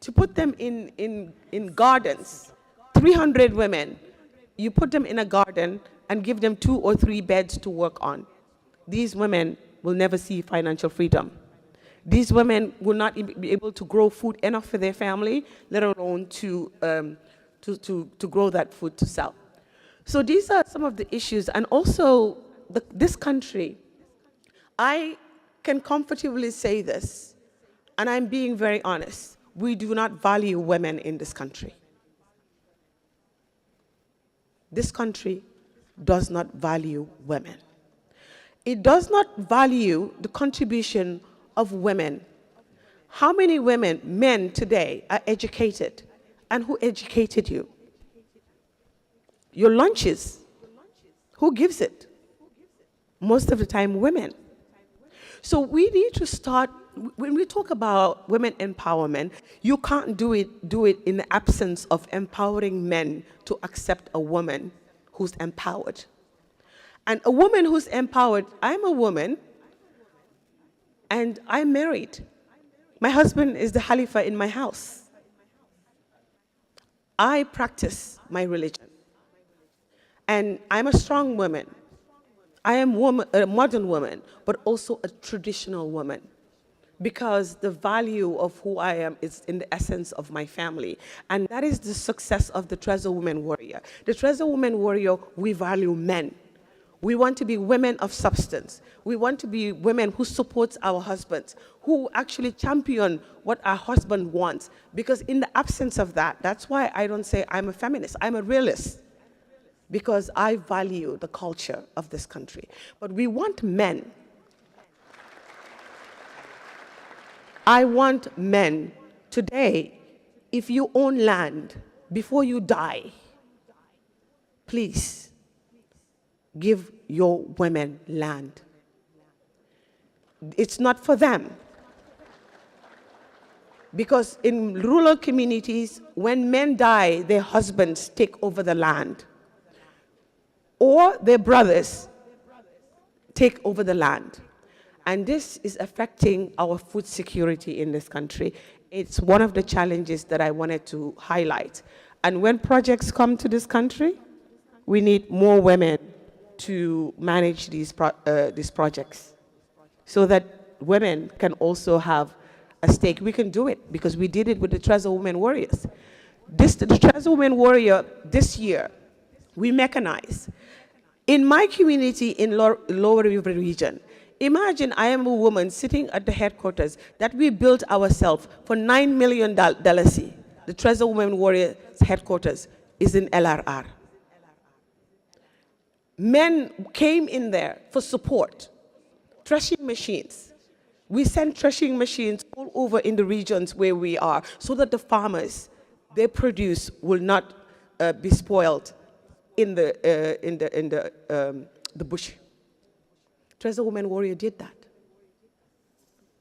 to put them in gardens, 300 women, you put them in a garden and give them 2 or 3 beds to work on. These women will never see financial freedom. These women will not be able to grow food enough for their family, let alone to grow that food to sell. So these are some of the issues. And also, this country, I can comfortably say this, and I'm being very honest, we do not value women in this country. This country does not value women. It does not value the contribution of women. How many women, men today, are educated? And who educated you? Your lunches, who gives it? Most of the time, women. So we need to start, when we talk about women empowerment, you can't do it in the absence of empowering men to accept a woman who's empowered. And a woman who's empowered, I'm a woman, and I'm married. My husband is the Khalifa in my house. I practice my religion. And I'm a strong woman. I am a modern woman, but also a traditional woman, because the value of who I am is in the essence of my family. And that is the success of the Treasure Women Warrior. The Treasure Women Warrior, we value men. We want to be women of substance. We want to be women who support our husbands, who actually champion what our husband wants. Because in the absence of that, that's why I don't say I'm a feminist, I'm a realist. because I value the culture of this country. But we want men. I want men today, if you own land, before you die, please give your women land. It's not for them. Because in rural communities, when men die, their husbands take over the land. Or their brothers take over the land. And this is affecting our food security in this country. It's one of the challenges that I wanted to highlight. And when projects come to this country, we need more women to manage these projects so that women can also have a stake. We can do it because we did it with the Treasure Women Warriors. The Treasure Women Warrior this year, we mechanize. In my community in Lower River region, imagine I am a woman sitting at the headquarters that we built ourselves for $9 million. The Treasure Women Warriors headquarters is in LRR. Men came in there for support. Threshing machines. We send threshing machines all over in the regions where we are so that the farmers, their produce will not be spoiled in the bush. Treasure Women Warrior did that.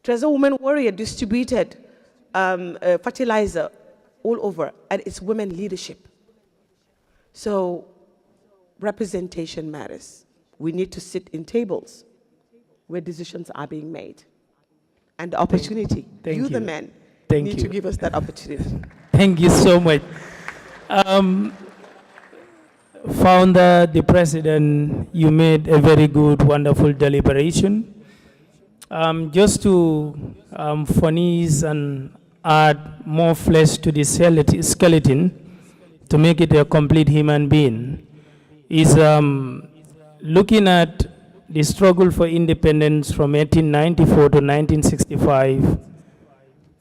Treasure Women Warrior distributed fertilizer all over, and it's women leadership. So representation matters. We need to sit in tables where decisions are being made. And the opportunity, you the men, need to give us that opportunity.
Thank you so much. Founder, the President, you made a very good, wonderful deliberation. Just to furnish and add more flesh to the skeleton to make it a complete human being is looking at the struggle for independence from 1894 to 1965,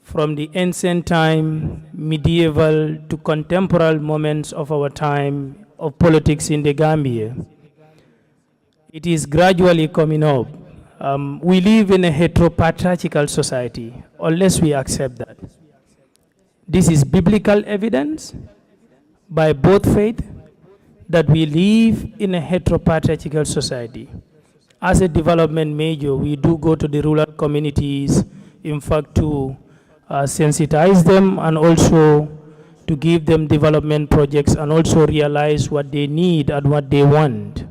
from the ancient time, medieval to contemporary moments of our time of politics in the Gambia. It is gradually coming up. We live in a heteropatriarchal society, unless we accept that. This is biblical evidence by both faith that we live in a heteropatriarchal society. As a development major, we do go to the rural communities, in fact, to sensitize them and also to give them development projects and also realize what they need and what they want.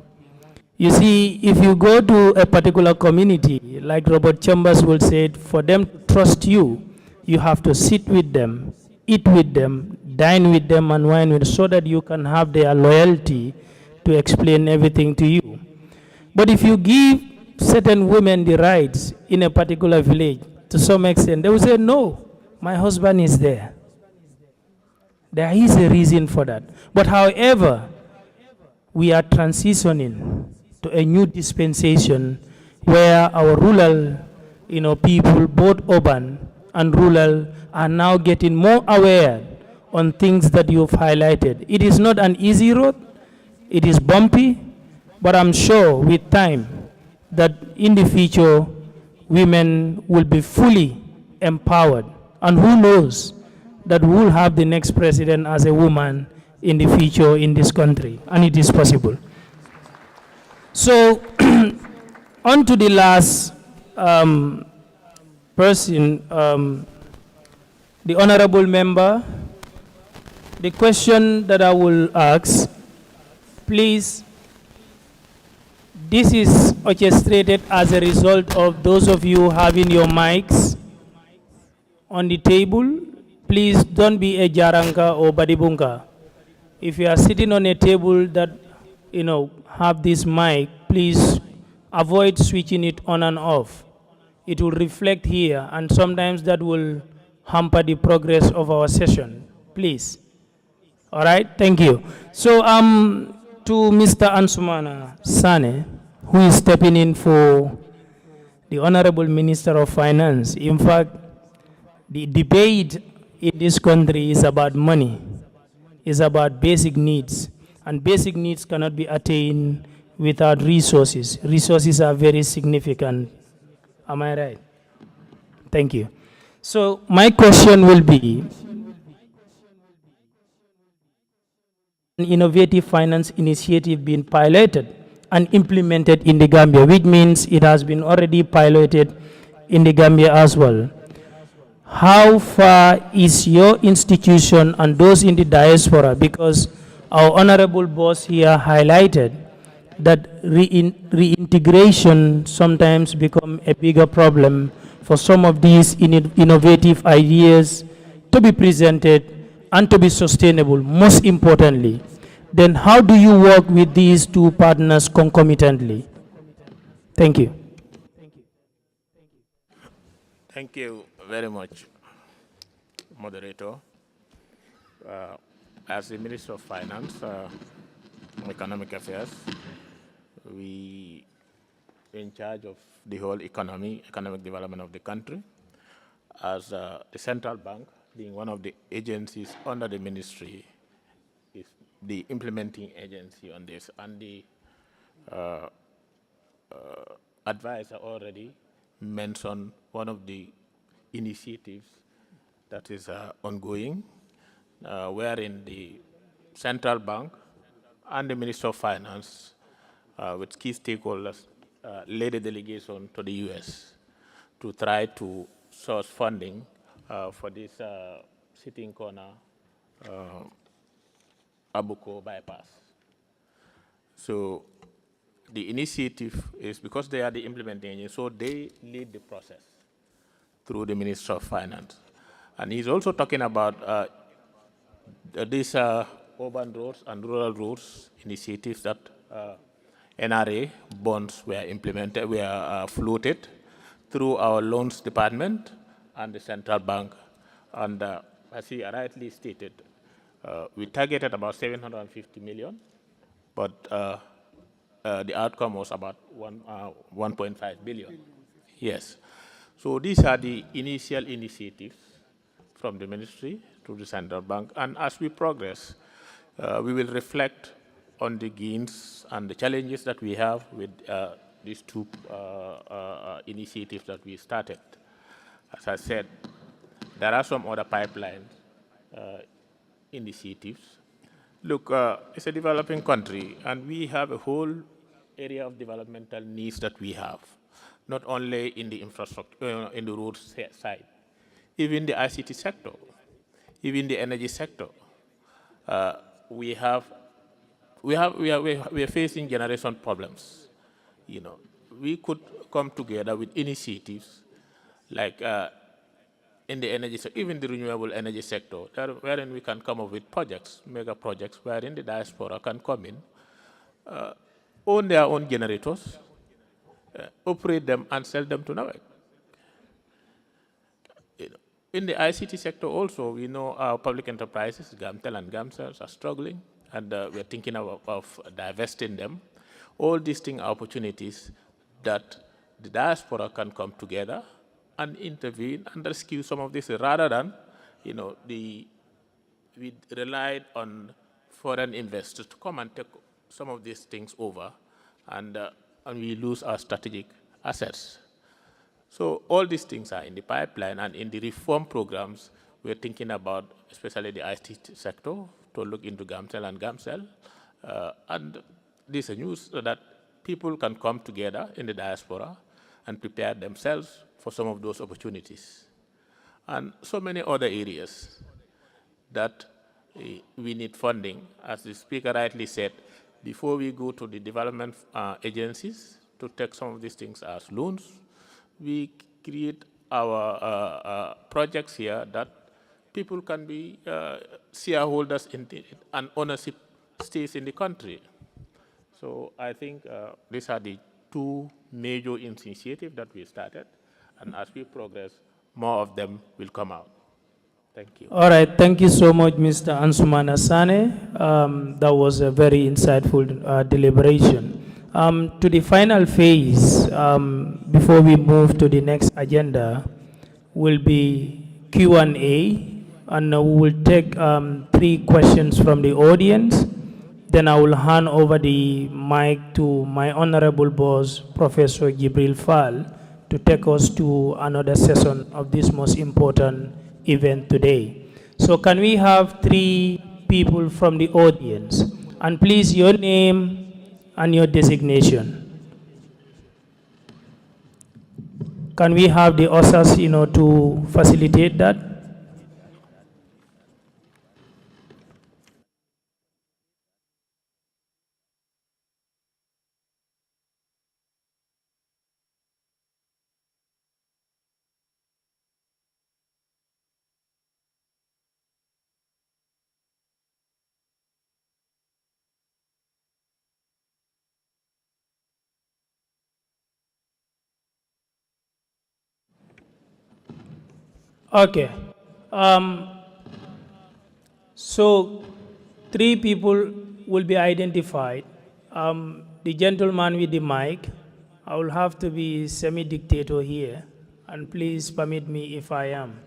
You see, if you go to a particular community, like Robert Chambers will say, for them to trust you, you have to sit with them, eat with them, dine with them, and wine with them, so that you can have their loyalty to explain everything to you. But if you give certain women the rights in a particular village, to some extent, they will say, no, my husband is there. There is a reason for that. But however, we are transitioning to a new dispensation where our rural people, both urban and rural, are now getting more aware on things that you've highlighted. It is not an easy road. It is bumpy. But I'm sure with time that in the future, women will be fully empowered. And who knows that we'll have the next president as a woman in the future in this country. And it is possible. So, on to the last person, the honorable member. The question that I will ask, please. This is orchestrated as a result of those of you having your mics on the table. Please don't be a jaranga or badibunga. If you are sitting on a table that, have this mic, please avoid switching it on and off. It will reflect here, and sometimes that will hamper the progress of our session. Please. All right, thank you. So, to Mr. Ansumana Sane, who is stepping in for the Honorable Minister of Finance. In fact, the debate in this country is about money, is about basic needs. and basic needs cannot be attained without resources. Resources are very significant. Am I right? Thank you. So my question will be, an innovative finance initiative being piloted and implemented in the Gambia, which means it has been already piloted in the Gambia as well. How far is your institution and those in the diaspora? Because our honorable boss here highlighted that reintegration sometimes become a bigger problem for some of these innovative ideas to be presented and to be sustainable, most importantly. Then how do you work with these two partners concomitantly? Thank you.
Thank you very much, moderator. As the Minister of Finance, Economic Affairs, we in charge of the whole economic development of the country. As the central bank, being one of the agencies under the ministry, is the implementing agency on this, and the advisor already mentioned one of the initiatives that is ongoing, wherein the central bank and the Minister of Finance, with key stakeholders, led a delegation to the US to try to source funding for this sitting corner Abuko bypass. So the initiative is because they are the implementing agency, so they lead the process through the Minister of Finance. And he's also talking about these urban roads and rural roads initiatives that NRA bonds were implemented, were floated through our loans department and the central bank. And as he rightly stated, we targeted about 750 million, but the outcome was about 1.5 billion. Yes. So these are the initial initiatives from the ministry to the central bank. And as we progress, we will reflect on the gains and the challenges that we have with these two initiatives that we started. As I said, there are some other pipeline initiatives. Look, it's a developing country, and we have a whole area of developmental needs that we have, not only in the infrastructure, in the road side, even the ICT sector, even the energy sector. We are facing generation problems. You know, we could come together with initiatives like in the energy sector, even the renewable energy sector, wherein we can come up with projects, mega projects, wherein the diaspora can come in, own their own generators, operate them and sell them to NAWEC. In the ICT sector also, we know our public enterprises, GAMTEL and GAMCELs, are struggling, and we're thinking of divesting them. All these things are opportunities that the diaspora can come together and intervene and rescue some of this, rather than, you know, we relied on foreign investors to come and take some of these things over, and we lose our strategic assets. So all these things are in the pipeline, and in the reform programs, we're thinking about, especially the IT sector, to look into GAMCEL and GAMCEL. And this is news so that people can come together in the diaspora and prepare themselves for some of those opportunities. And so many other areas that we need funding. As the speaker rightly said, before we go to the development agencies to take some of these things as loans, we create our projects here that people can be shareholders in it, and ownership stays in the country. So I think these are the two major initiatives that we started, and as we progress, more of them will come out. Thank you.
All right, thank you so much, Mr. Ansuman Asane. That was a very insightful deliberation. To the final phase, before we move to the next agenda, will be Q&A, and we will take 3 questions from the audience, Then I will hand over the mic to my honorable boss, Professor Gibril Fall, to take us to another session of this most important event today. So can we have 3 people from the audience? And please, your name and your designation. Can we have the OSAS, to facilitate that? Okay. So 3 people will be identified. The gentleman with the mic, I will have to be semi-dictator here, and please permit me if I am.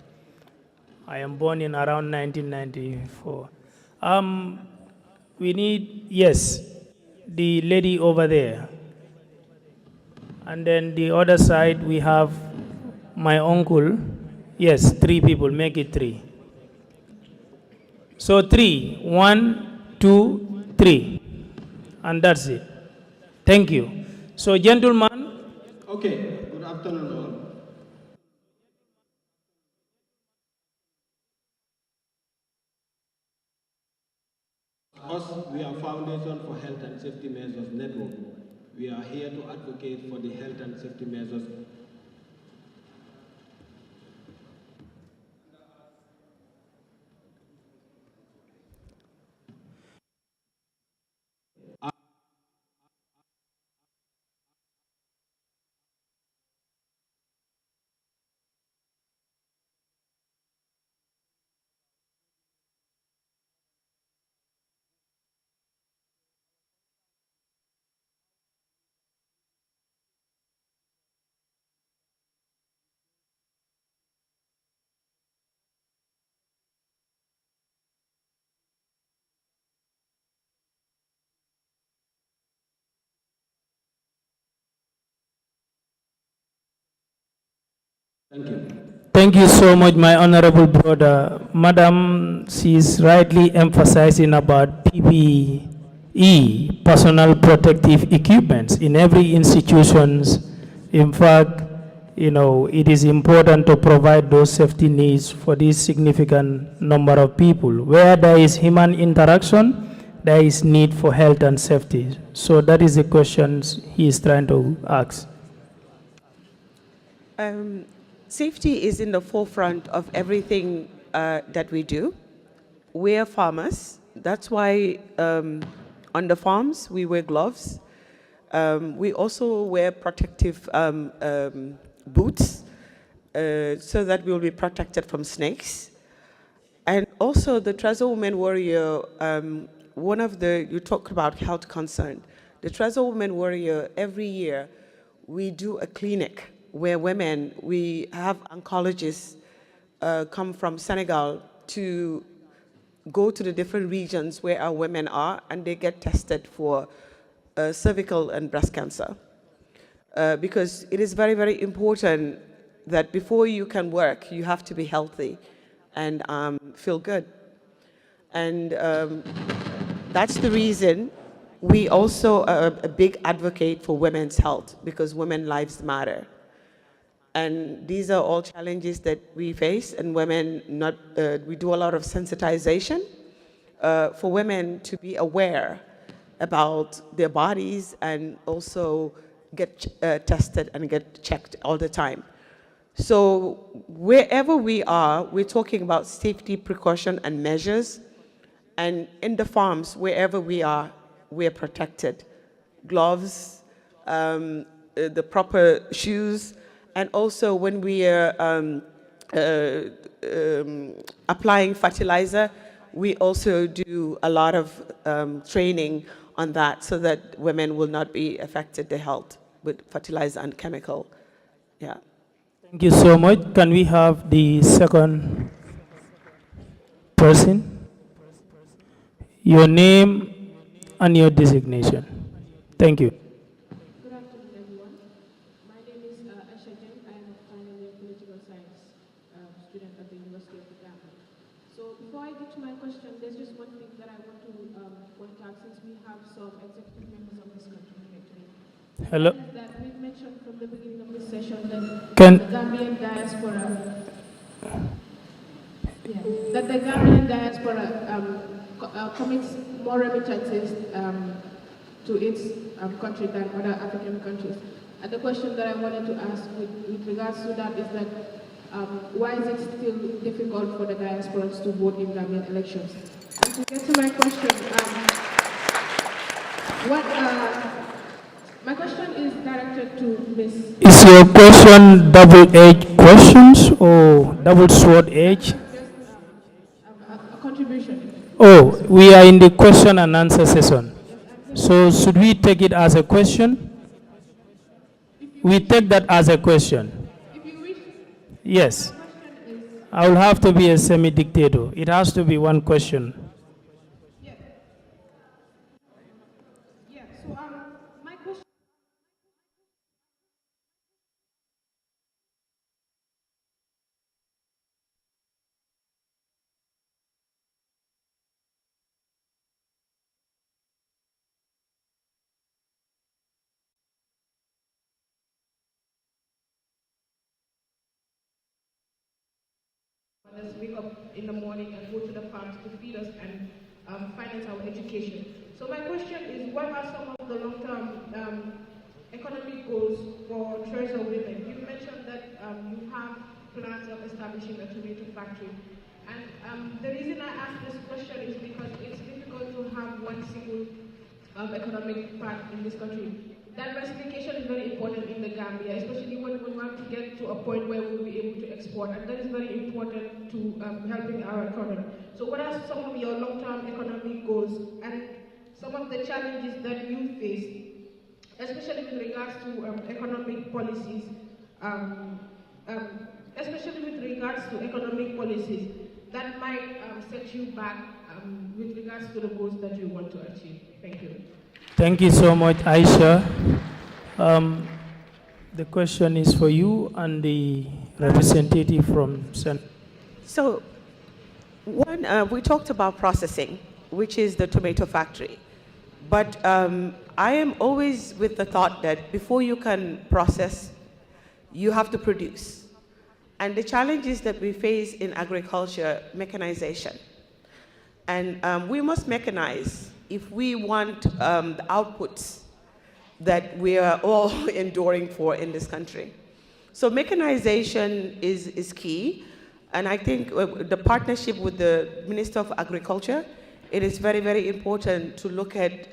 I am born in around 1994. We need, yes, the lady over there. And then the other side, we have my uncle. Yes, 3 people, make it 3. So 3, 1, 2, 3. And that's it. Thank you. So gentlemen.
Okay, good afternoon all. Us, we are Foundation for Health and Safety Measures Network. We are here to advocate for the health and safety measures. Thank you.
Thank you so much, my honorable brother. Madam, she's rightly emphasizing about PPE, personal protective equipments, in every institutions. In fact, it is important to provide those safety needs for this significant number of people. Where there is human interaction, there is need for health and safety. So that is the questions he is trying to ask.
Safety is in the forefront of everything that we do. We're farmers. That's why on the farms we wear gloves. We also wear protective boots so that we'll be protected from snakes. And also the Treasure Women Warrior, you talked about health concern. The Treasure Women Warrior, every year we do a clinic where we have oncologists come from Senegal to go to the different regions where our women are, and they get tested for cervical and breast cancer. Because it is very, very important that before you can work, you have to be healthy and feel good. And that's the reason we also are a big advocate for women's health, because women's lives matter. And these are all challenges that we face, and we do a lot of sensitization for women to be aware about their bodies and also get tested and get checked all the time. So wherever we are, we're talking about safety precaution and measures. And in the farms, wherever we are, we're protected. Gloves, the proper shoes, and also when we are applying fertilizer, we also do a lot of training on that so that women will not be affected their health with fertilizer and chemical. Yeah.
Thank you so much. Can we have the second person? Your name and your designation. Thank you.
Good afternoon, everyone. My name is Yahya Jammeh. I am a final year political science student at the University of the Gambia. So before I get to my question, there's just one thing that I want to point out, since we have some executive members of this country here today.
Hello.
That we've mentioned from the beginning of this session that
Can-
the Gambian diaspora, that the Gambian diaspora commits more remittances to its country than other African countries. And the question that I wanted to ask with regards to that is that why is it still difficult for the diasporans to vote in Gambian elections? And to get to my question, my question is directed to Ms.
Is your question double-edged questions or double-sword-edged?
A contribution.
Oh, we are in the question and answer session. So should we take it as a question? We take that as a question. Yes. I will have to be a semi-dictator. It has to be one question.
My question. Let's wake up in the morning and go to the farms to feed us and finance our education. So my question is, what are some of the long-term economic goals for Treasure Women? You mentioned that you have plans of establishing a tomato factory. And the reason I ask this question is because it's difficult to have one single economic path in this country. Diversification is very important in the Gambia, especially when we want to get to a point where we'll be able to export, and that is very important to helping our economy. So what are some of your long-term economic goals and some of the challenges that you face, especially with regards to economic policies, that might set you back with regards to the goals that you want to achieve? Thank you.
Thank you so much, Aisha. The question is for you and the representative from Sen.
So, we talked about processing, which is the tomato factory. But I am always with the thought that before you can process, you have to produce. And the challenges that we face in agriculture, mechanization. And we must mechanize if we want the outputs that we are all enduring for in this country. So mechanization is key, and I think the partnership with the Minister of Agriculture, it is very, very important to look at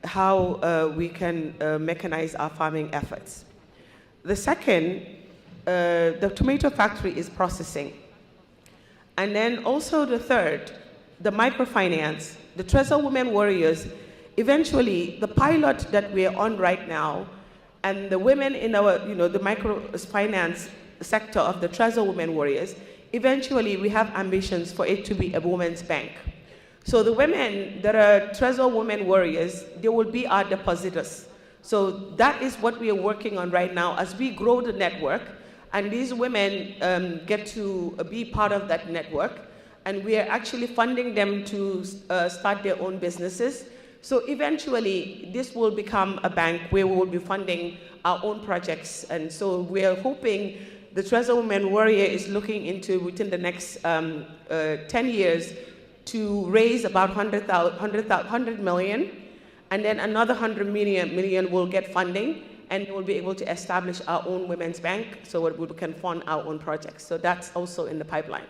how we can mechanize our farming efforts. The second, the tomato factory is processing. And then also the third, the microfinance, the Treasure Women Warriors, eventually the pilot that we're on right now, and the women in our, the microfinance sector of the Treasure Women Warriors, eventually we have ambitions for it to be a women's bank. So the women that are Treasure Women Warriors, they will be our depositors. So that is what we are working on right now as we grow the network, and these women get to be part of that network. And we are actually funding them to start their own businesses. So eventually, this will become a bank where we will be funding our own projects. And so we are hoping the Treasure Women Warrior is looking into, within the next 10 years, to raise about 100 million, and then another 100 million will get funding, and we'll be able to establish our own women's bank so that we can fund our own projects. So that's also in the pipeline.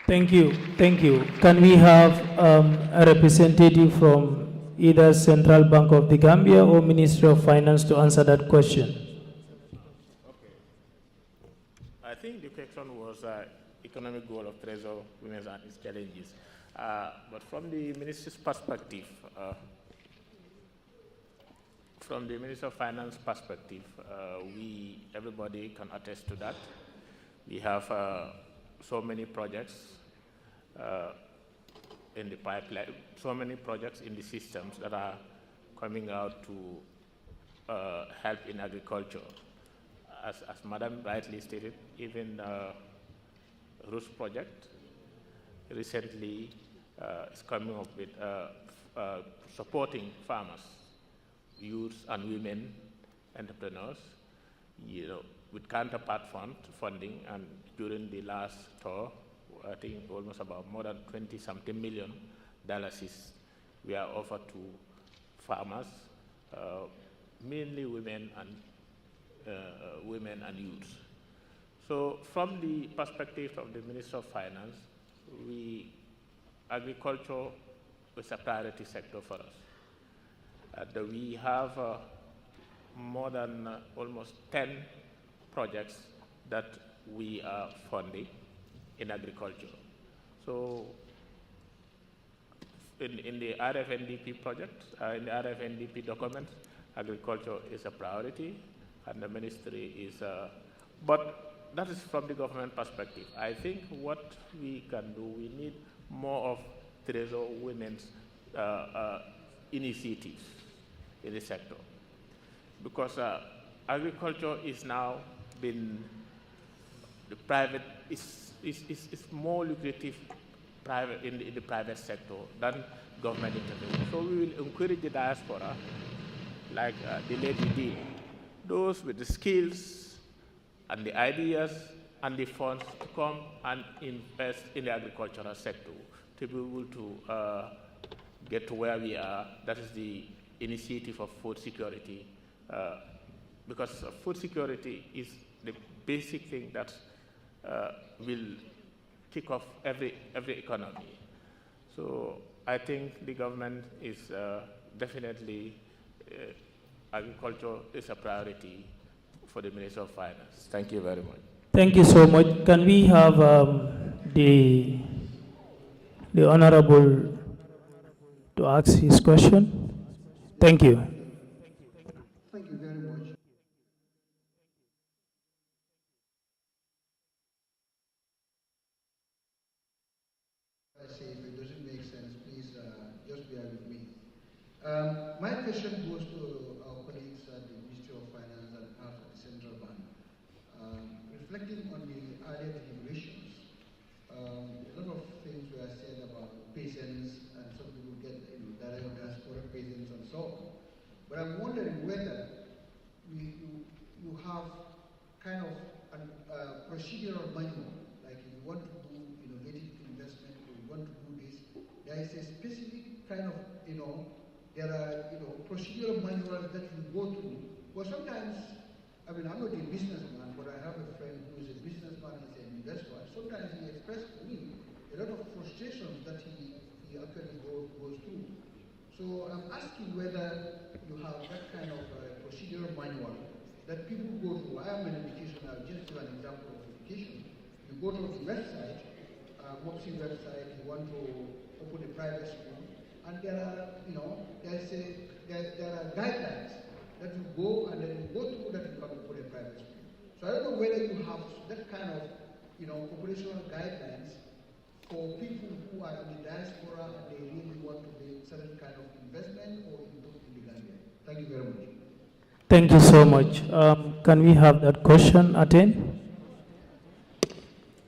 Thank you. Thank you. Can we have a representative from either Central Bank of the Gambia or Ministry of Finance to answer that question?
Okay. I think the question was economic goal of Treasure Women and its challenges. But from the Ministry's perspective, from the Ministry of Finance perspective, everybody can attest to that. We have so many projects in the pipeline, so many projects in the systems that are coming out to help in agriculture. As Madam rightly stated, even Ruth project recently is coming up with supporting farmers, youths and women entrepreneurs, with counterpart funding, and during the last tour, I think almost about more than 20-something million we are offered to farmers, mainly women and youths. So from the perspective of the Minister of Finance, agriculture is a priority sector for us. We have more than almost 10 projects that we are funding in agriculture. So in the RFNDP project, in the RFNDP document, agriculture is a priority, and the ministry is, but that is from the government perspective. I think what we can do, we need more of Treasury women's initiatives in the sector, because agriculture is now been the private is more lucrative in the private sector than government intervention. So we will encourage the diaspora, like the lady did, those with the skills and the ideas and the funds to come and invest in the agricultural sector to be able to get to where we are. That is the initiative of food security, because food security is the basic thing that will kick off every economy. So I think the government is definitely, agriculture is a priority for the Minister of Finance. Thank you very much.
Thank you so much. Can we have the Honorable to ask his question? Thank you.
Thank you very much. I say if it doesn't make sense, please just bear with me. My question goes to our colleagues at the Ministry of Finance and at the Central Bank. Reflecting on the earlier deliberations, a lot of things were said about peasants, and some people get direct diaspora peasants and so on. But I'm wondering whether you have kind of a procedural manual, like if you want to do innovative investment or you want to do this, there is a specific kind of, there are procedural manuals that you go through. Well, sometimes, I mean, I'm not a businessman, but I have a friend who is a businessman, he's an investor. Sometimes he expressed to me a lot of frustrations that he actually goes through. So I'm asking whether you have that kind of procedural manual that people go through. I am an education, I'll just give an example of education. You go to the website, MOPSI website, you want to open a private school, and there are, there are guidelines that you go and then you go through that you can open a private school. So I don't know whether you have that kind of, operational guidelines for people who are in the diaspora and they really want to make certain kind of investment or input in the Gambia. Thank you very much.
Thank you so much. Can we have that question attend?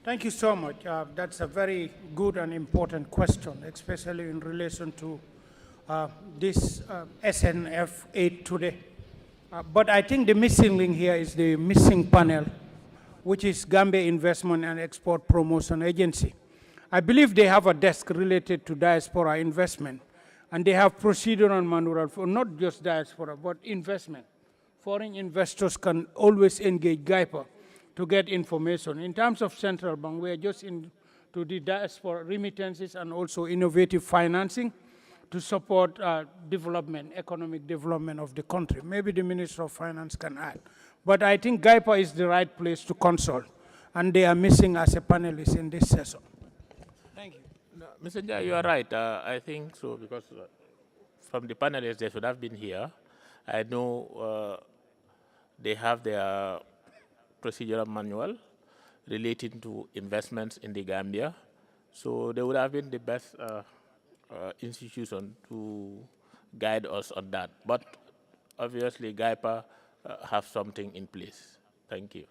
Thank you so much. That's a very good and important question, especially in relation to this SNF8 today. But I think the missing link here is the missing panel, which is Gambia Investment and Export Promotion Agency. I believe they have a desk related to diaspora investment, and they have procedural manual for not just diaspora, but investment. Foreign investors can always engage GIPA to get information. In terms of central bank, we are just into the diaspora remittances and also innovative financing to support development, economic development of the country. Maybe the Minister of Finance can add. But I think GIPA is the right place to consult, and they are missing as a panelist in this session. Thank you.
No, Mr. Jai, you are right. I think so, because from the panelists, they should have been here. I know they have their procedural manual relating to investments in the Gambia. So they would have been the best institution to guide us on that. But obviously, GAIPA have something in place. Thank you.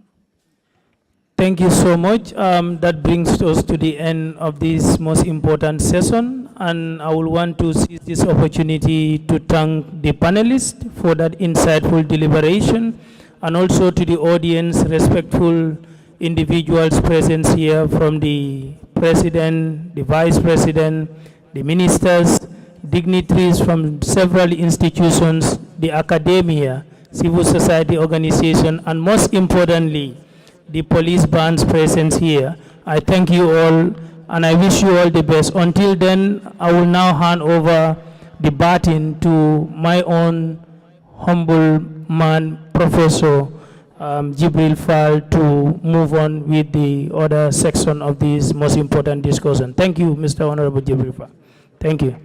Thank you so much. That brings us to the end of this most important session, and I will want to seize this opportunity to thank the panelists for that insightful deliberation, and also to the audience, respectful individuals present here from the President, the Vice President, the ministers, dignitaries from several institutions, the academia, civil society organization, and most importantly, the police bands present here. I thank you all, and I wish you all the best. Until then, I will now hand over the baton to my own humble man, Professor Jibril Fall, to move on with the other section of this most important discussion. Thank you, Mr. Honorable Jibril Fall. Thank you.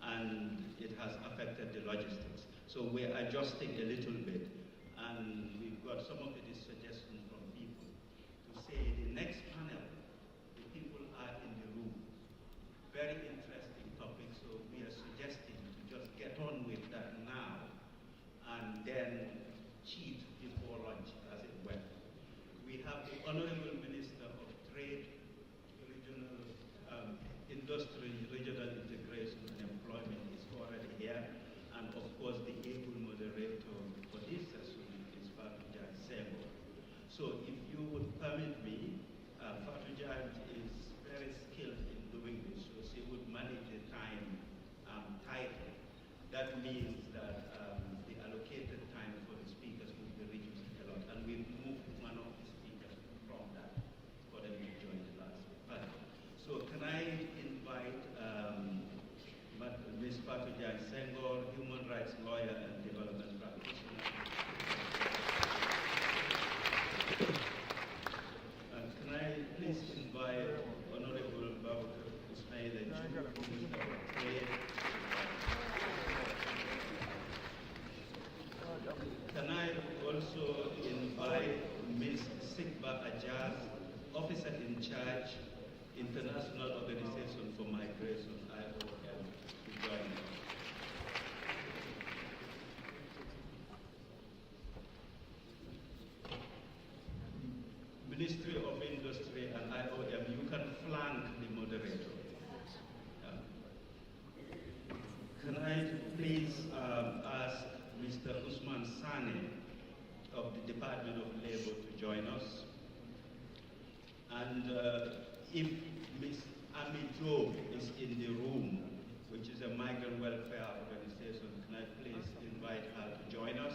And it has affected the logistics. So we're adjusting a little bit, and we've got some of the suggestions from people to say the next panel, the people are in the room. Very interesting topic, so we are suggesting to just get on with that now, and then cheat before lunch, as it were. We have the Honorable Minister of Trade, Regional Industry, Regional Integration and Employment is already here, and of course the able moderator for this session is Fatuja Sebo. So if you would permit me, Fatuja is very skilled in doing this, so she would manage the time tightly. That means that the allocated time for the speakers will be reduced a lot, and we've moved one of the speakers from that for them to join the last panel. So can I invite Ms. Fatuja Senghor, human rights lawyer and development practitioner. And can I please invite Honorable Babakar Ismail and Minister of Trade. Can I also invite Ms. Sikba Ajaz, officer in charge, International Organization for Migration, IOM, to join us. Ministry of Industry and IOM, you can flank the moderator. Can I please ask Mr. Usman Sane of the Department of Labor to join us? And if Ms. Ami Job is in the room, which is a migrant welfare organization, can I please invite her to join us?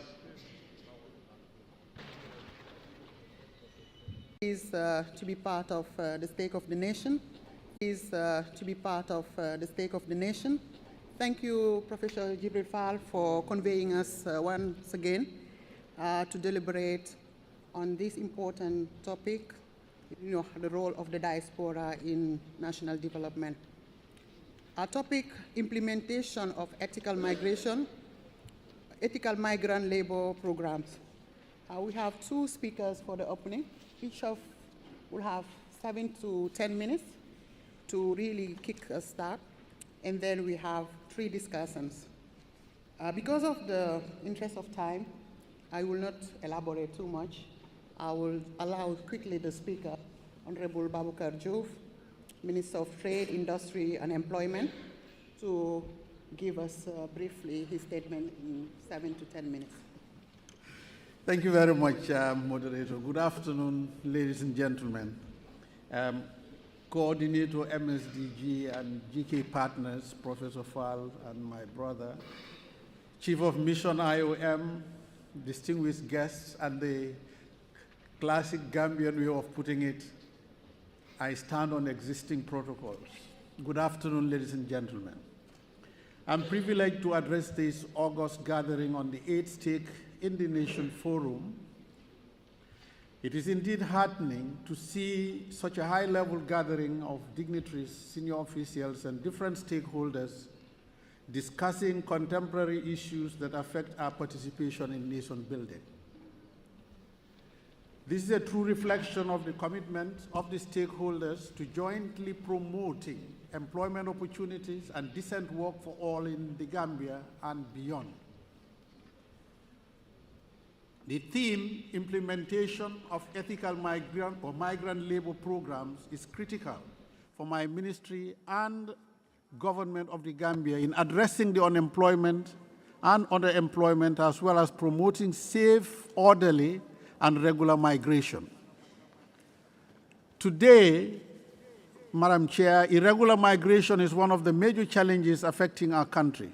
Is to be part of the stake of the nation. Is to be part of the stake of the nation. Thank you, Professor Jibril Fall, for conveying us once again to deliberate on this important topic, the role of the diaspora in national development. Our topic, implementation of ethical migration, ethical migrant labor programs. We have two speakers for the opening. Each of will have 7 to 10 minutes to really kick a start, and then we have 3 discussions. Because of the interest of time, I will not elaborate too much. I will allow quickly the speaker, Honorable Babakar Joof, Minister of Trade, Industry and Employment, to give us briefly his statement in 7 to 10 minutes.
Thank you very much, moderator. Good afternoon, ladies and gentlemen. Coordinator MSDG and GK partners, Professor Fall and my brother, Chief of Mission IOM, distinguished guests, and the classic Gambian way of putting it, I stand on existing protocols. Good afternoon, ladies and gentlemen. I'm privileged to address this August gathering on the 8th Stake in the Nation Forum. It is indeed heartening to see such a high-level gathering of dignitaries, senior officials, and different stakeholders discussing contemporary issues that affect our participation in nation building. This is a true reflection of the commitment of the stakeholders to jointly promoting employment opportunities and decent work for all in the Gambia and beyond. The theme, implementation of ethical migrant labor programs, is critical for my ministry and government of the Gambia in addressing the unemployment and underemployment, as well as promoting safe, orderly, and regular migration. Today, Madam Chair, irregular migration is one of the major challenges affecting our country.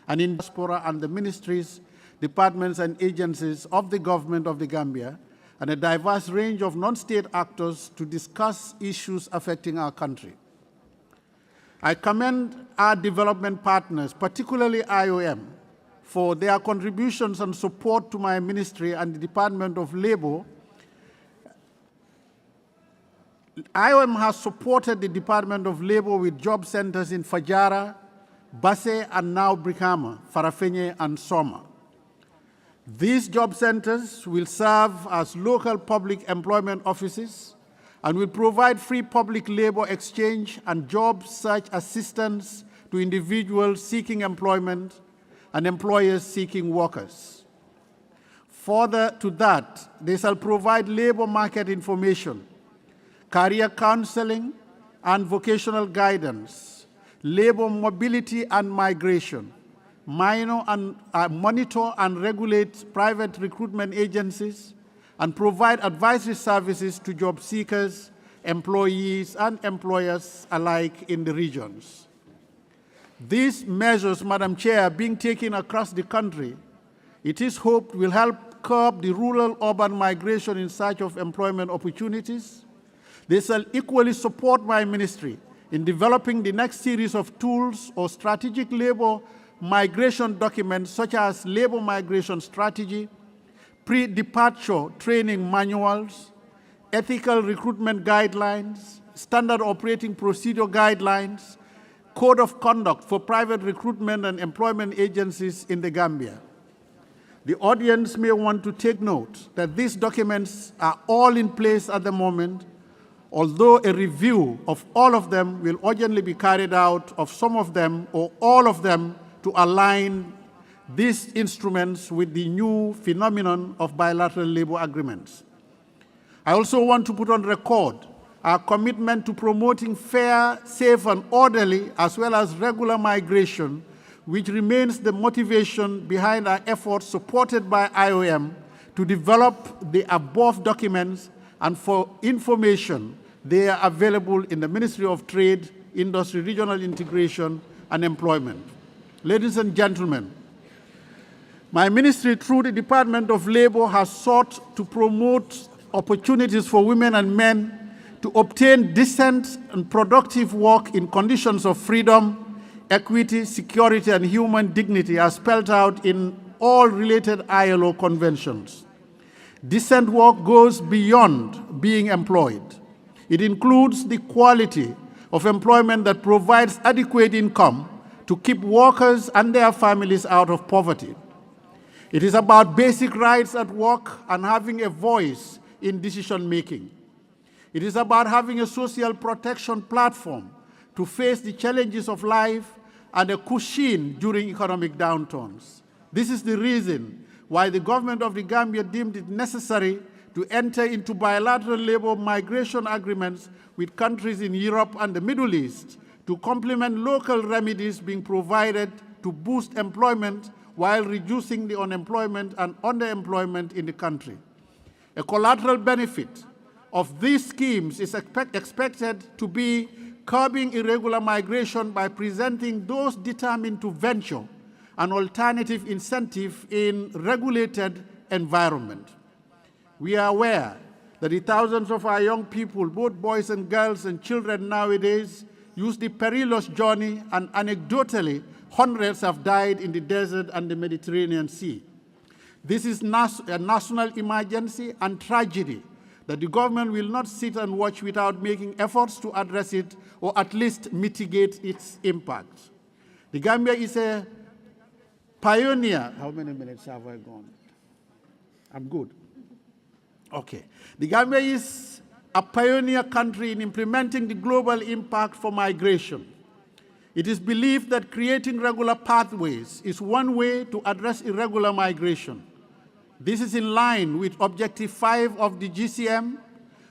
And in Diaspora and the ministries, departments, and agencies of the government of the Gambia, and a diverse range of non-state actors to discuss issues affecting our country. I commend our development partners, particularly IOM, for their contributions and support to my ministry and the Department of Labor. IOM has supported the Department of Labor with job centers in Fajara, Basse, and now Brikama, Farafenye, and Soma. These job centers will serve as local public employment offices and will provide free public labor exchange and job search assistance to individuals seeking employment and employers seeking workers. Further to that, they shall provide labor market information, career counseling and vocational guidance, labor mobility and migration, monitor and regulate private recruitment agencies, and provide advisory services to job seekers, employees, and employers alike in the regions. These measures, Madam Chair, being taken across the country, it is hoped will help curb the rural-urban migration in search of employment opportunities. They shall equally support my ministry in developing the next series of tools or strategic labor migration documents, such as labor migration strategy, pre-departure training manuals, ethical recruitment guidelines, standard operating procedure guidelines, code of conduct for private recruitment and employment agencies in the Gambia. The audience may want to take note that these documents are all in place at the moment, although a review of all of them will urgently be carried out of some of them or all of them to align these instruments with the new phenomenon of bilateral labor agreements. I also want to put on record our commitment to promoting fair, safe, and orderly, as well as regular migration, which remains the motivation behind our efforts supported by IOM to develop the above documents, and for information, they are available in the Ministry of Trade, Industry, Regional Integration, and Employment. Ladies and gentlemen, my ministry, through the Department of Labor, has sought to promote opportunities for women and men to obtain decent and productive work in conditions of freedom, equity, security, and human dignity, as spelled out in all related ILO conventions. Decent work goes beyond being employed. It includes the quality of employment that provides adequate income to keep workers and their families out of poverty. It is about basic rights at work and having a voice in decision-making. It is about having a social protection platform to face the challenges of life and a cushion during economic downturns. This is the reason why the government of the Gambia deemed it necessary to enter into bilateral labor migration agreements with countries in Europe and the Middle East to complement local remedies being provided to boost employment while reducing the unemployment and underemployment in the country. A collateral benefit of these schemes is expected to be curbing irregular migration by presenting those determined to venture an alternative incentive in regulated environment. We are aware that the thousands of our young people, both boys and girls and children nowadays, use the perilous journey, and anecdotally, hundreds have died in the desert and the Mediterranean Sea. This is a national emergency and tragedy that the government will not sit and watch without making efforts to address it or at least mitigate its impact. The Gambia is a pioneer. How many minutes have I gone? I'm good. Okay. The Gambia is a pioneer country in implementing the global impact for migration. It is believed that creating regular pathways is one way to address irregular migration. This is in line with Objective 5 of the GCM,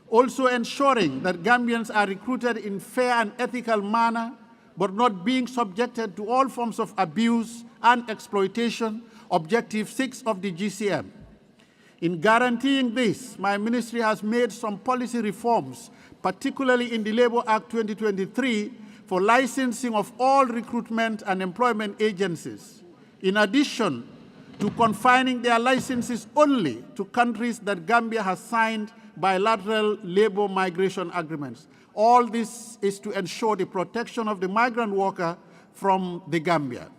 also ensuring that Gambians are recruited in fair and ethical manner, but not being subjected to all forms of abuse and exploitation, Objective 6 of the GCM. In guaranteeing this, my ministry has made some policy reforms, particularly in the Labour Act 2023, for licensing of all recruitment and employment agencies, in addition to confining their licenses only to countries that Gambia has signed bilateral labor migration agreements. All this is to ensure the protection of the migrant worker from the Gambia.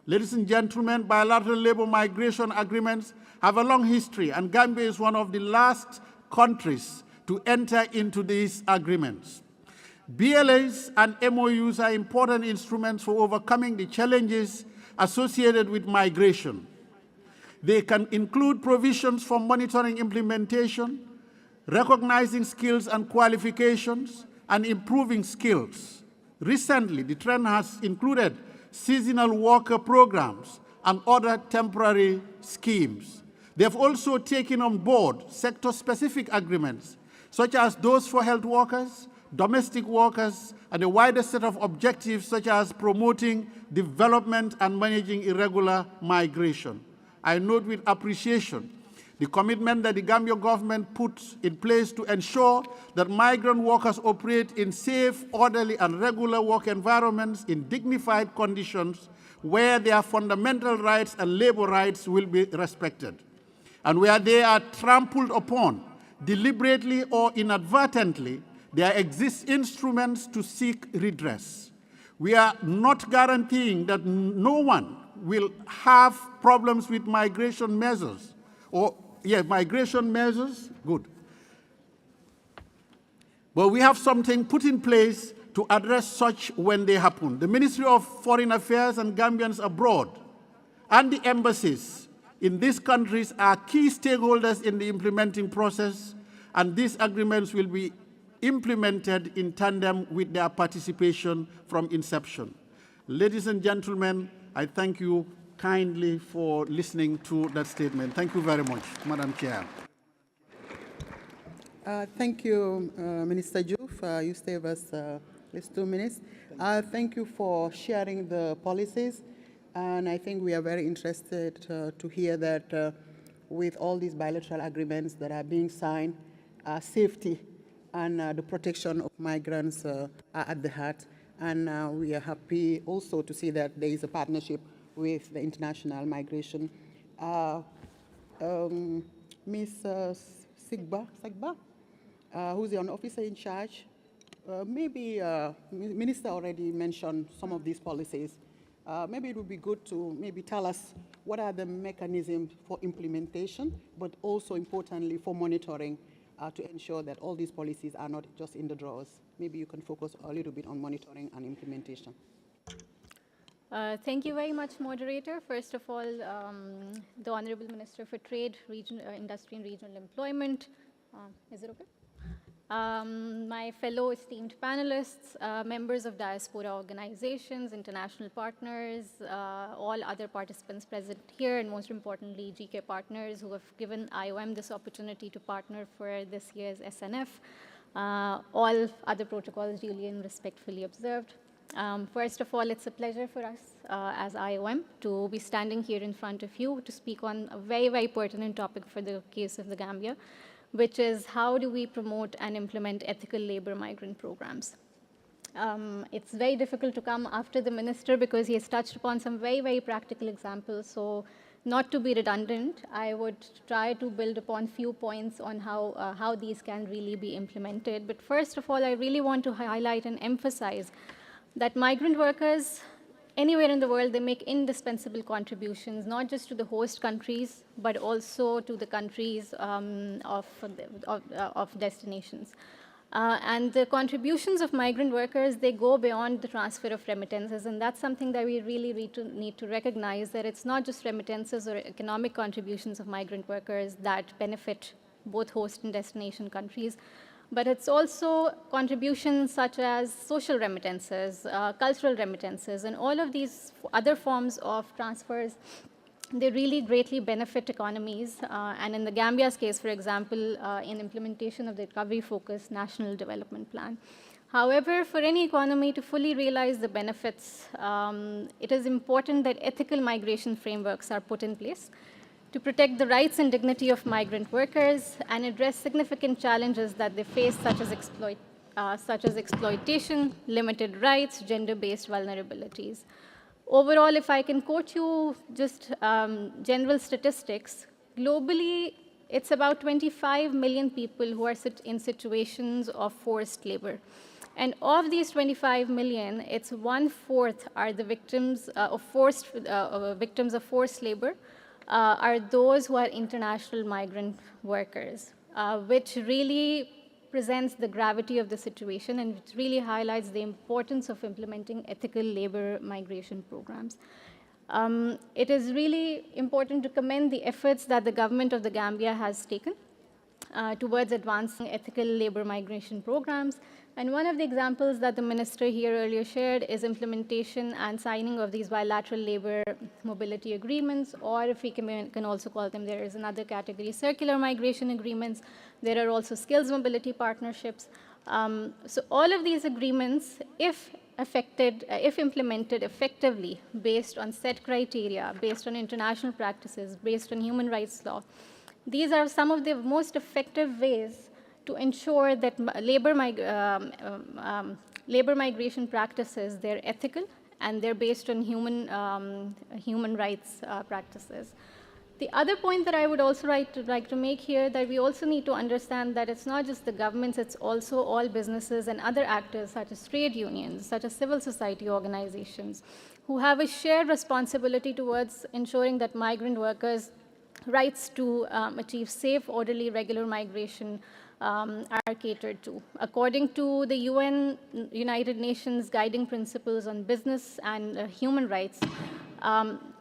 Ladies and gentlemen, bilateral labor migration agreements have a long history, and Gambia is one of the last countries to enter into these agreements. BLAs and MOUs are important instruments for overcoming the challenges associated with migration. They can include provisions for monitoring implementation, recognizing skills and qualifications, and improving skills. Recently, the trend has included seasonal worker programs and other temporary schemes. They have also taken on board sector-specific agreements, such as those for health workers, domestic workers, and a wider set of objectives such as promoting development and managing irregular migration. I note with appreciation the commitment that the Gambia government put in place to ensure that migrant workers operate in safe, orderly, and regular work environments in dignified conditions where their fundamental rights and labor rights will be respected, and where they are trampled upon, deliberately or inadvertently, there exist instruments to seek redress. We are not guaranteeing that no one will have problems with migration measures, migration measures, good. But we have something put in place to address such when they happen. The Ministry of Foreign Affairs and Gambians abroad and the embassies in these countries are key stakeholders in the implementing process, and these agreements will be implemented in tandem with their participation from inception. Ladies and gentlemen, I thank you kindly for listening to that statement. Thank you very much, Madam Chair.
Thank you, Minister Juf. You stay with us at least 2 minutes. Thank you for sharing the policies. And I think we are very interested to hear that with all these bilateral agreements that are being signed, safety and the protection of migrants are at the heart. And we are happy also to see that there is a partnership with the International Migration. Ms. Sigba, who's the officer in charge, maybe Minister already mentioned some of these policies. Maybe it would be good to maybe tell us what are the mechanisms for implementation, but also importantly for monitoring to ensure that all these policies are not just in the drawers. Maybe you can focus a little bit on monitoring and implementation.
Thank you very much, Moderator. First of all, the Honorable Minister for Trade, Industry and Regional Employment. Is it okay? My fellow esteemed panelists, members of Diaspora organizations, international partners, all other participants present here, and most importantly, GK partners who have given IOM this opportunity to partner for this year's SNF. All other protocols duly and respectfully observed. First of all, it's a pleasure for us as IOM to be standing here in front of you to speak on a very, very pertinent topic for the case of the Gambia, which is how do we promote and implement ethical labor migrant programs. It's very difficult to come after the minister because he has touched upon some very, very practical examples. So not to be redundant, I would try to build upon few points on how these can really be implemented. But first of all, I really want to highlight and emphasize that migrant workers anywhere in the world, they make indispensable contributions, not just to the host countries, but also to the countries of destinations. And the contributions of migrant workers, they go beyond the transfer of remittances, and that's something that we really need to recognize, that it's not just remittances or economic contributions of migrant workers that benefit both host and destination countries, but it's also contributions such as social remittances, cultural remittances, and all of these other forms of transfers. They really greatly benefit economies, and in the Gambia's case, for example, in implementation of the recovery-focused National Development Plan. However, for any economy to fully realize the benefits, it is important that ethical migration frameworks are put in place to protect the rights and dignity of migrant workers and address significant challenges that they face, such as exploitation, limited rights, gender-based vulnerabilities. Overall, if I can quote you just general statistics, globally, it's about 25 million people who are in situations of forced labor. And of these 25 million, it's 1/4 are the victims of forced labor, are those who are international migrant workers, which really presents the gravity of the situation and it really highlights the importance of implementing ethical labor migration programs. It is really important to commend the efforts that the government of the Gambia has taken towards advancing ethical labor migration programs. And one of the examples that the minister here earlier shared is implementation and signing of these bilateral labor mobility agreements, or if we can also call them, there is another category, circular migration agreements. There are also skills mobility partnerships. So all of these agreements, if implemented effectively based on set criteria, based on international practices, based on human rights law, these are some of the most effective ways to ensure that labor migration practices, they're ethical and they're based on human rights practices. The other point that I would also like to make here, that we also need to understand that it's not just the governments, it's also all businesses and other actors such as trade unions, such as civil society organizations, who have a shared responsibility towards ensuring that migrant workers' rights to achieve safe, orderly, regular migration are catered to. According to the United Nations Guiding Principles on Business and Human Rights,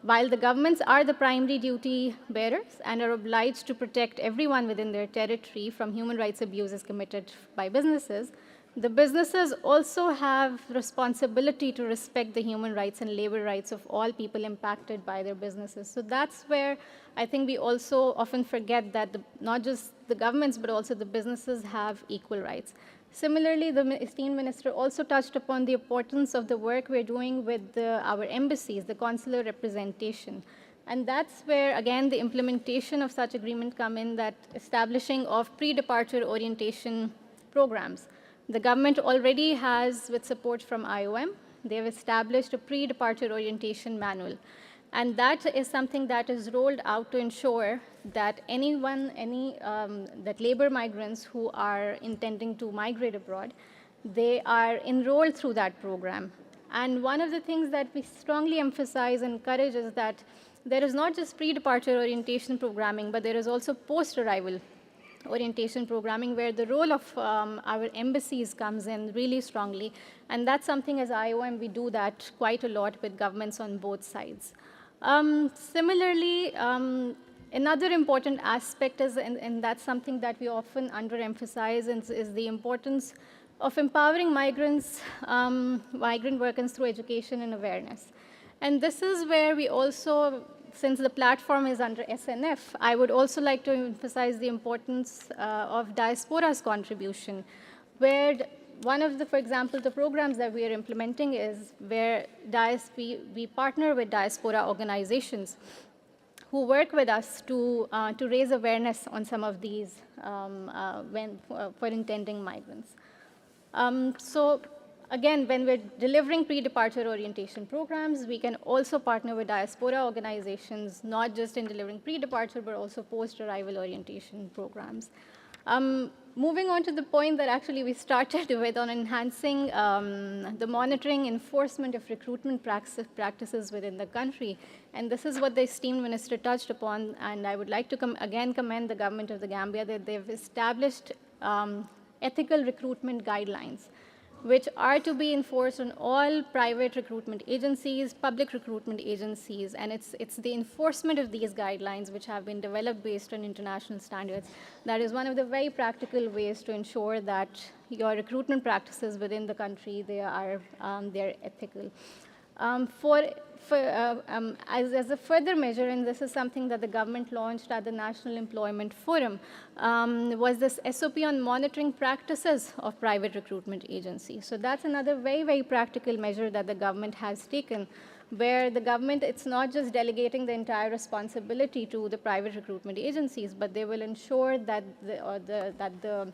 while the governments are the primary duty bearers and are obliged to protect everyone within their territory from human rights abuses committed by businesses, the businesses also have responsibility to respect the human rights and labor rights of all people impacted by their businesses. So that's where I think we also often forget that not just the governments, but also the businesses have equal rights. Similarly, the esteemed minister also touched upon the importance of the work we're doing with our embassies, the consular representation. And that's where, again, the implementation of such agreement come in, that establishing of pre-departure orientation programs. The government already has, with support from IOM, they've established a pre-departure orientation manual. And that is something that is rolled out to ensure that that labor migrants who are intending to migrate abroad, they are enrolled through that program. And one of the things that we strongly emphasize and encourage is that there is not just pre-departure orientation programming, but there is also post-arrival orientation programming, where the role of our embassies comes in really strongly. And that's something as IOM, we do that quite a lot with governments on both sides. Similarly, another important aspect is, and that's something that we often underemphasize, is the importance of empowering migrant workers through education and awareness. And this is where we also, since the platform is under SNF, I would also like to emphasize the importance of Diaspora's contribution, where one of the, for example, the programs that we are implementing is where we partner with Diaspora organizations who work with us to raise awareness on some of these for intending migrants. So Again, when we're delivering pre-departure orientation programs, we can also partner with diaspora organizations, not just in delivering pre-departure, but also post-arrival orientation programs. Moving on to the point that actually we started with on enhancing the monitoring enforcement of recruitment practices within the country. And this is what the esteemed minister touched upon, and I would like to again commend the government of the Gambia that they've established ethical recruitment guidelines, which are to be enforced on all private recruitment agencies, public recruitment agencies, and it's the enforcement of these guidelines which have been developed based on international standards. That is one of the very practical ways to ensure that your recruitment practices within the country, they're ethical. As a further measure, and this is something that the government launched at the National Employment Forum, was this SOP on monitoring practices of private recruitment agencies. So that's another very, very practical measure that the government has taken, where the government, it's not just delegating the entire responsibility to the private recruitment agencies, but they will ensure that the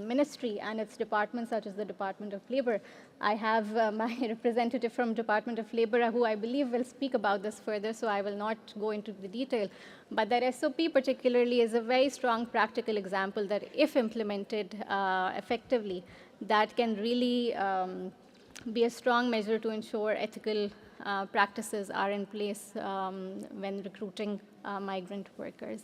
ministry and its departments, such as the Department of Labor. I have my representative from Department of Labor, who I believe will speak about this further, so I will not go into the detail. But that SOP particularly is a very strong practical example that if implemented effectively, that can really be a strong measure to ensure ethical practices are in place when recruiting migrant workers.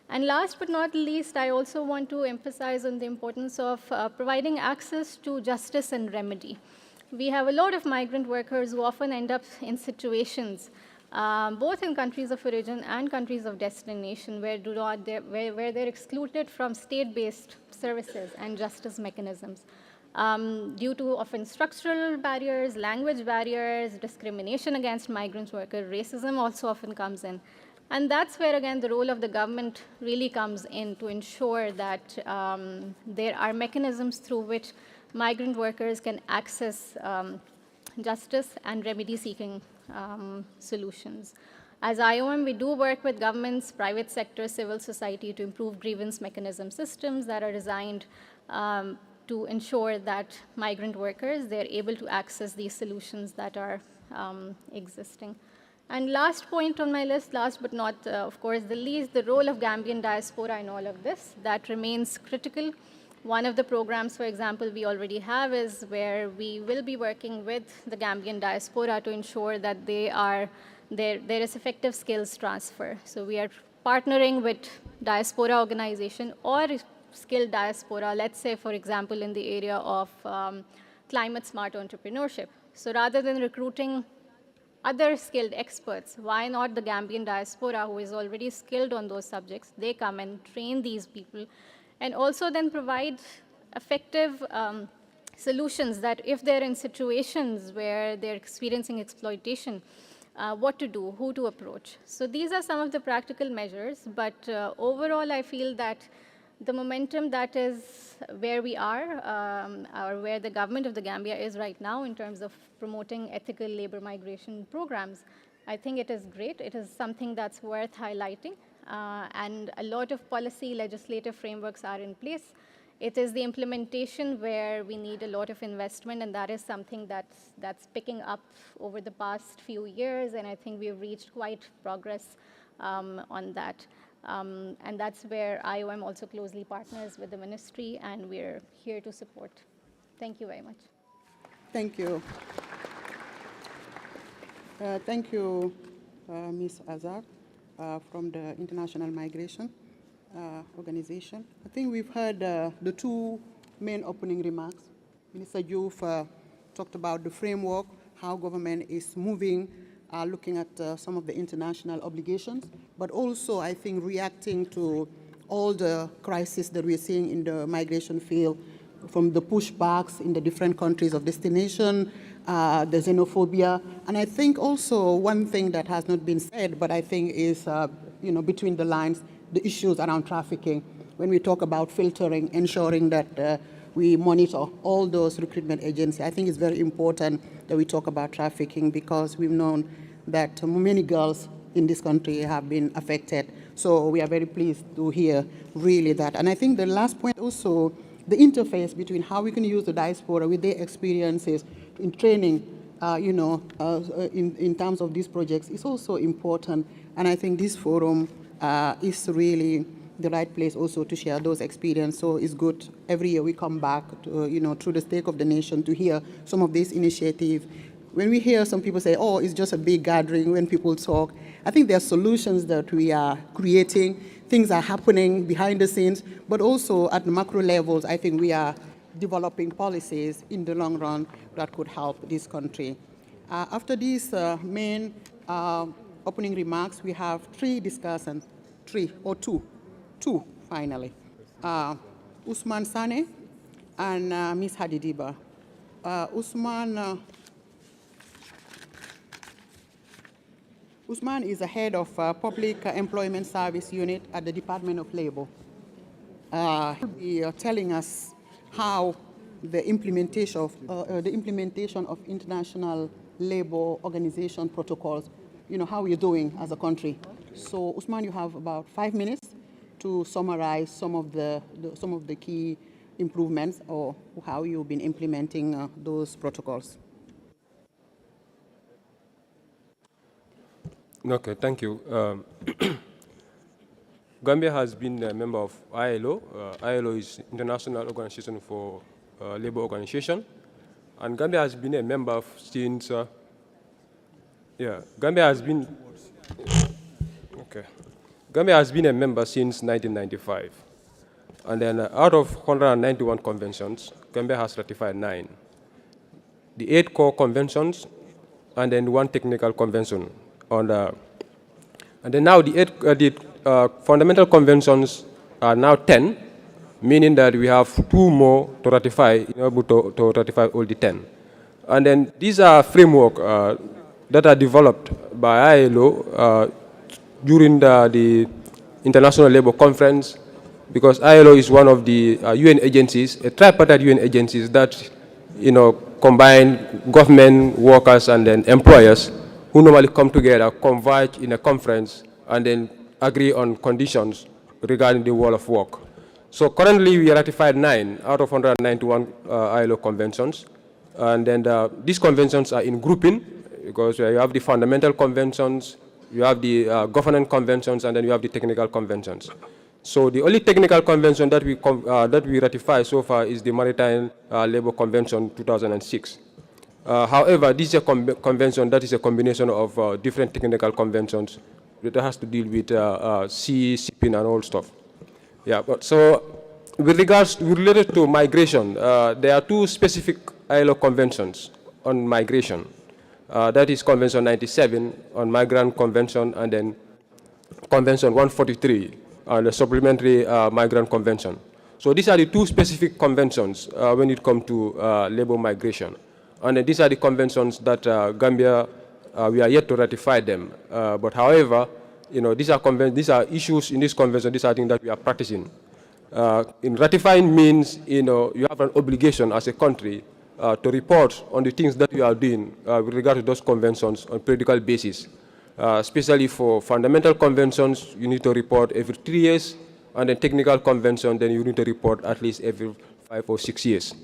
And last but not least, I also want to emphasize on the importance of providing access to justice and remedy. We have a lot of migrant workers who often end up in situations, both in countries of origin and countries of destination, where they're excluded from state-based services and justice mechanisms. Due to often structural barriers, language barriers, discrimination against migrant workers, racism also often comes in. And that's where, again, the role of the government really comes in to ensure that there are mechanisms through which migrant workers can access justice and remedy-seeking solutions. As IOM, we do work with governments, private sector, civil society to improve grievance mechanism systems that are designed to ensure that migrant workers, they're able to access these solutions that are existing. And last point on my list, last but not, of course, the least, the role of Gambian diaspora in all of this, that remains critical. One of the programs, for example, we already have is where we will be working with the Gambian diaspora to ensure that there is effective skills transfer. So we are partnering with diaspora organization or skilled diaspora, let's say, for example, in the area of climate smart entrepreneurship. So rather than recruiting other skilled experts, why not the Gambian diaspora, who is already skilled on those subjects? They come and train these people and also then provide effective solutions that if they're in situations where they're experiencing exploitation, what to do, who to approach. So these are some of the practical measures, but overall I feel that the momentum that is where we are, or where the government of the Gambia is right now in terms of promoting ethical labor migration programs, I think it is great. It is something that's worth highlighting, and a lot of policy legislative frameworks are in place. It is the implementation where we need a lot of investment, and that is something that's picking up over the past few years, and I think we've reached quite progress on that. And that's where IOM also closely partners with the ministry, and we're here to support. Thank you very much.
Thank you. Thank you, Ms. Azar, from the International Migration Organization. I think we've heard the two main opening remarks. Minister Diouf talked about the framework, how government is moving, looking at some of the international obligations, but also, I think, reacting to all the crises that we're seeing in the migration field, from the pushbacks in the different countries of destination, the xenophobia. And I think also one thing that has not been said, but I think is, between the lines, the issues around trafficking. When we talk about filtering, ensuring that we monitor all those recruitment agencies, I think it's very important that we talk about trafficking, because we've known that many girls in this country have been affected. So we are very pleased to hear really that. And I think the last point also, the interface between how we can use the diaspora with their experiences in training, in terms of these projects is also important. And I think this forum is really the right place also to share those experiences. So it's good every year we come back, to, through the State of the Nation to hear some of these initiatives. When we hear some people say, oh, it's just a big gathering when people talk, I think there are solutions that we are creating. Things are happening behind the scenes, but also at the macro levels, I think we are developing policies in the long run that could help this country. After these main opening remarks, we have two finally. Usman Sane and Ms. Hadidiba. Usman is the head of Public Employment Service Unit at the Department of Labor. He'll be telling us how the implementation of international labor organization protocols, how we're doing as a country. So, Usman, you have about 5 minutes to summarize some of the key improvements or how you've been implementing those protocols.
Okay, thank you. Gambia has been a member of ILO. ILO is International Organization for Labor Organization, and Gambia has been a member since. Gambia has been. Okay, Gambia has been a member since 1995, and then out of 191 conventions, Gambia has ratified 9. The 8 core conventions, and then 1 technical convention. And then now the fundamental conventions are now 10, meaning that we have 2 more to ratify in order to ratify all the 10. And then these are framework that are developed by ILO during the International Labour Conference, because ILO is one of the UN agencies, a tripartite UN agencies that combine government, workers, and then employers, who normally come together, converge in a conference, and then agree on conditions regarding the world of work. So currently we ratified 9 out of 191 ILO conventions. And then these conventions are in grouping, because you have the fundamental conventions, you have the governance conventions, and then you have the technical conventions. So the only technical convention that we ratify so far is the Maritime Labour Convention 2006. However, this is a convention that is a combination of different technical conventions that has to deal with sea, shipping, and all stuff. Yeah, but so related to migration, there are 2 specific ILO conventions on migration. That is Convention 97 on Migrant Convention, and then Convention 143 on the Supplementary Migrant Convention. So these are the 2 specific conventions when it comes to labor migration. And these are the conventions that Gambia, we are yet to ratify them. But however, these are issues in this convention, these are things that we are practicing. In ratifying means, you have an obligation as a country to report on the things that you are doing with regard to those conventions on a periodical basis. Especially for fundamental conventions, you need to report every 3 years, and then technical convention, then you need to report at least every 5 or 6 years.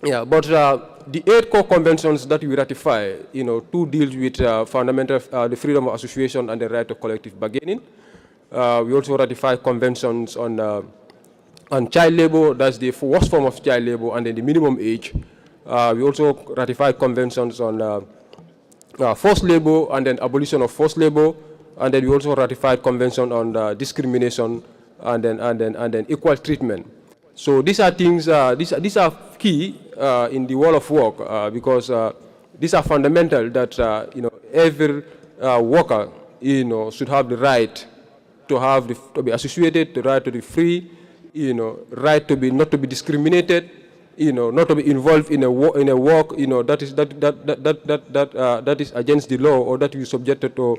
Yeah, but the 8 core conventions that we ratify, 2 deals with fundamental, the freedom of association and the right to collective bargaining. We also ratify conventions on child labor, that's the worst form of child labor, and then the minimum age. We also ratify conventions on forced labor and then abolition of forced labor, and then we also ratified convention on discrimination and then equal treatment. So these are things, these are key in the world of work because these are fundamental that every worker should have the right to be associated, the right to be free, right to be not to be discriminated, not to be involved in a work that is against the law or that is subjected to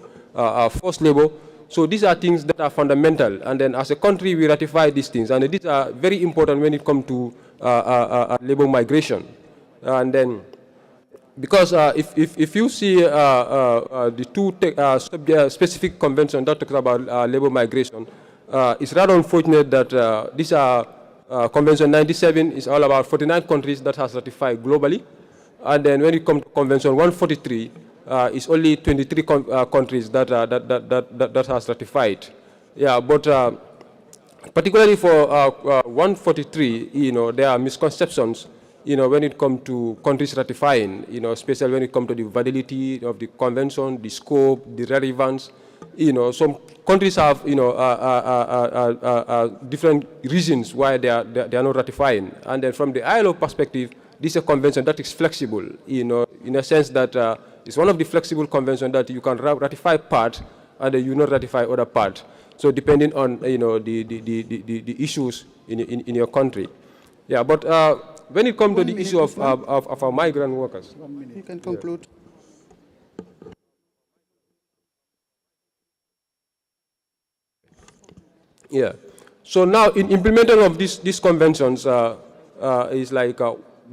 forced labor. So these are things that are fundamental, and then as a country we ratify these things, and these are very important when it comes to labor migration. And then, because if you see the 2 specific conventions that talk about labor migration, it's rather unfortunate that these are Convention 97 is all about 49 countries that has ratified globally. And then when it comes to Convention 143, it's only 23 countries that has ratified. Yeah, but particularly for 143, there are misconceptions, when it comes to countries ratifying, especially when it comes to the validity of the convention, the scope, the relevance. Some countries have, different reasons why they are not ratifying. And then from the ILO perspective, this is a convention that is flexible, in a sense that it's one of the flexible conventions that you can ratify part and then you not ratify other part. So depending on the issues in your country. Yeah, but when it comes to the issue of our migrant workers.
1 minute. You can conclude.
Yeah. So now in implementing of these conventions is like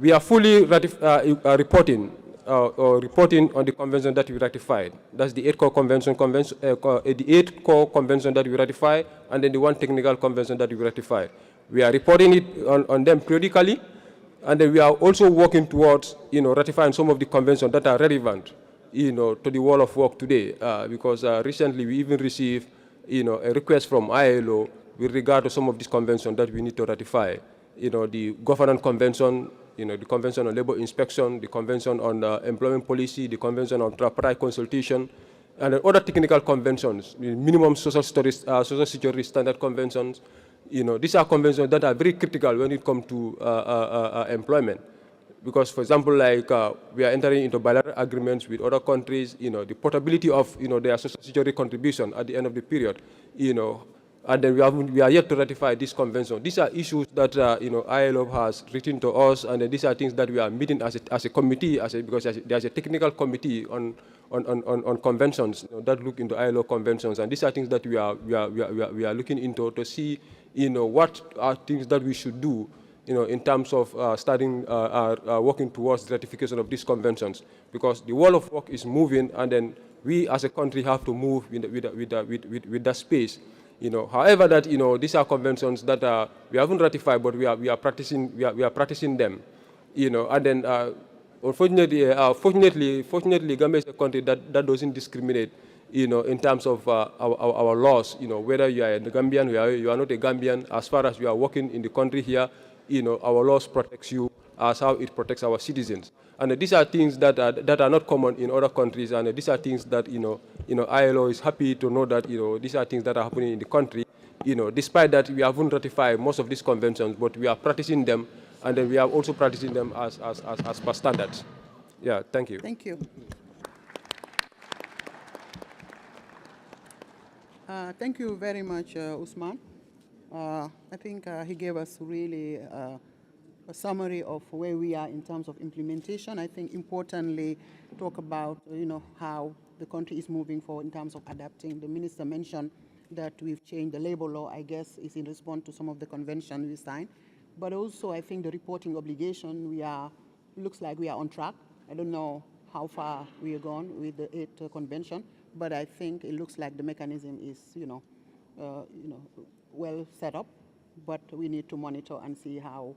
we are fully reporting on the convention that we ratified. That's the 8 core convention, the 8 core convention that we ratified, and then the 1 technical convention that we ratified. We are reporting it on them periodically, and then we are also working towards, ratifying some of the conventions that are relevant, to the world of work today. Because recently we even received, a request from ILO with regard to some of these conventions that we need to ratify. The Governance Convention, the Convention on Labor Inspection, the Convention on Employment Policy, the Convention on Tripartite Consultation, and other technical conventions, the minimum social security standard conventions. These are conventions that are very critical when it comes to employment. Because, for example, like we are entering into bilateral agreements with other countries, the portability of, their social security contribution at the end of the period, and then we are yet to ratify this convention. These are issues that, ILO has written to us, and these are things that we are meeting as a committee, because there's a technical committee on conventions that look into ILO conventions, and these are things that we are looking into to see, what are things that we should do, in terms of starting working towards the ratification of these conventions, because the world of work is moving, and then we as a country have to move with that space. However, that these are conventions that we haven't ratified, but we are practicing them. And then fortunately, Gambia is a country that doesn't discriminate. In terms of our laws, whether you are a Gambian, you are not a Gambian, as far as you are working in the country here, our laws protects you as how it protects our citizens. And these are things that are not common in other countries, and these are things that, ILO is happy to know that, these are things that are happening in the country, despite that we haven't ratified most of these conventions, but we are practicing them, and then we are also practicing them as per standards. Yeah, thank you.
Thank you. Thank you very much, Usman. I think he gave us really a summary of where we are in terms of implementation. I think importantly, talk about how the country is moving forward in terms of adapting. The minister mentioned that we've changed the labor law, I guess, is in response to some of the convention we signed. But also, I think the reporting obligation, looks like we are on track. I don't know how far we are gone with the 8th convention, but I think it looks like the mechanism is, well set up, but we need to monitor and see how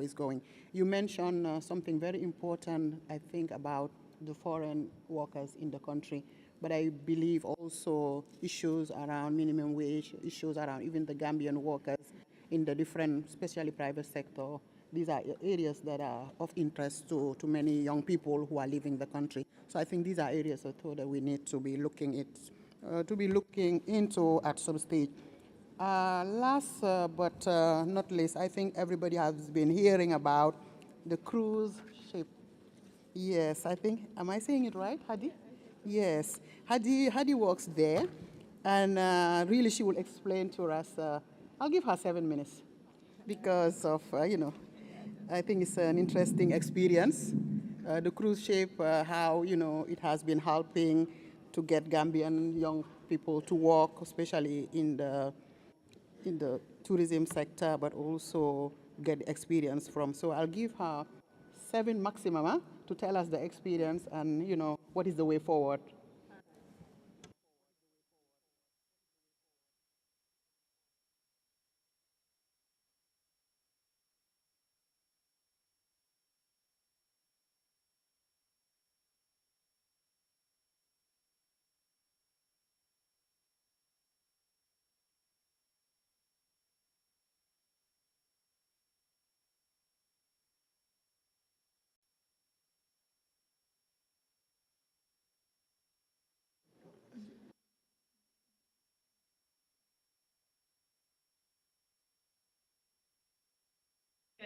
it's going. You mentioned something very important, I think, about the foreign workers in the country, but I believe also issues around minimum wage, issues around even the Gambian workers in the different, especially private sector. These are areas that are of interest to many young people who are leaving the country. So I think these are areas that we need to be looking into at some stage. Last but not least, I think everybody has been hearing about the cruise ship. Yes, I think, am I saying it right, Hadi? Yes, Hadi works there, and really she will explain to us. I'll give her 7 minutes because of, I think it's an interesting experience. The cruise ship, how, it has been helping to get Gambian young people to work, especially in the tourism sector, but also get experience from. So I'll give her 7 maximum to tell us the experience and, what is the way forward.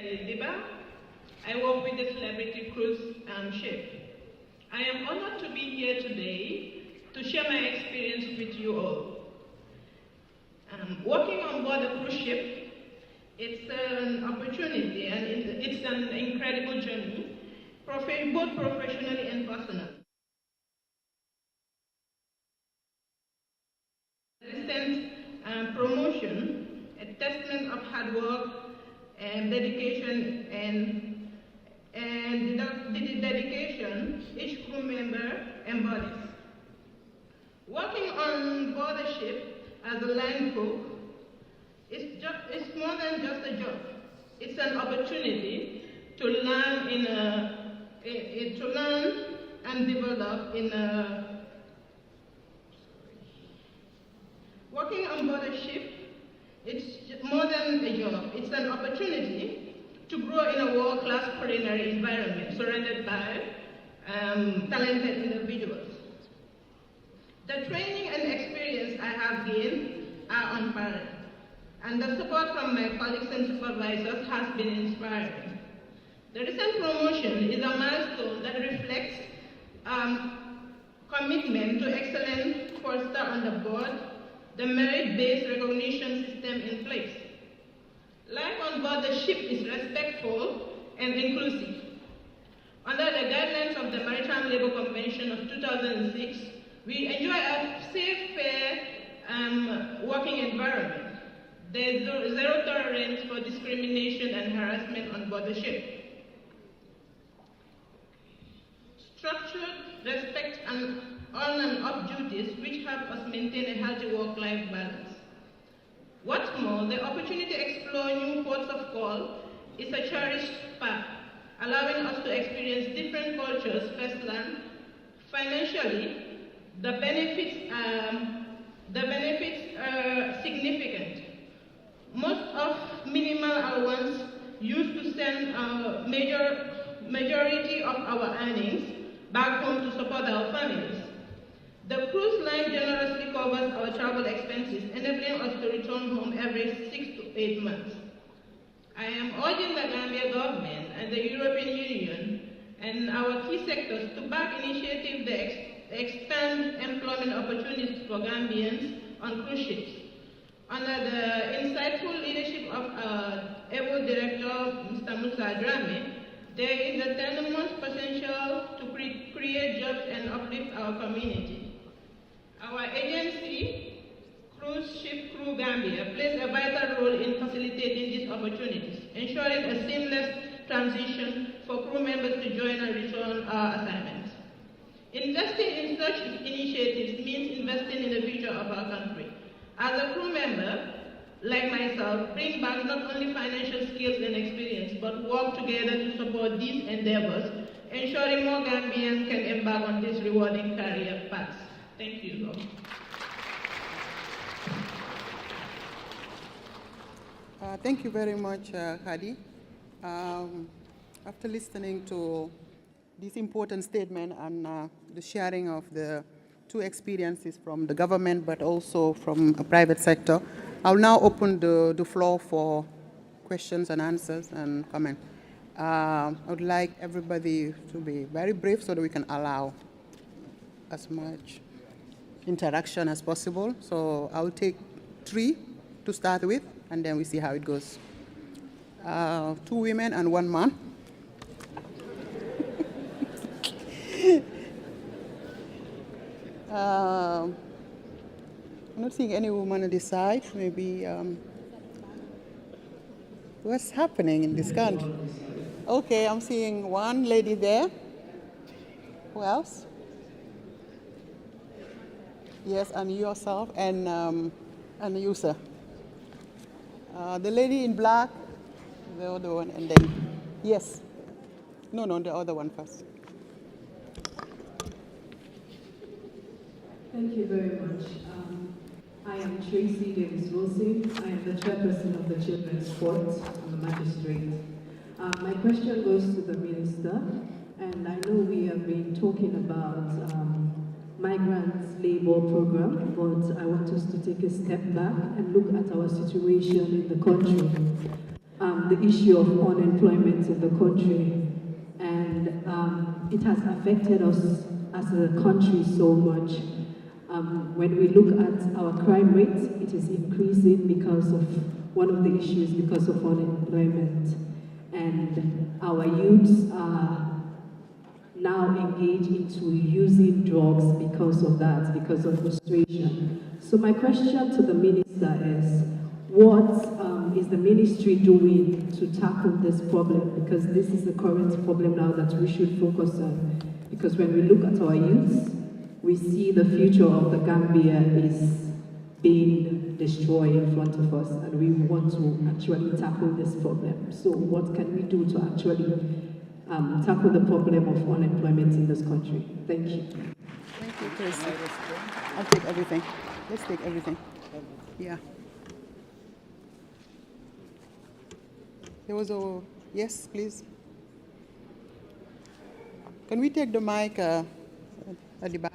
Diba. I work with the Celebrity Cruise ship. I am honored to be here today to share my experience with you all. Working on board a cruise ship, it's an opportunity and it's an incredible journey, both professionally and personally. Recent promotion, a testament of hard work and dedication and the dedication each crew member embodies. Working on board the ship as a line cook it's more than just a job. It's an opportunity to learn to learn and develop in a working on board a ship. It's more than a job. It's an opportunity to grow in a world-class culinary environment surrounded by talented individuals. The training and experience I have gained are unparalleled, and the support from my colleagues and supervisors has been inspiring. The recent promotion is a milestone that reflects commitment to excellence fostered on the board, the merit-based recognition system in place. Life on board the ship is respectful and inclusive. Under the guidelines of the Maritime Labour Convention of 2006, we enjoy a safe, fair working environment. There is zero tolerance for discrimination and harassment on board the ship. Structured respect and on and off duties which help us maintain a healthy work-life balance. What's more, the opportunity to explore new ports of call is a cherished path, allowing us to experience different cultures firsthand. Financially, the benefits are significant. Most of minimal allowance used to send majority of our earnings back home to support our families. The cruise line generously covers our travel expenses, enabling us to return home every 6 to 8 months. I am urging the Gambia government and the European Union and our key sectors to back initiatives that expand employment opportunities for Gambians on cruise ships. Under the insightful leadership of able director, Mr. Musa Jammeh, there is a tremendous potential to create jobs and uplift our community. Our agency, Cruise Ship Crew Gambia, plays a vital role in facilitating these opportunities, ensuring a seamless transition for crew members to join and return our assignments. Investing in such initiatives means investing in the future of our country. As a crew member, like myself, bring back not only financial skills and experience, but work together to support these endeavors, ensuring more Gambians can embark on this rewarding career path. Thank you, Lord.
Thank you very much, Hadi. After listening to this important statement and the sharing of the two experiences from the government, but also from a private sector, I'll now open the floor for questions and answers and comment. I would like everybody to be very brief so that we can allow as much interaction as possible. So I'll take 3 to start with, and then we see how it goes. 2 women and 1 man. I'm not seeing any woman on this side. Maybe, what's happening in this country? Okay, I'm seeing 1 lady there. Who else? Yes, and yourself, and you, sir. The lady in black, the other one, and then, yes. No, the other one first.
Thank you very much. I am Tracy Davis Wilson. I am the chairperson of the Children's Court. I'm a magistrate. My question goes to the minister, and I know we have been talking about migrant labor program, but I want us to take a step back and look at our situation in the country. the issue of unemployment in the country. And it has affected us as a country so much. When we look at our crime rate, it is increasing because of one of the issues, because of unemployment. And our youths are now engaged into using drugs because of that, because of frustration. So my question to the minister is, what is the ministry doing to tackle this problem? Because this is the current problem now that we should focus on. Because when we look at our youths, we see the future of the Gambia is being destroyed in front of us, and we want to actually tackle this problem. So what can we do to actually tackle the problem of unemployment in this country? Thank you.
Thank you, Chris. I'll take everything. Let's take everything. Yeah. There was a, yes, please. Can we take the mic at the back?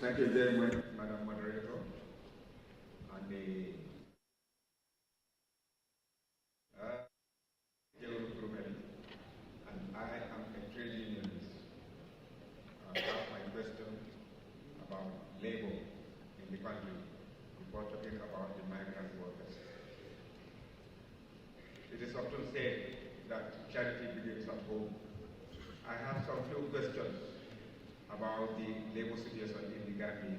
Thank you very much, Madam Moderator. And I am a trade unionist. I have my question about labor in the country before talking about the migrant workers. It is often said that charity begins at home. I have some few questions about the labor situation in the Gambia.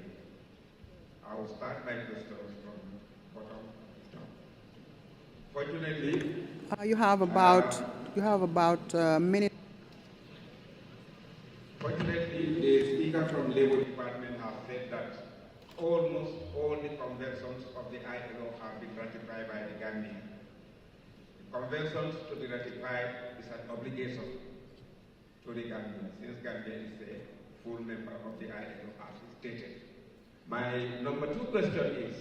I will start my questions from bottom to top. Fortunately,
you have about a minute.
Fortunately, the speaker from Labor Department has said that almost all the conventions of the ILO have been ratified by the Gambia. The conventions to be ratified is an obligation to the Gambia, since Gambia is a full member of the ILO as stated. My number two question is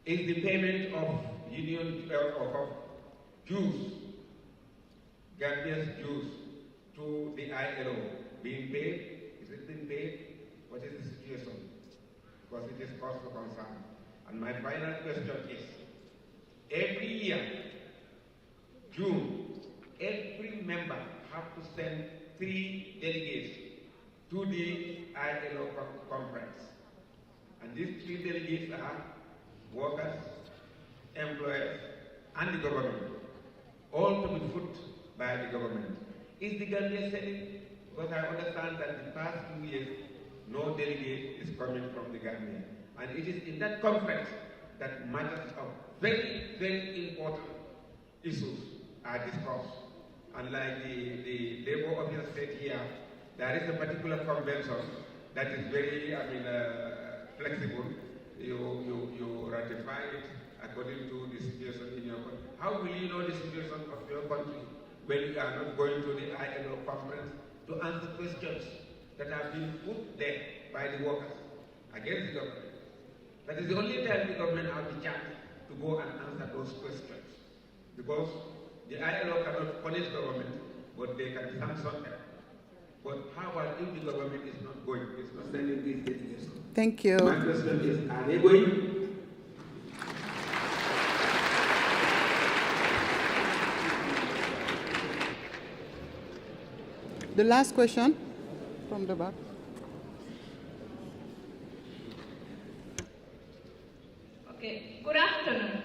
the payment of union of dues, Gambia's dues to the ILO being paid? Is it being paid? What is the situation? Because it is cause for concern. And my final question is, every year, June, every member have to send 3 delegates to the ILO conference. And these 3 delegates are workers, employers, and the government, all to be put by the government. Is the Gambia sending? Because I understand that the past 2 years, no delegate is coming from the Gambia. And it is in that conference that matters of very, very important issues are discussed. And like the labor officer said here, there is a particular convention that is very, flexible. You ratify it according to the situation in your country. How will you know the situation of your country when you are not going to the ILO conference to answer questions that have been put there by the workers against the government? That is the only time the government has the chance to go and answer those questions. Because the ILO cannot punish government, but they can sanction them. But how about if the government is not going, it's not sending these delegations?
Thank you.
My question is, are they going?
The last question from the back.
Okay, good afternoon.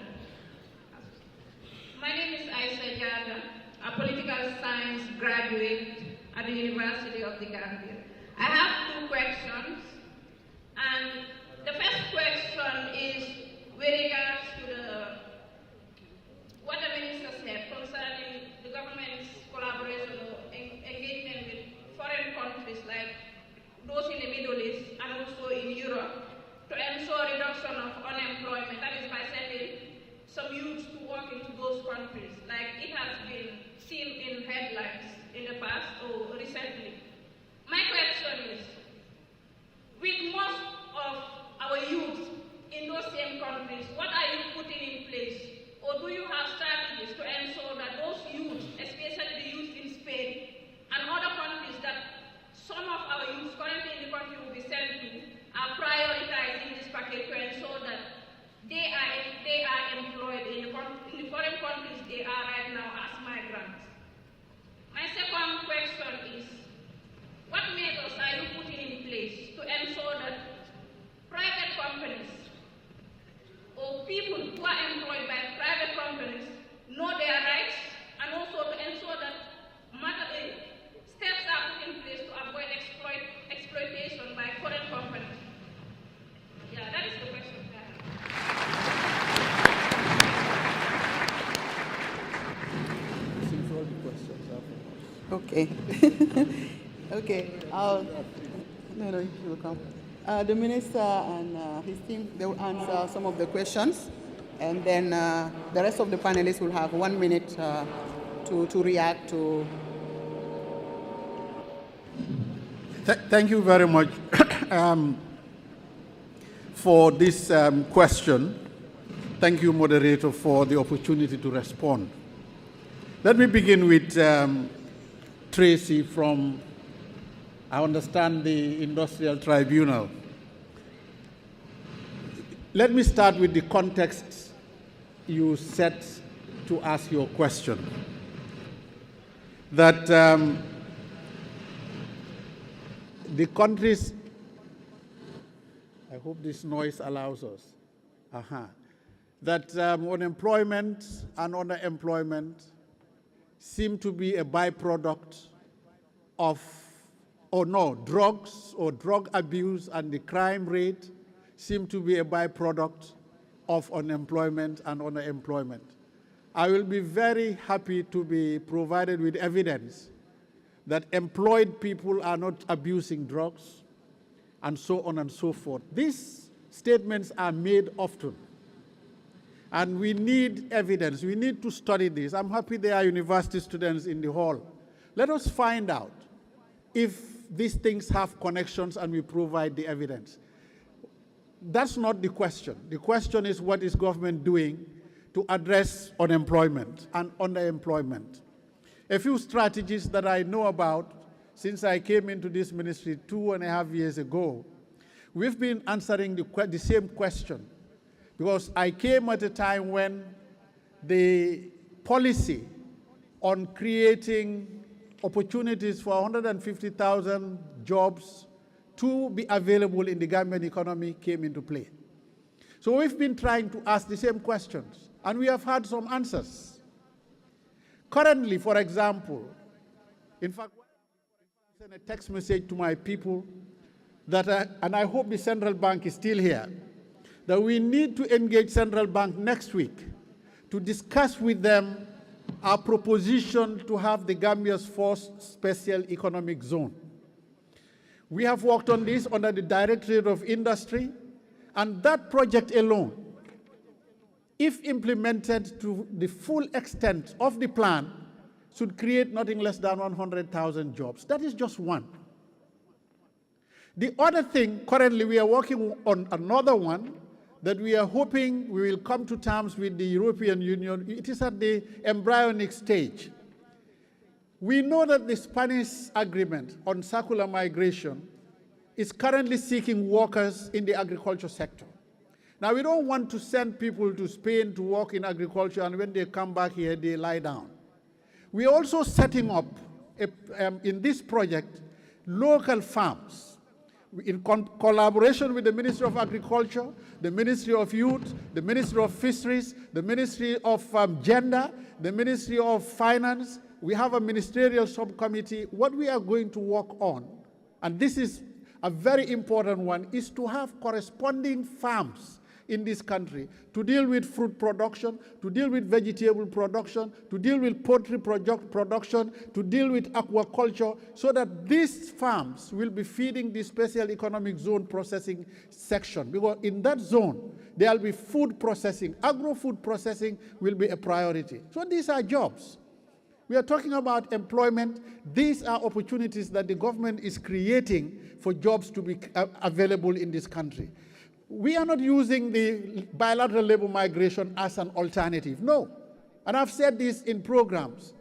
My name is Yahya Jammeh, a political science graduate at the University of the Gambia. I have 2 questions, and the first question is with regards to what the minister said concerning the government's collaboration or engagement with foreign countries like those in the Middle East and also in Europe to ensure reduction of unemployment. That is by sending some youth to work into those countries, like it has been seen in headlines in the past or recently. My question is, with most of our youth in those same countries, what are you putting in place? Or do you have strategies to ensure that those youth, especially the youth in Spain and other countries that some of our youth currently
Okay. Okay. No, you will come. The minister and his team, they will answer some of the questions, and then the rest of the panelists will have 1 minute to react to.
Thank you very much for this question. Thank you, moderator, for the opportunity to respond. Let me begin with Tracy from, I understand, the Industrial Tribunal. Let me start with the context you set to ask your question. That the countries, I hope this noise allows us, that unemployment and underemployment seem to be a byproduct of, drugs or drug abuse, and the crime rate seem to be a byproduct of unemployment and underemployment. I will be very happy to be provided with evidence that employed people are not abusing drugs, and so on and so forth. These statements are made often, and we need evidence. We need to study this. I'm happy there are university students in the hall. Let us find out if these things have connections, and we provide the evidence. That's not the question. The question is, what is government doing to address unemployment and underemployment? A few strategies that I know about since I came into this ministry 2.5 years ago. We've been answering the same question, because I came at a time when the policy on creating opportunities for 150,000 jobs to be available in the Gambian economy came into play. So we've been trying to ask the same questions, and we have had some answers. Currently, for example, in fact, I sent a text message to my people that, and I hope the central bank is still here, that we need to engage central bank next week to discuss with them our proposition to have the Gambia's first special economic zone. We have worked on this under the Directorate of Industry, and that project alone, if implemented to the full extent of the plan, should create nothing less than 100,000 jobs. That is just one. The other thing, currently we are working on another one that we are hoping we will come to terms with the European Union. It is at the embryonic stage. We know that the Spanish agreement on circular migration is currently seeking workers in the agriculture sector. Now, we don't want to send people to Spain to work in agriculture, and when they come back here, they lie down. We are also setting up, in this project, local farms in collaboration with the Ministry of Agriculture, the Ministry of Youth, the Ministry of Fisheries, the Ministry of Gender, the Ministry of Finance. We have a ministerial subcommittee. What we are going to work on, and this is a very important one, is to have corresponding farms in this country to deal with fruit production, to deal with vegetable production, to deal with poultry production, to deal with aquaculture, so that these farms will be feeding the special economic zone processing section. Because in that zone, there will be food processing. Agro-food processing will be a priority. So these are jobs. We are talking about employment. These are opportunities that the government is creating for jobs to be available in this country. We are not using the bilateral labor migration as an alternative, no. And I've said this in programs.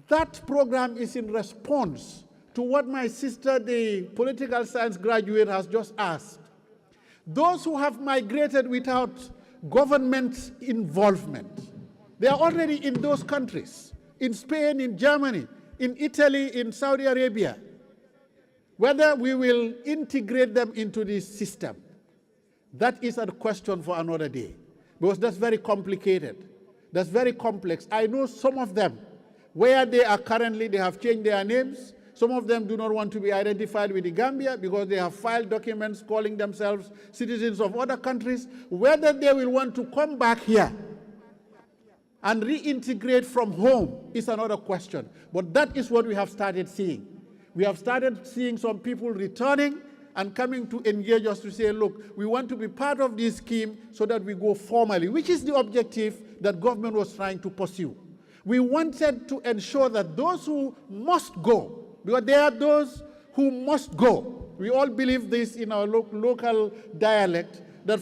That program is in response to what my sister, the political science graduate, has just asked. Those who have migrated without government involvement, they are already in those countries, in Spain, in Germany, in Italy, in Saudi Arabia. Whether we will integrate them into this system, that is a question for another day, because that's very complicated. That's very complex. I know some of them, where they are currently, they have changed their names. Some of them do not want to be identified with the Gambia because they have filed documents calling themselves citizens of other countries. Whether they will want to come back here and reintegrate from home is another question. But that is what we have started seeing. We have started seeing some people returning and coming to engage us to say, look, we want to be part of this scheme so that we go formally, which is the objective that government was trying to pursue. We wanted to ensure that those who must go, because there are those who must go. We all believe this in our local dialect, that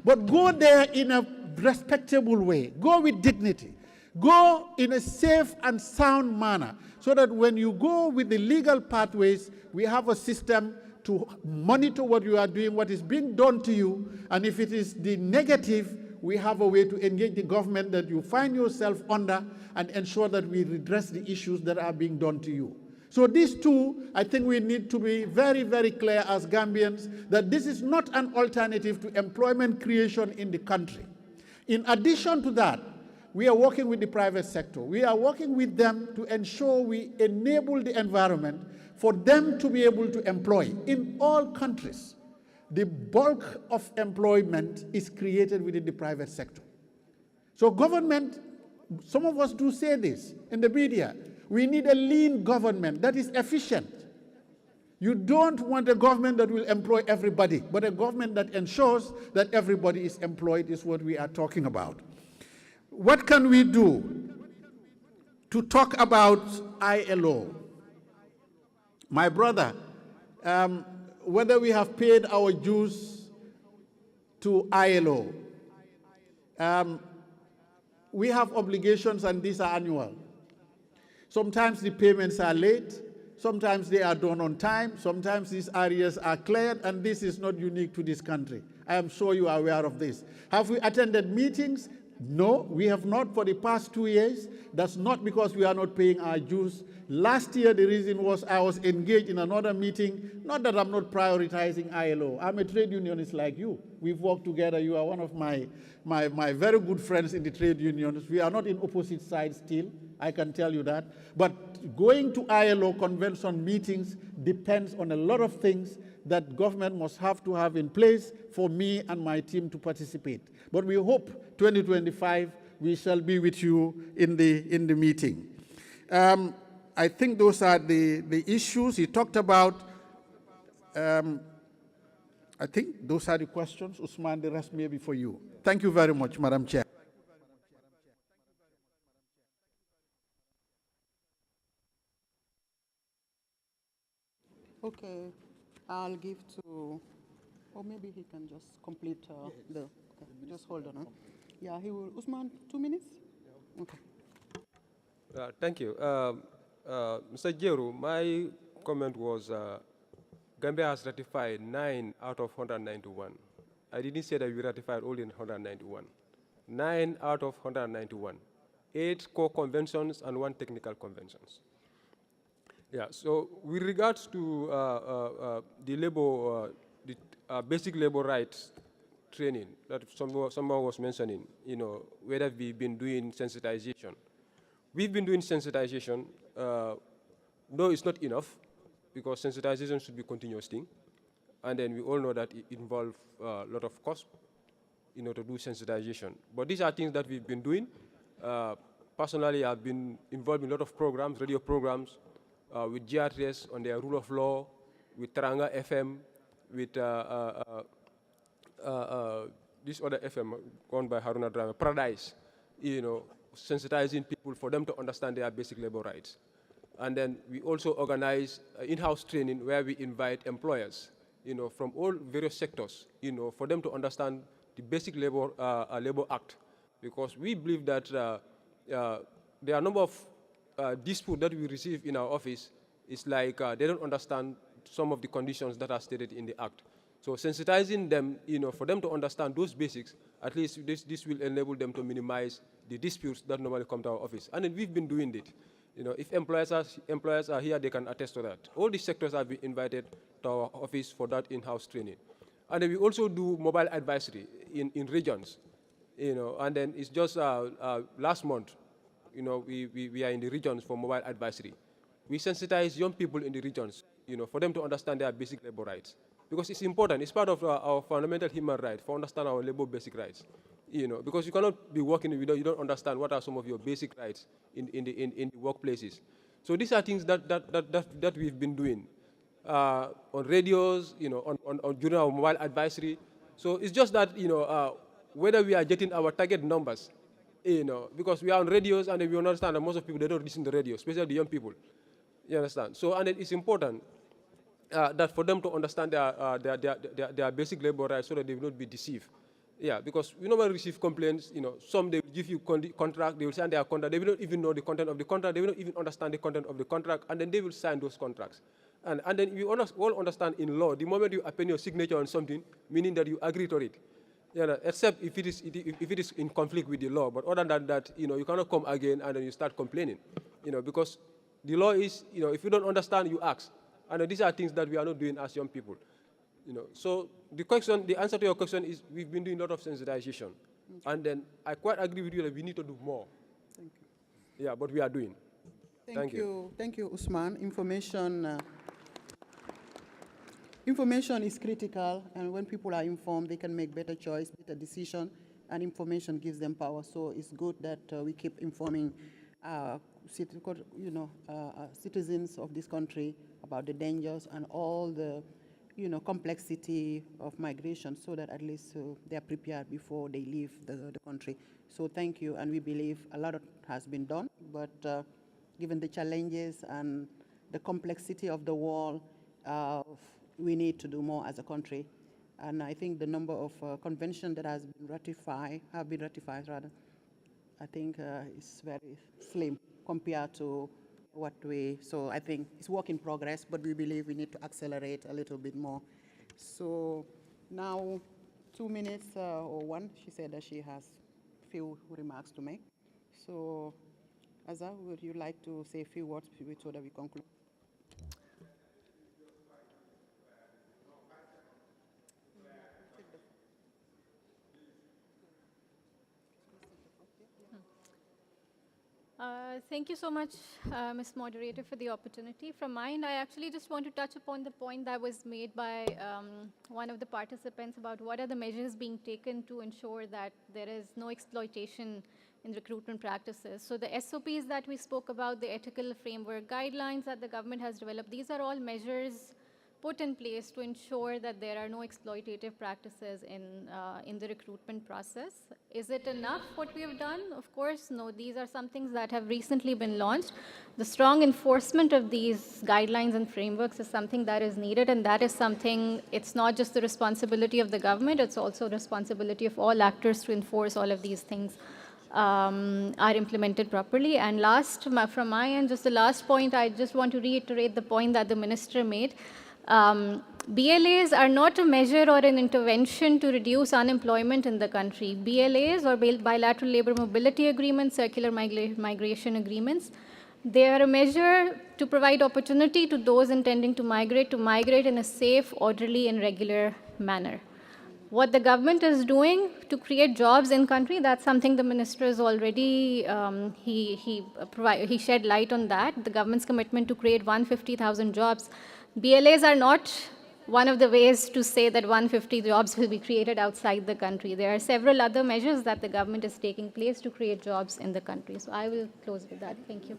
but go there in a respectable way. Go with dignity. Go in a safe and sound manner, so that when you go with the legal pathways, we have a system to monitor what you are doing, what is being done to you, and if it is the negative, we have a way to engage the government that you find yourself under and ensure that we redress the issues that are being done to you. So these two, I think we need to be very, very clear as Gambians that this is not an alternative to employment creation in the country. In addition to that, we are working with the private sector. We are working with them to ensure we enable the environment for them to be able to employ. In all countries, the bulk of employment is created within the private sector. So government, some of us do say this in the media, we need a lean government that is efficient. You don't want a government that will employ everybody, but a government that ensures that everybody is employed is what we are talking about. What can we do to talk about ILO? My brother, whether we have paid our dues to ILO, we have obligations and these are annual. Sometimes the payments are late, sometimes they are done on time, sometimes these areas are cleared, and this is not unique to this country. I am sure you are aware of this. Have we attended meetings? No, we have not for the past 2 years. That's not because we are not paying our dues. Last year, the reason was I was engaged in another meeting. Not that I'm not prioritizing ILO. I'm a trade unionist like you. We've worked together. You are one of my very good friends in the trade unions. We are not in opposite sides still. I can tell you that. But going to ILO convention meetings depends on a lot of things that government must have to have in place for me and my team to participate. But we hope 2025 we shall be with you in the meeting. I think those are the issues he talked about. I think those are the questions. Usman, the rest may be for you. Thank you very much, Madam Chair.
Okay, I'll give to, or maybe he can just complete okay, just hold on. Huh? Yeah, he will, Usman, 2 minutes? Okay.
Thank you. Mr. Jeru, my comment was Gambia has ratified 9 out of 191. I didn't say that we ratified only 191. 9 out of 191. 8 core conventions and 1 technical conventions. Yeah, so with regards to the labor, basic labor rights training that someone was mentioning, you know, whether we've been doing sensitization. We've been doing sensitization. No, it's not enough because sensitization should be a continuous thing. And then we all know that it involves a lot of cost in order to do sensitization. But these are things that we've been doing. Personally, I've been involved in a lot of programs, radio programs, with GRTS on their rule of law, with Taranga FM, with this other FM owned by Haruna Drama, Paradise, you know, sensitizing people for them to understand their basic labor rights. And then we also organize in-house training where we invite employers, you know, from all various sectors, you know, for them to understand the basic labor act, because we believe that there are a number of disputes that we receive in our office. It's like they don't understand some of the conditions that are stated in the act. So sensitizing them, you know, for them to understand those basics, at least this will enable them to minimize the disputes that normally come to our office. And then we've been doing it. You know, if employers are here, they can attest to that. All these sectors have been invited to our office for that in-house training. And then we also do mobile advisory in regions, you know, and then it's just last month, you know, we are in the regions for mobile advisory. We sensitize young people in the regions, you know, for them to understand their basic labor rights. Because it's important, it's part of our fundamental human right for understand our labor basic rights. because you cannot be working if you don't understand what are some of your basic rights in the workplaces. So these are things that we've been doing on radios, during our mobile advisory. So it's just that, whether we are getting our target numbers, because we are on radios and we understand that most of people, they don't listen to the radio, especially the young people. You understand? So, and it's important that for them to understand their basic labor rights so that they will not be deceived. Yeah, because we normally receive complaints, some they will give you contract, they will sign their contract, they will not even know the content of the contract, they will not even understand the content of the contract, and then they will sign those contracts. And then we all understand in law, the moment you append your signature on something, meaning that you agree to it. Except if it is in conflict with the law, but other than that, you cannot come again and then you start complaining, because the law is, if you don't understand, you ask. And these are things that we are not doing as young people. So the answer to your question is we've been doing a lot of sensitization. And then I quite agree with you that we need to do more.
Thank you.
Yeah, but we are doing.
Thank you. Thank you, Usman. Information is critical, and when people are informed, they can make better choice, better decision, and information gives them power. So it's good that we keep informing citizens of this country about the dangers and all the complexity of migration, so that at least they are prepared before they leave the country. So thank you, and we believe a lot has been done, but given the challenges and the complexity of the world, we need to do more as a country. And I think the number of conventions that have been ratified, I think is very slim compared to so I think it's work in progress, but we believe we need to accelerate a little bit more. So now 2 minutes or one, she said that she has few remarks to make. So Azza, would you like to say a few words so that we conclude?
Thank you so much, Ms. Moderator, for the opportunity. From my end, I actually just want to touch upon the point that was made by one of the participants about what are the measures being taken to ensure that there is no exploitation in recruitment practices. So the SOPs that we spoke about, the ethical framework guidelines that the government has developed, these are all measures put in place to ensure that there are no exploitative practices in the recruitment process. Is it enough what we have done? Of course, no. These are some things that have recently been launched. The strong enforcement of these guidelines and frameworks is something that is needed, and that is something, it's not just the responsibility of the government, it's also the responsibility of all actors to enforce all of these things are implemented properly. And last, from my end, just the last point, I just want to reiterate the point that the minister made. BLAs are not a measure or an intervention to reduce unemployment in the country. BLAs, or bilateral labor mobility agreements, circular migration agreements, they are a measure to provide opportunity to those intending to migrate in a safe, orderly, and regular manner. What the government is doing to create jobs in country, that's something the minister has already, he shed light on that. The government's commitment to create 150,000 jobs. BLAs are not one of the ways to say that 150 jobs will be created outside the country. There are several other measures that the government is taking place to create jobs in the country. So I will close with that. Thank you.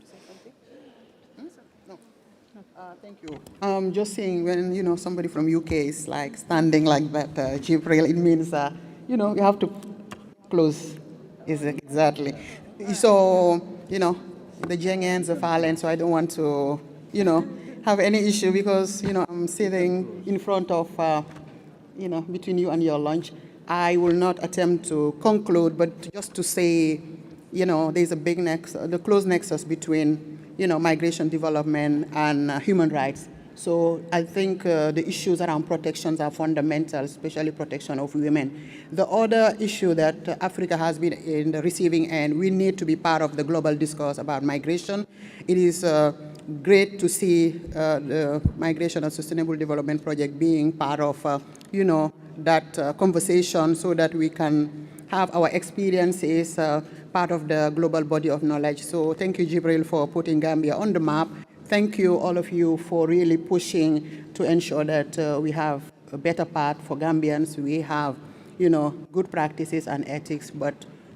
Thank you. Just saying, when somebody from UK is like standing like that, Jibril, it means you have to close. Exactly. So the Jengans are violent, so I don't want to have any issue because I'm sitting in front of between you and your lunch. I will not attempt to conclude, but just to say there's a big the close nexus between migration development and human rights. So I think the issues around protections are fundamental, especially protection of women. The other issue that Africa has been in the receiving end, we need to be part of the global discourse about migration. It is great to see the Migration and Sustainable Development Project being part of that conversation so that we can have our experiences part of the global body of knowledge. So thank you, Jibril, for putting Gambia on the map. Thank you, all of you, for really pushing to ensure that we have a better path for Gambians. We have, good practices and ethics, but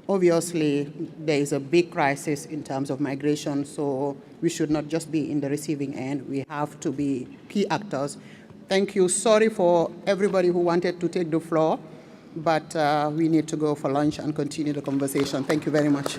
obviously there is a big crisis in terms of migration, so we should not just be in the receiving end. We have to be key actors. Thank you. Sorry for everybody who wanted to take the floor, but we need to go for lunch and continue the conversation. Thank you very much.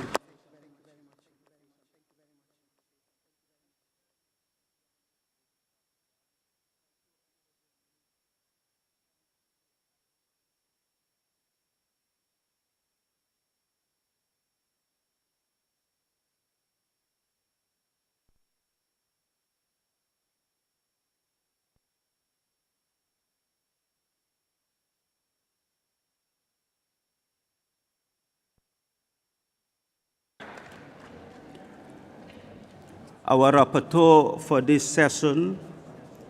Our rapporteur for this session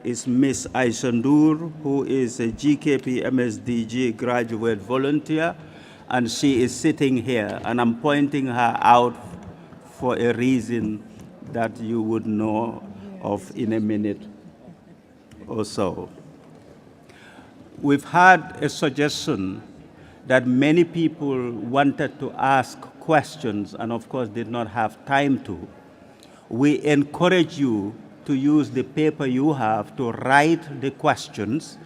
is Ms. Aishandur, who is a GKP MSDG graduate volunteer, and she is sitting here, and I'm pointing her out for a reason that you would know of in a minute or so. We've had a suggestion that many people wanted to ask questions and of course did not have time to. We encourage you to use the paper you have to write the questions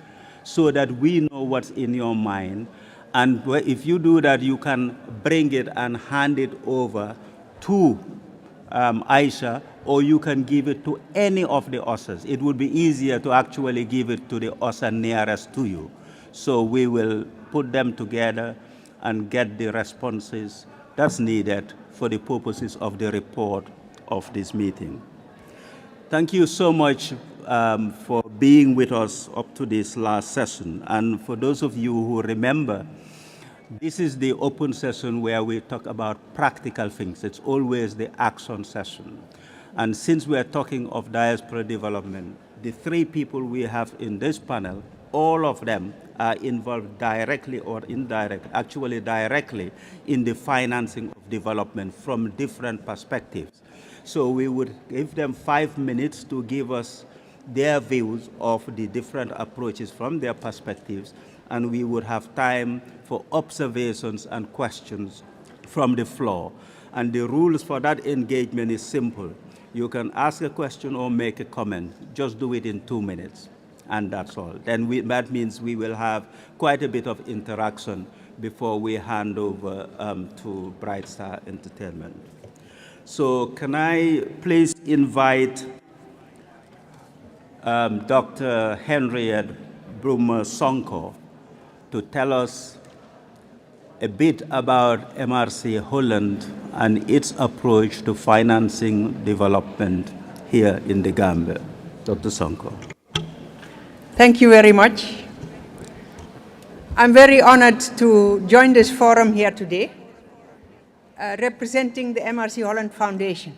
so that we know what's in your mind. And if you do that, you can bring it and hand it over to Aisha, or you can give it to any of the authors. It would be easier to actually give it to the author nearest to you. So we will put them together and get the responses that's needed for the purposes of the report of this meeting. Thank you so much for being with us up to this last session. And for those of you who remember, this is the open session where we talk about practical things. It's always the action session. And since we're talking of diaspora development, the three people we have in this panel, all of them are involved directly or indirectly, actually directly, in the financing of development from different perspectives. So we would give them 5 minutes to give us their views of the different approaches from their perspectives, and we would have time for observations and questions from the floor. And the rules for that engagement is simple. You can ask a question or make a comment. Just do it in 2 minutes, and that's all. Then that means we will have quite a bit of interaction before we hand over to Bright Star Entertainment. So can I please invite Dr. Henriette Brummer Sonko to tell us a bit about MRC Holland and its approach to financing development here in the Gambia. Dr. Sonko.
Thank you very much. I'm very honored to join this forum here today, representing the MRC Holland Foundation.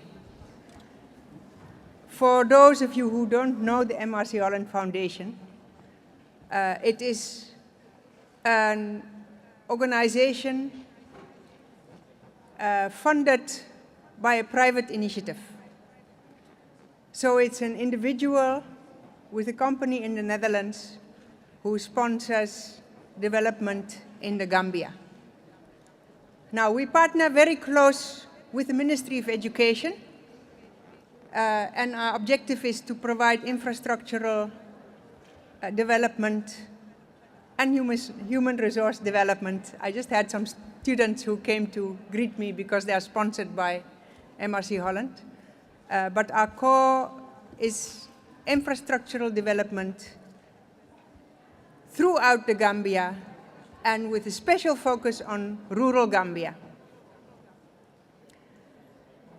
For those of you who don't know the MRC Holland Foundation, it is an organization funded by a private initiative. So it's an individual with a company in the Netherlands who sponsors development in the Gambia. Now, we partner very close with the Ministry of Education, and our objective is to provide infrastructural development and human resource development. I just had some students who came to greet me because they are sponsored by MRC Holland. But our core is infrastructural development throughout the Gambia, and with a special focus on rural Gambia.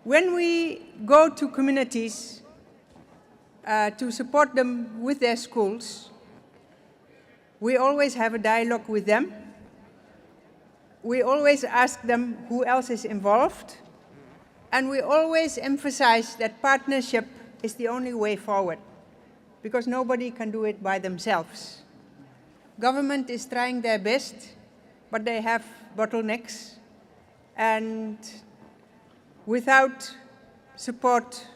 When we go to communities to support them with their schools, we always have a dialogue with them. We always ask them who else is involved, and we always emphasize that partnership is the only way forward, because nobody can do it by themselves. Government is trying their best, but they have bottlenecks, and without support,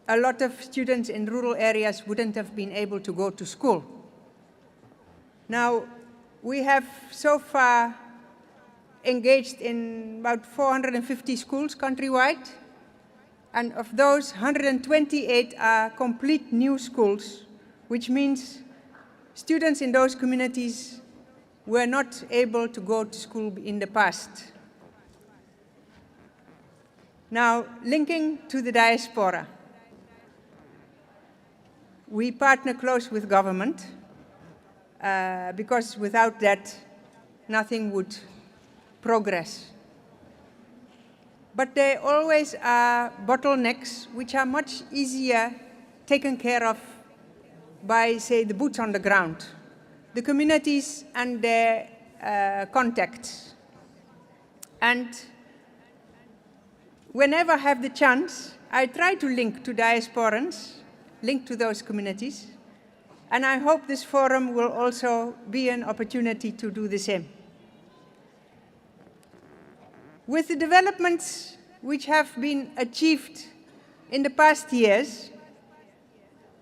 a lot of students in rural areas wouldn't have been able to go to school. Now, We have so far engaged in about 450 schools countrywide, and of those, 128 are complete new schools, which means students in those communities were not able to go to school in the past. Now, linking to the diaspora, we partner close with government because without that, nothing would progress. But there always are bottlenecks which are much easier taken care of by, say, the boots on the ground, the communities and their contacts. And whenever I have the chance, I try to link to diasporans, link to those communities, and I hope this forum will also be an opportunity to do the same. With the developments which have been achieved in the past years,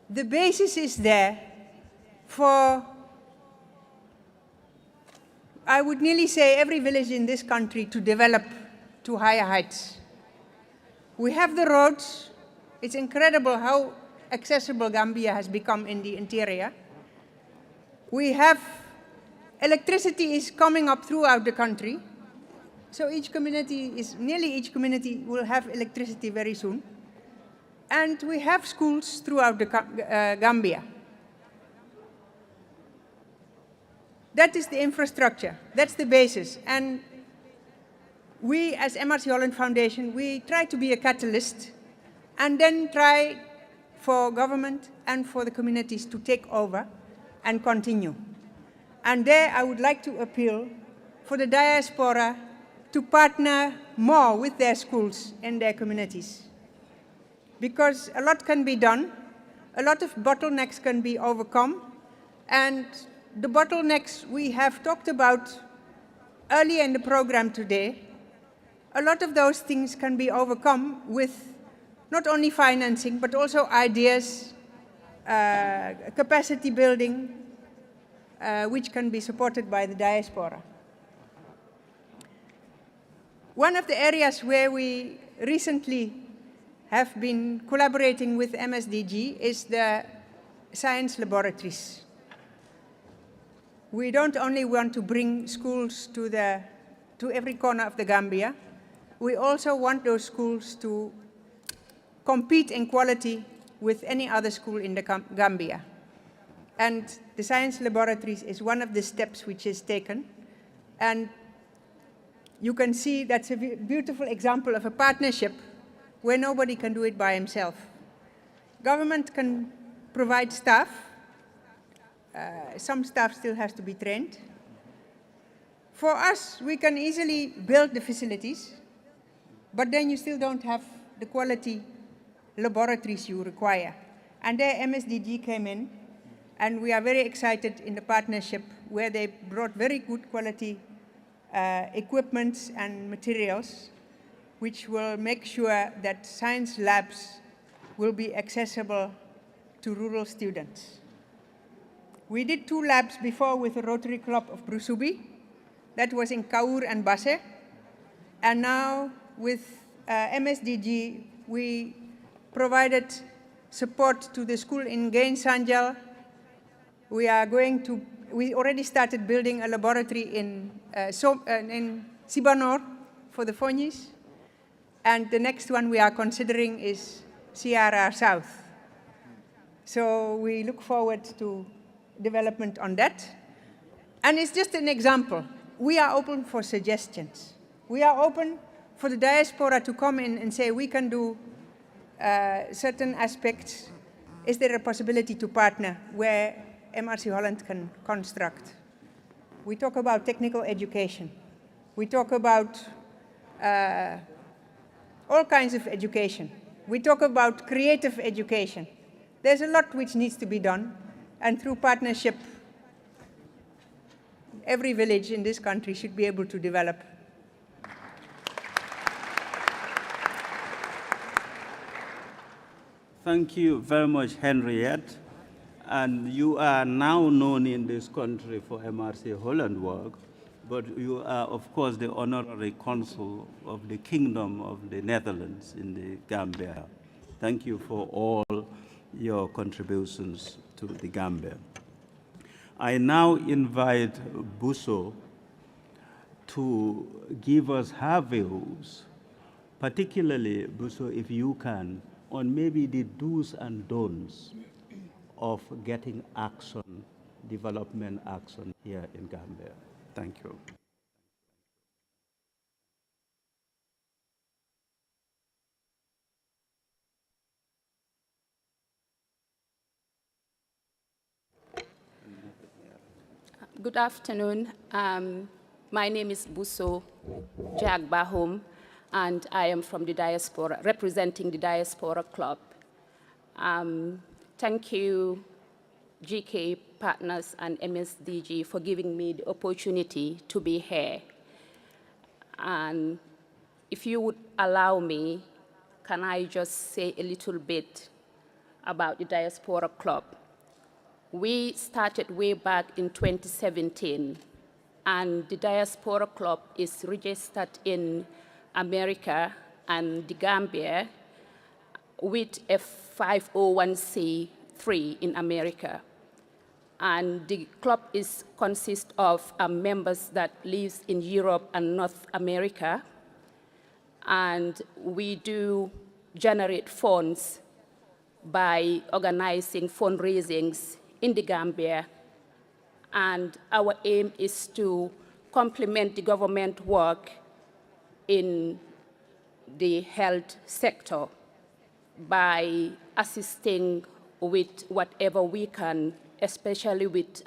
the basis is there for, I would nearly say, every village in this country to develop to higher heights. We have the roads. It's incredible how accessible Gambia has become in the interior. We have electricity is coming up throughout the country. So nearly each community will have electricity very soon. And we have schools throughout the Gambia. That is the infrastructure. That's the basis. And we, as MRC Holland Foundation, we try to be a catalyst and then try for government and for the communities to take over and continue. And there I would like to appeal for the diaspora to partner more with their schools and their communities. Because a lot can be done, a lot of bottlenecks can be overcome, and the bottlenecks we have talked about earlier in the program today, a lot of those things can be overcome with not only financing, but also ideas, capacity building, which can be supported by the diaspora. One of the areas where we recently have been collaborating with MSDG is the science laboratories. We don't only want to bring schools to every corner of the Gambia, we also want those schools to compete in quality with any other school in the Gambia. And the science laboratories is one of the steps which is taken. And you can see that's a beautiful example of a partnership where nobody can do it by himself. Government can provide staff. Some staff still has to be trained. For us, we can easily build the facilities, but then you still don't have the quality laboratories you require. And there MSDG came in, and we are very excited in the partnership where they brought very good quality equipment and materials, which will make sure that science labs will be accessible to rural students. We did 2 labs before with the Rotary Club of Brusubi. That was in Kaur and Basse. And now with MSDG, we provided support to the school in Gain Sanjal. We already started building a laboratory in Sibanor for the Fonyis. And the next one we are considering is Sierra South. So we look forward to development on that. And it's just an example. We are open for suggestions. We are open for the diaspora to come in and say, we can do certain aspects. Is there a possibility to partner where MRC Holland can construct? We talk about technical education. We talk about all kinds of education. We talk about creative education. There's a lot which needs to be done, and through partnership, every village in this country should be able to develop.
Thank you very much, Henriette.
And you are now known in this country for MRC Holland work, but you are, of course, the honorary consul of the Kingdom of the Netherlands in the Gambia. Thank you for all your contributions to the Gambia. I now invite Buso to give us her views, particularly, Buso, if you can, on maybe the do's and don'ts of getting action, development action here in Gambia. Thank you.
Good afternoon. My name is Buso Jag Bahom, and I am from the Diaspora, representing the Diaspora Club. Thank you, GK Partners and MSDG, for giving me the opportunity to be here. And if you would allow me, can I just say a little bit about the Diaspora Club? We started way back in 2017, and the Diaspora Club is registered in America and the Gambia with a 501c3 in America. And the club consists of members that live in Europe and North America. And we do generate funds by organizing fundraisings in the Gambia. And our aim is to complement the government work in the health sector by assisting with whatever we can, especially with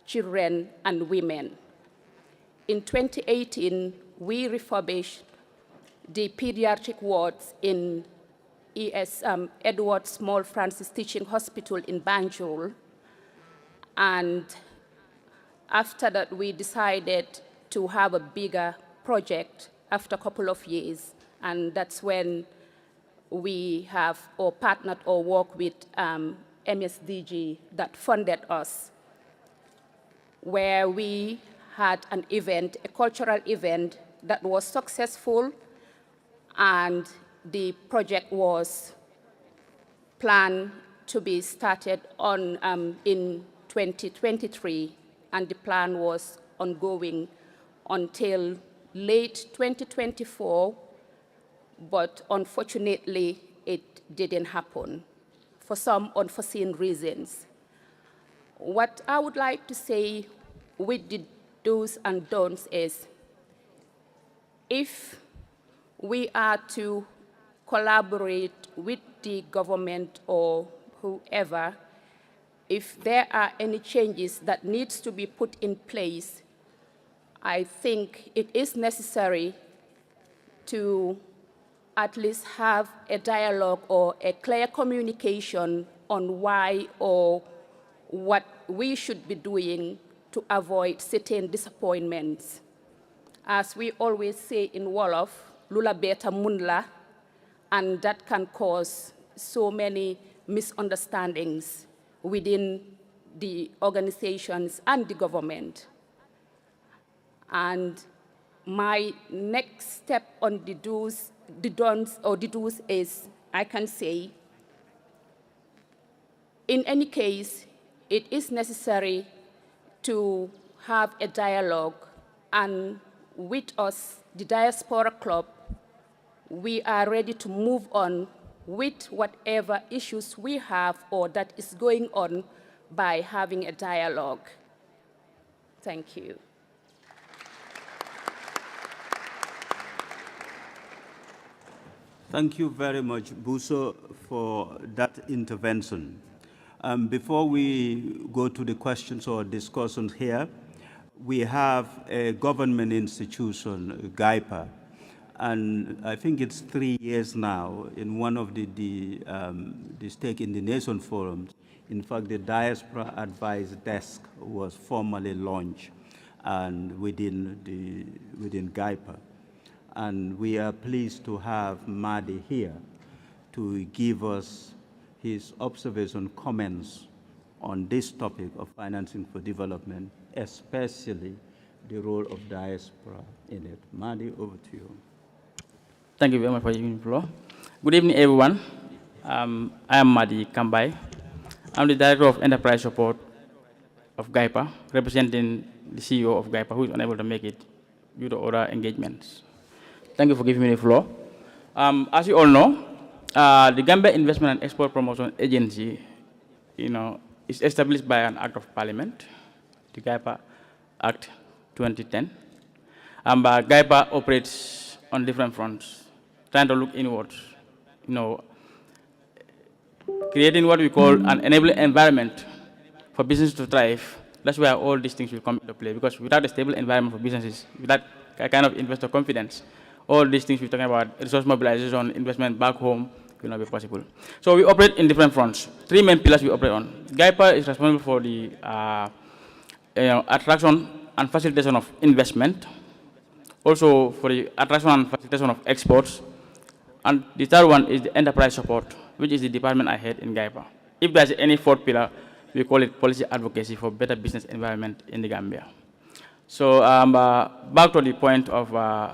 children and women. In 2018, we refurbished the pediatric wards in Edward Small Francis Teaching Hospital in Banjul. And after that, we decided to have a bigger project after a couple of years. And that's when we have partnered or worked with MSDG that funded us, where we had an event, a cultural event that was successful, and the project was planned to be started on in 2023, and the plan was ongoing until late 2024, but unfortunately, it didn't happen for some unforeseen reasons. What I would like to say with the do's and don'ts is, if we are to collaborate with the government or whoever, if there are any changes that needs to be put in place, I think it is necessary to at least have a dialogue or a clear communication on why or what we should be doing to avoid certain disappointments. As we always say in Wolof, lula beta munla, and that can cause so many misunderstandings within the organizations and the government. And my next step on the do's, the don'ts or the do's is, I can say, in any case, it is necessary to have a dialogue, and with us, the Diaspora Club, we are ready to move on with whatever issues we have or that is going on by having a dialogue. Thank you.
Thank you very much, Buso, for that intervention. Before we go to the questions or discussions here, we have a government institution, GAIPA, and I think it's 3 years now in one of the Stake in the Nation forums. In fact, the Diaspora Advice Desk was formally launched and within GAIPA. And we are pleased to have Madi here to give us his observation, comments
on this topic of financing for development, especially the role of diaspora in it. Madi, over to you.
Thank you very much for giving me the floor. Good evening, everyone. I am Madi Kambai. I'm the Director of Enterprise Support of GAIPA, representing the CEO of GAIPA, who is unable to make it due to other engagements. Thank you for giving me the floor. As you all know, the Gambia Investment and Export Promotion Agency, is established by an Act of Parliament, the GAIPA Act 2010. GAIPA operates on different fronts, trying to look inwards, creating what we call an enabling environment for business to thrive. That's where all these things will come into play, because without a stable environment for businesses, without a kind of investor confidence, all these things we're talking about, resource mobilization, investment back home, will not be possible. So we operate in different fronts. Three main pillars we operate on. GAIPA is responsible for the attraction and facilitation of investment, also for the attraction and facilitation of exports, and the third one is the enterprise support, which is the department I head in GAIPA. If there's any fourth pillar, we call it policy advocacy for better business environment in the Gambia. So back to the point of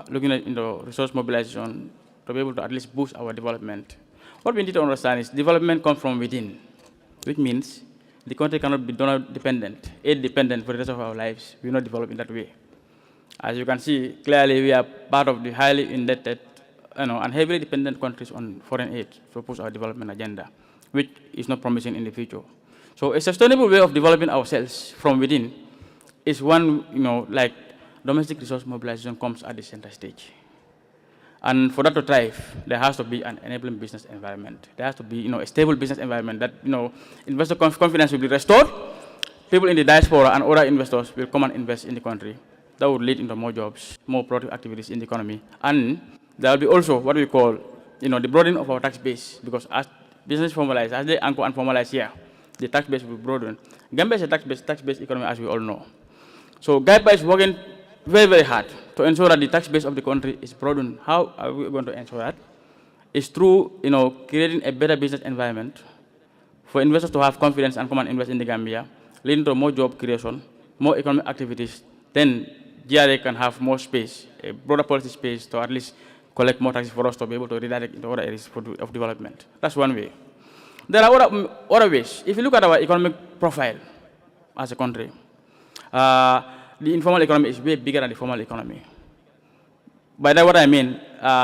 looking at resource mobilization to be able to at least boost our development. What we need to understand is development comes from within, which means the country cannot be donor dependent, aid dependent for the rest of our lives. We will not develop in that way. As you can see, clearly we are part of the highly indebted and heavily dependent countries on foreign aid to push our development agenda, which is not promising in the future. So a sustainable way of developing ourselves from within is one, like domestic resource mobilization comes at the center stage. And for that to thrive, there has to be an enabling business environment. There has to be, a stable business environment that, investor confidence will be restored. People in the diaspora and other investors will come and invest in the country. That would lead into more jobs, more productive activities in the economy. And there will be also what we call, the broadening of our tax base, because as business formalize, as they anchor and formalize here, the tax base will broaden. Gambia is a tax-based economy, as we all know. So GAIPA is working very, very hard to ensure that the tax base of the country is broadened. How are we going to ensure that? It's through, creating a better business environment for investors to have confidence and come and invest in the Gambia, leading to more job creation, more economic activities. Then GRA can have more space, a broader policy space to at least collect more taxes for us to be able to redirect into other areas of development. That's one way. There are other ways. If you look at our economic profile as a country, the informal economy is way bigger than the formal economy. By that, what I mean,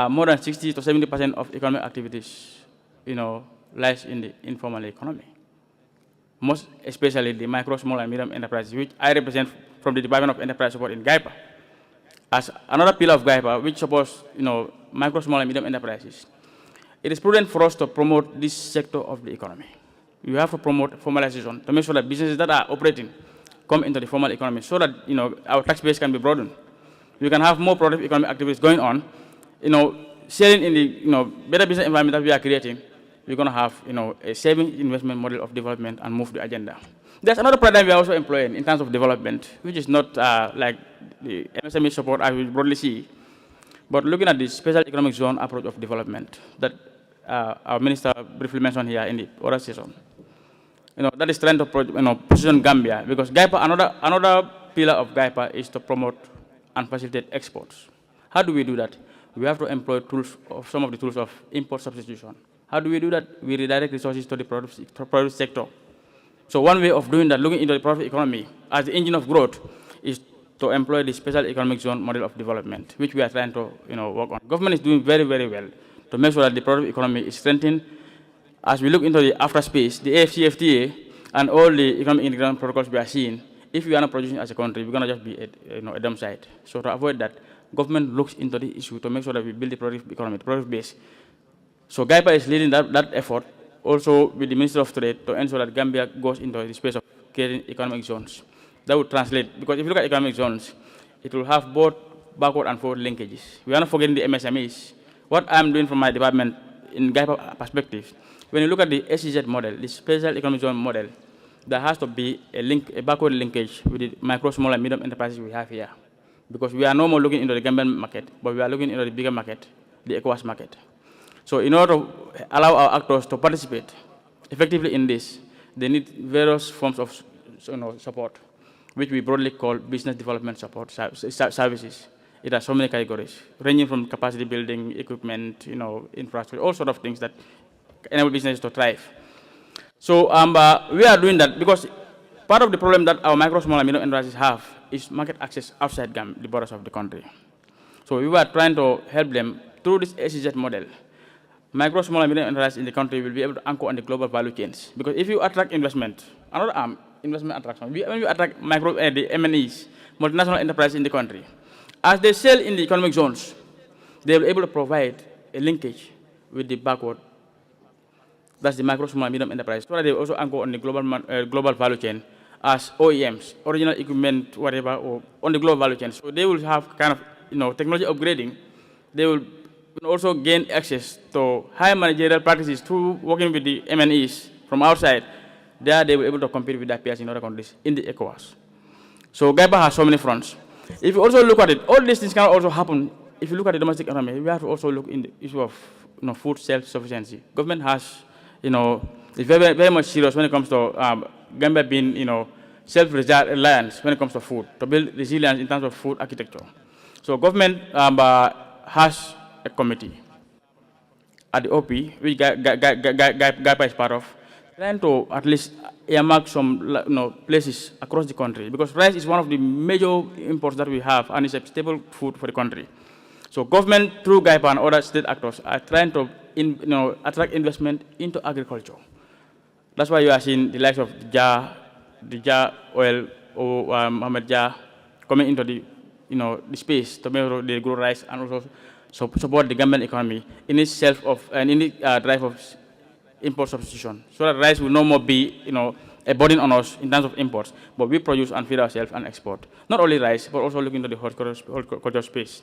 more than 60 to 70% of economic activities, lies in the informal economy. Most especially the micro, small, and medium enterprises, which I represent from the Department of Enterprise Support in GAIPA. As another pillar of GAIPA, which supports, micro, small, and medium enterprises, it is prudent for us to promote this sector of the economy. We have to promote formalization to make sure that businesses that are operating come into the formal economy so that, our tax base can be broadened. We can have more productive economic activities going on, sharing in the, better business environment that we are creating. We're going to have, a saving investment model of development and move the agenda. There's another paradigm we are also employing in terms of development, which is not like the MSME support I will broadly see, but looking at the special economic zone approach of development that our minister briefly mentioned here in the other session. That is trying to position Gambia, because GAIPA, another pillar of GAIPA is to promote and facilitate exports. How do we do that? We have to employ some of the tools of import substitution. How do we do that? We redirect resources to the produce sector. So one way of doing that, looking into the product economy as the engine of growth, is to employ the special economic zone model of development, which we are trying to work on. Government is doing very, very well to make sure that the product economy is strengthened. As we look into the after space, the AFCFTA and all the economic integration protocols we are seeing, if we are not producing as a country, we're going to just be a dumb site. So to avoid that, government looks into the issue to make sure that we build the productive economy, the productive base. So GAIPA is leading that effort, also with the Ministry of Trade, to ensure that Gambia goes into the space of creating economic zones. That would translate, because if you look at economic zones, it will have both backward and forward linkages. We are not forgetting the MSMEs. What I'm doing from my department in GAIPA perspective, when you look at the SEZ model, the special economic zone model, there has to be a backward linkage with the micro, small, and medium enterprises we have here. Because we are no more looking into the Gambian market, but we are looking into the bigger market, the ECOWAS market. So in order to allow our actors to participate effectively in this, they need various forms of support, which we broadly call business development support services. It has so many categories, ranging from capacity building, equipment, infrastructure, all sort of things that enable businesses to thrive. So we are doing that because part of the problem that our micro, small, and medium enterprises have is market access outside the borders of the country. So we were trying to help them through this SEZ model. Micro, small, and medium enterprises in the country will be able to anchor on the global value chains. Because if you attract investment, another investment attraction, when you attract the MNEs, multinational enterprises in the country, as they sell in the economic zones, they will be able to provide a linkage with the backward. That's the micro, small, and medium enterprise. So that they also anchor on the global value chain as OEMs, original equipment, whatever, or on the global value chain. So they will have kind of technology upgrading. They will also gain access to high managerial practices through working with the MNEs from outside. There they will be able to compete with their peers in other countries in the ECOWAS. So GAIPA has so many fronts. If you also look at it, all these things can also happen. If you look at the domestic economy, we have to also look in the issue of food self-sufficiency. Government has, is very, very much serious when it comes to Gambia being, self-reliance when it comes to food, to build resilience in terms of food architecture. So government has a committee at the OP, which GAIPA is part of, trying to at least earmark some places across the country, because rice is one of the major imports that we have, and it's a staple food for the country. So government, through GAIPA and other state actors, are trying to attract investment into agriculture. That's why you are seeing the likes of the Jah oil, or Mohamed Jah coming into the the space to be able to grow rice and also support the Gambian economy in itself and in the drive of import substitution, so that rice will no more be a burden on us in terms of imports, but we produce and feed ourselves and export. Not only rice, but also looking into the horticulture space.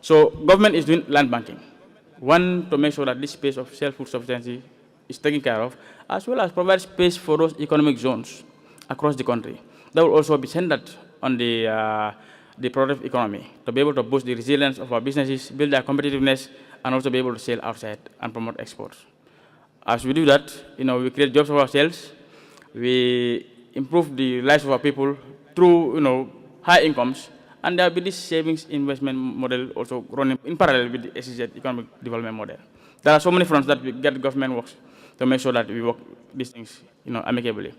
So government is doing land banking. One, to make sure that this space of self-food sufficiency is taken care of, as well as provide space for those economic zones across the country. That will also be centered on the productive economy, to be able to boost the resilience of our businesses, build their competitiveness, and also be able to sell outside and promote exports. As we do that, we create jobs for ourselves, we improve the lives of our people through, high incomes, and there will be this savings investment model also running in parallel with the SEZ economic development model. There are so many fronts that we get government works to make sure that we work these things, amicably.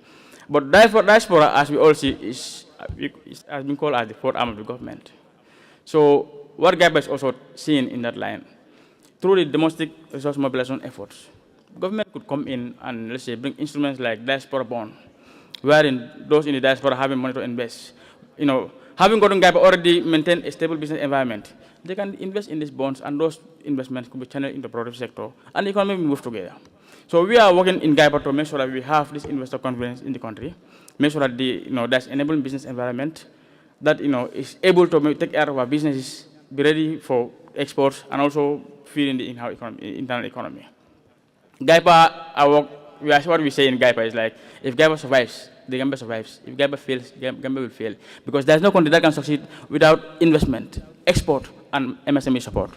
But diaspora, as we all see, has been called as the fourth arm of the government. So what GAIPA is also seeing in that line, through the domestic resource mobilization efforts, government could come in and, let's say, bring instruments like diaspora bond, wherein those in the diaspora having money to invest, having gotten GAIPA already maintain a stable business environment, they can invest in these bonds, and those investments could be channeled into the productive sector, and the economy will move together. So we are working in GAIPA to make sure that we have this investor confidence in the country, make sure that there's enabling business environment that is able to take care of our businesses, be ready for exports, and also feeding the internal economy. GAIPA, what we say in GAIPA is like, if GAIPA survives, the Gambia survives. If Gambia fails, Gambia will fail. Because there's no country that can succeed without investment, export, and MSME support.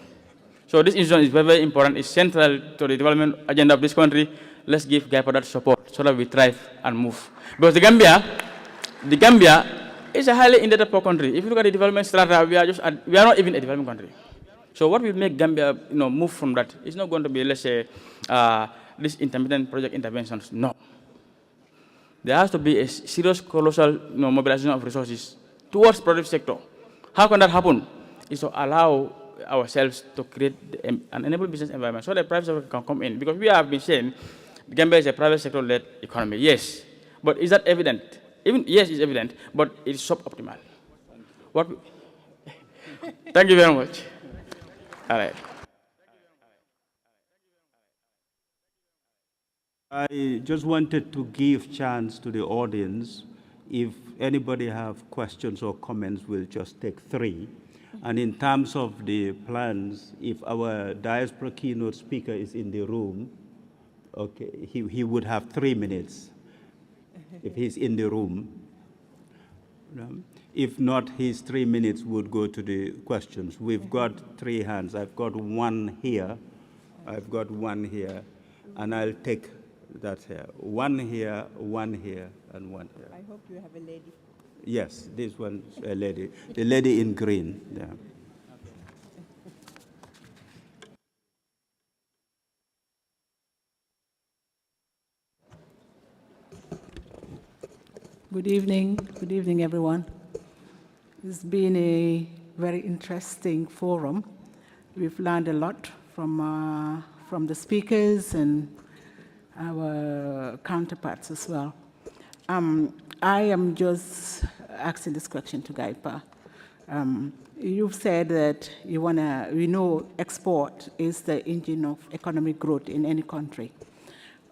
So this institution is very, very important. It's central to the development agenda of this country. Let's give GAIPA that support so that we thrive and move. Because the Gambia is a highly indebted poor country. If you look at the development strata, we are not even a developing country. So what will make Gambia move from that? It's not going to be, let's say, these intermittent project interventions. No. There has to be a serious, colossal mobilization of resources towards productive sector. How can that happen? Is to allow ourselves to create an enable business environment so that private sector can come in. Because we have been saying Gambia is a private sector-led economy. Yes. But is that evident? Yes, it's evident, but it's suboptimal. Thank you very much. All right.
I just wanted to give chance to the audience. If anybody have questions or comments, we'll just take 3. And in terms of the plans, if our Diaspora keynote speaker is in the room, okay, he would have 3 minutes if he's in the room. If not, his 3 minutes would go to the questions. We've got 3 hands. I've got one here. I've got one here. And I'll take That's here. One here, one here, and one here.
I hope you have a lady.
Yes, this one's a lady. The lady in green. Yeah.
Good evening, everyone. It's been a very interesting forum. We've learned a lot from the speakers and our counterparts as well. I am just asking this question to Gaipa. You've said that we know export is the engine of economic growth in any country.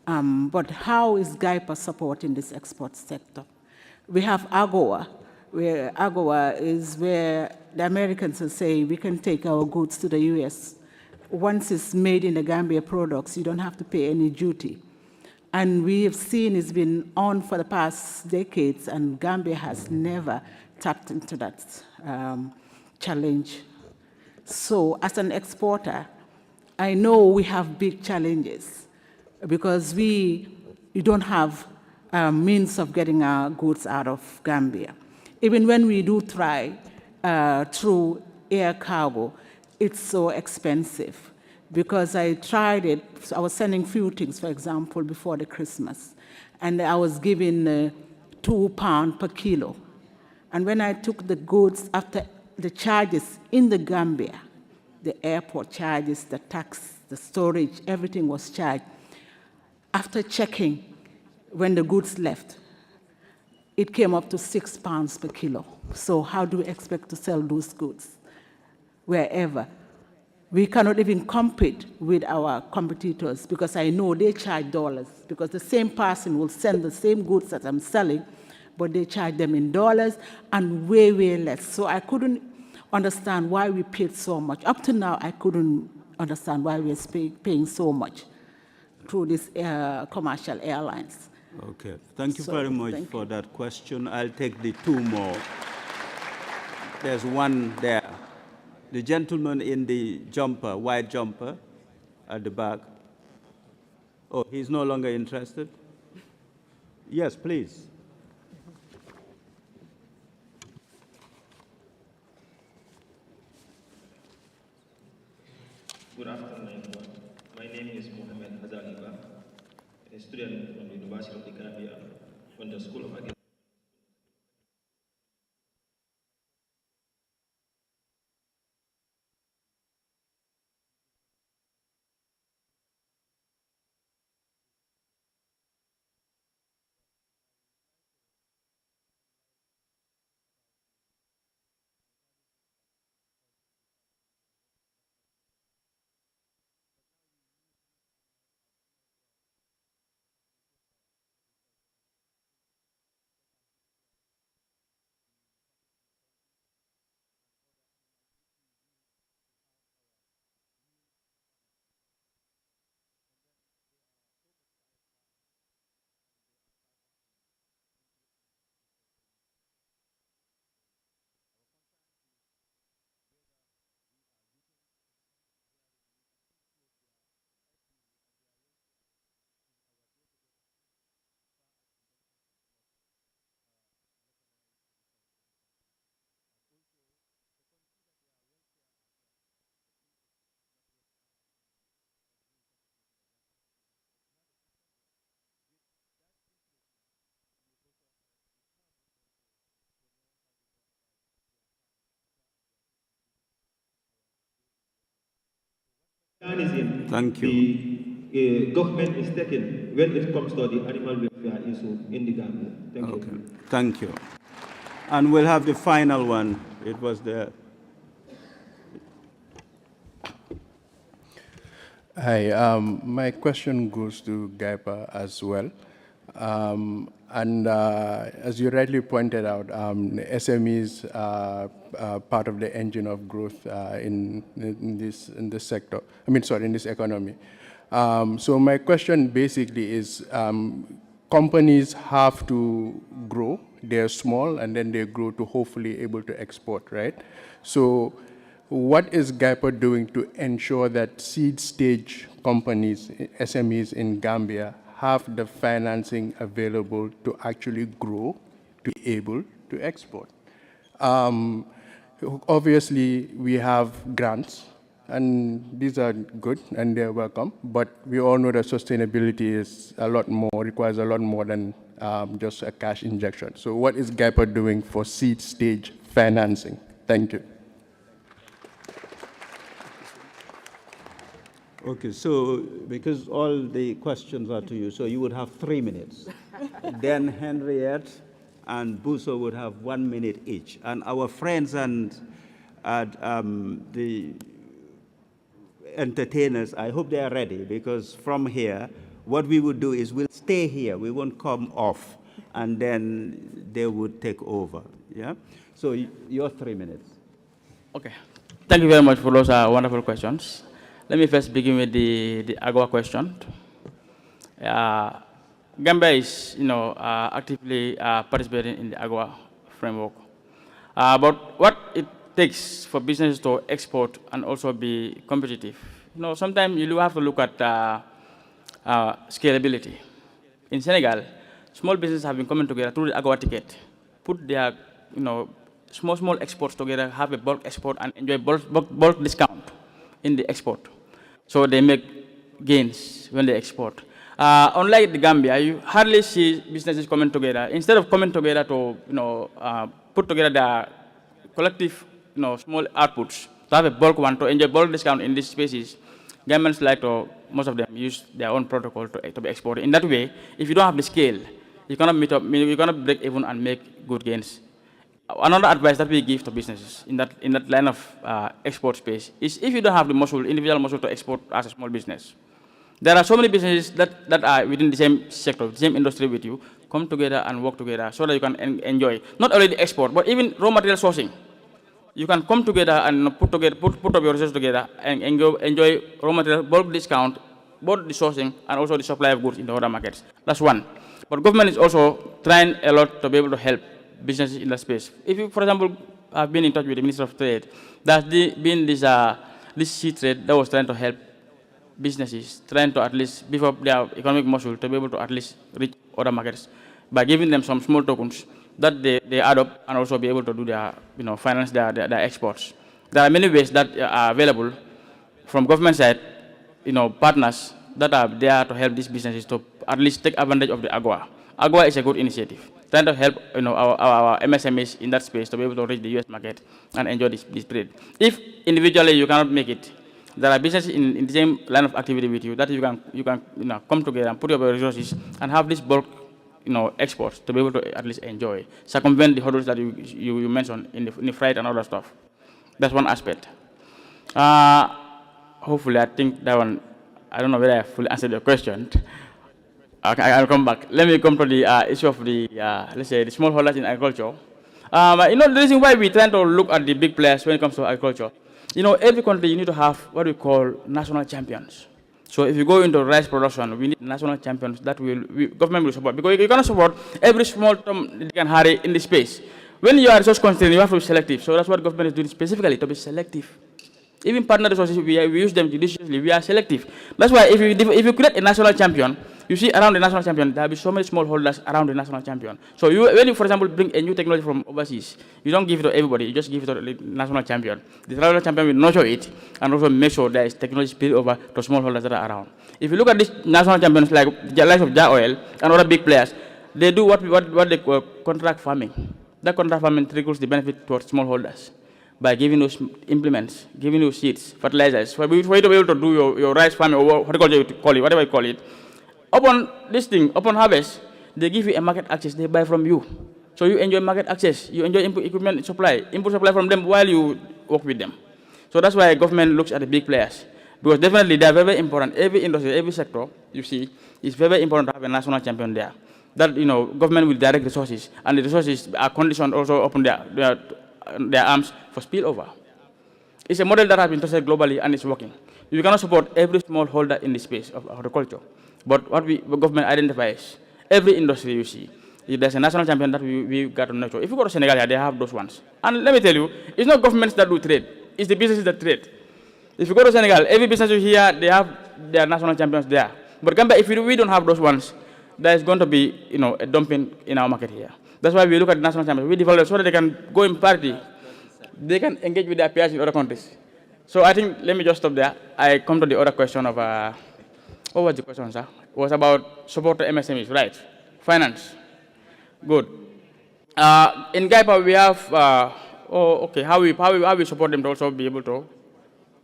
But how is GAIPA supporting this export sector? We have AGOA, where AGOA is where the Americans will say we can take our goods to the US. Once it's made in the Gambia products, you don't have to pay any duty. And we have seen it's been on for the past decades, and Gambia has never tapped into that challenge. So as an exporter, I know we have big challenges because you don't have means of getting our goods out of Gambia. Even when we do try through air cargo, it's so expensive. Because I tried it, I was sending few things, for example, before the Christmas, and I was given £2 per kilo. And when I took the goods, after the charges in the Gambia, the airport charges, the tax, the storage, everything was charged. After checking, when the goods left, it came up to £6 per kilo. So how do we expect to sell those goods wherever? We cannot even compete with our competitors because I know they charge dollars, because the same person will send the same goods that I'm selling, but they charge them in dollars and way, way less. So I couldn't understand why we paid so much. Up to now, I couldn't understand why we're paying so much through these commercial airlines.
Okay, thank you very much for that question. I'll take the two more. There's one there. The gentleman in the jumper, white jumper, at the back. Oh, he's no longer interested? Yes, please.
Good afternoon, everyone. My name is Mohammed Hazaliba, a student from the University of the Gambia, from the School of Agriculture.
Thank you.
The government is taking when it comes to the animal welfare issue in the Gambia. Thank you.
Thank you. And we'll have the final one. It was the...
Hi, my question goes to GAIPA as well. As you rightly pointed out, SMEs are part of the engine of growth in this sector. In this economy. So my question basically is, companies have to grow. They're small, and then they grow to hopefully able to export, right? So what is GAIPA doing to ensure that seed stage companies, SMEs in Gambia, have the financing available to actually grow, to be able to export. Obviously, we have grants, and these are good and they're welcome, but we all know that sustainability is a lot more, requires a lot more than just a cash injection. So what is GAIPA doing for seed stage financing? Thank you.
Okay, so because all the questions are to you, so you would have 3 minutes. Then Henriette and Buso would have 1 minute each. And our friends and the entertainers, I hope they are ready, because from here, what we would do is we'll stay here. We won't come off, and then they would take over. Yeah? So your 3 minutes.
Okay. Thank you very much for those wonderful questions. Let me first begin with the AGWA question. Gambia is, actively participating in the AGWA framework. But what it takes for businesses to export and also be competitive, sometimes you have to look at scalability. In Senegal, small businesses have been coming together through the AGWA ticket, put their, small exports together, have a bulk export, and enjoy bulk discount in the export. So they make gains when they export. Unlike the Gambia, you hardly see businesses coming together. Instead of coming together to, put together their collective, small outputs, to have a bulk one, to enjoy bulk discount in these spaces, Gambians like to, most of them, use their own protocol to be exported. In that way, if you don't have the scale, you cannot meet up, you cannot break even and make good gains. Another advice that we give to businesses in that line of export space is if you don't have the muscle, individual muscle to export as a small business, there are so many businesses that are within the same sector, the same industry with you, come together and work together so that you can enjoy not only the export, but even raw material sourcing. You can come together and put up your resources together and enjoy raw material bulk discount, both the sourcing and also the supply of goods in the other markets. That's one. But government is also trying a lot to be able to help businesses in that space. If you, for example, have been in touch with the Minister of Trade, there's been this sea trade that was trying to help businesses, trying to at least beef up their economic muscle to be able to at least reach other markets by giving them some small tokens that they add up and also be able to do their, finance their exports. There are many ways that are available from government side, partners that are there to help these businesses to at least take advantage of the AGWA. AGWA is a good initiative, trying to help our MSMEs in that space to be able to reach the US market and enjoy this trade. If individually you cannot make it, there are businesses in the same line of activity with you that you can come together and put your resources and have this bulk exports to be able to at least enjoy, circumvent the hurdles that you mentioned in the freight and other stuff. That's one aspect. Hopefully, I think that one, I don't know whether I fully answered your question. Okay, I'll come back. Let me come to the issue of the, let's say, the smallholders in agriculture. The reason why we're trying to look at the big players when it comes to agriculture, every country you need to have what we call national champions. So if you go into rice production, we need national champions that government will support. Because you cannot support every small Tom, Dick and Harry in the space. When you are resource constrained, you have to be selective. So that's what government is doing specifically, to be selective. Even partner resources, we use them judiciously. We are selective. That's why if you create a national champion, you see around the national champion, there will be so many smallholders around the national champion. So when you, for example, bring a new technology from overseas, you don't give it to everybody, you just give it to the national champion. The national champion will nurture it and also make sure there is technology spill over to smallholders that are around. If you look at these national champions like the likes of Ja Oil and other big players, they do what they call contract farming. That contract farming trickles the benefit towards smallholders by giving you implements, giving you seeds, fertilizers, for you to be able to do your rice farming or whatever you call it. Upon harvest, they give you a market access, they buy from you. So you enjoy market access, you enjoy input supply from them while you work with them. So that's why government looks at the big players. Because definitely they are very important. Every industry, every sector, you see, it's very important to have a national champion there. That, government will direct resources, and the resources are conditioned also upon their arms for spillover. It's a model that has been tested globally and it's working. You cannot support every smallholder in the space of horticulture. But what government identifies, every industry you see, if there's a national champion that we got to nurture. If you go to Senegal, they have those ones. And let me tell you, it's not governments that do trade, it's the businesses that trade. If you go to Senegal, every business you hear, they have their national champions there. But Gambia, if we don't have those ones, there is going to be, a dumping in our market here. That's why we look at the national champions. We develop so that they can go in parity. They can engage with their peers in other countries. So I think, let me just stop there. I come to the other question of, what was the question, sir? It was about support to MSMEs, right? Finance. Good. In GAIPA, we have, how we support them to also be able to,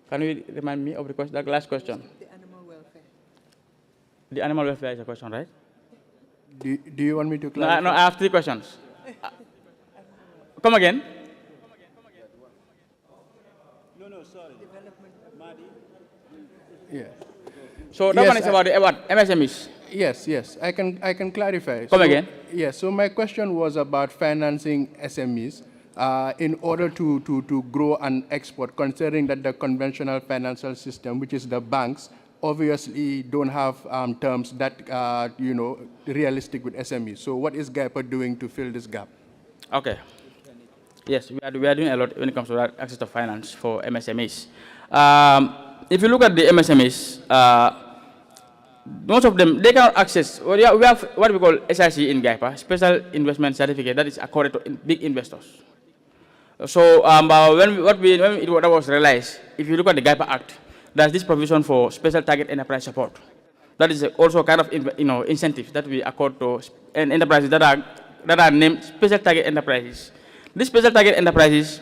can you remind me of the question, that last question?
The animal welfare.
The animal welfare is a question, right?
Do you want me to clarify?
No, I have 3 questions. Come again.
No, sorry. Development, Madi.
Yeah.
So that one is about what? MSMEs?
Yes. I can clarify.
Come again.
Yes. So my question was about financing SMEs in order to grow and export, considering that the conventional financial system, which is the banks, obviously don't have terms that realistic with SMEs. So what is GAIPA doing to fill this gap?
Okay. Yes, we are doing a lot when it comes to that access to finance for MSMEs. If you look at the MSMEs, most of them, they cannot access, we have what we call SIC in GAIPA, Special Investment Certificate, that is accorded to big investors. So when it was realized, if you look at the GAIPA Act, there's this provision for special target enterprise support. That is also kind of incentives that we accord to enterprises that are named special target enterprises. These special target enterprises,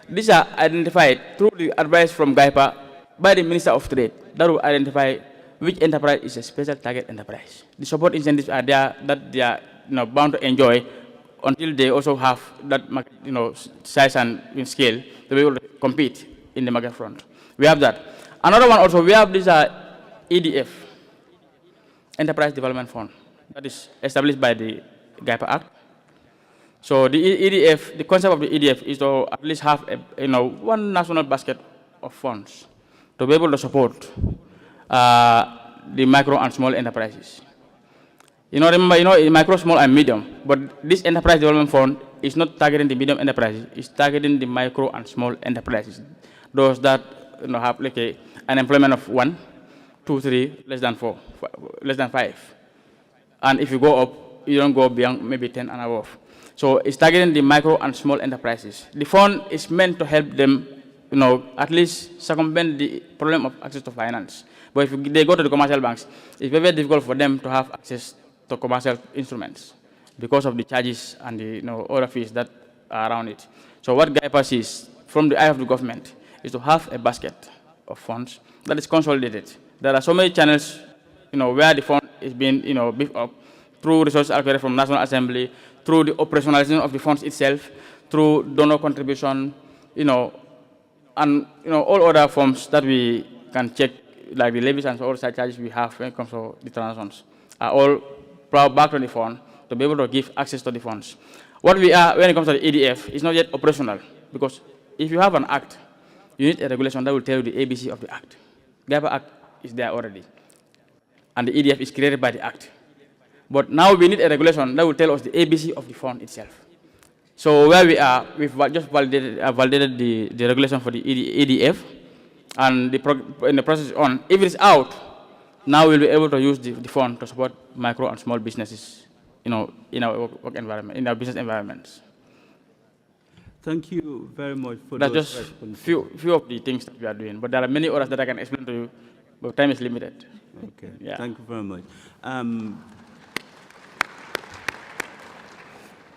these are identified through the advice from GAIPA by the Minister of Trade that will identify which enterprise is a special target enterprise. The support incentives are there that they are bound to enjoy until they also have that size and scale to be able to compete in the market front. We have that. Another one also, we have this EDF, Enterprise Development Fund, that is established by the GAIPA Act. So the EDF, the concept of the EDF is to at least have one national basket of funds to be able to support the micro and small enterprises. Remember, micro, small, and medium, but this Enterprise Development Fund is not targeting the medium enterprises, it's targeting the micro and small enterprises, those that have like an employment of 1, 2, 3, less than 4, less than 5. And if you go up, you don't go beyond maybe 10 and above. So it's targeting the micro and small enterprises. The fund is meant to help them, at least circumvent the problem of access to finance. But if they go to the commercial banks, it's very difficult for them to have access to commercial instruments because of the charges and the other fees that are around it. So what GAIPA sees from the eye of the government is to have a basket of funds that is consolidated. There are so many channels, where the fund is being, beefed up through resources allocated from National Assembly, through the operationalization of the funds itself, through donor contribution, and all other forms that we can check, like the levies and all such charges we have when it comes to the transactions, are all brought back to the fund to be able to give access to the funds. What we are, when it comes to the EDF, is not yet operational, because if you have an act, you need a regulation that will tell you the ABC of the act. GAIPA Act is there already, and the EDF is created by the act. But now we need a regulation that will tell us the ABC of the fund itself. So where we are, we've just validated the regulation for the EDF, and in the process on. If it's out, now we'll be able to use the fund to support micro and small businesses, in our work environment, in our business environments.
Thank you very much for
That's
those
just few of the things that we are doing, but there are many others that I can explain to you, but time is limited.
Okay,
yeah.
Thank you very much.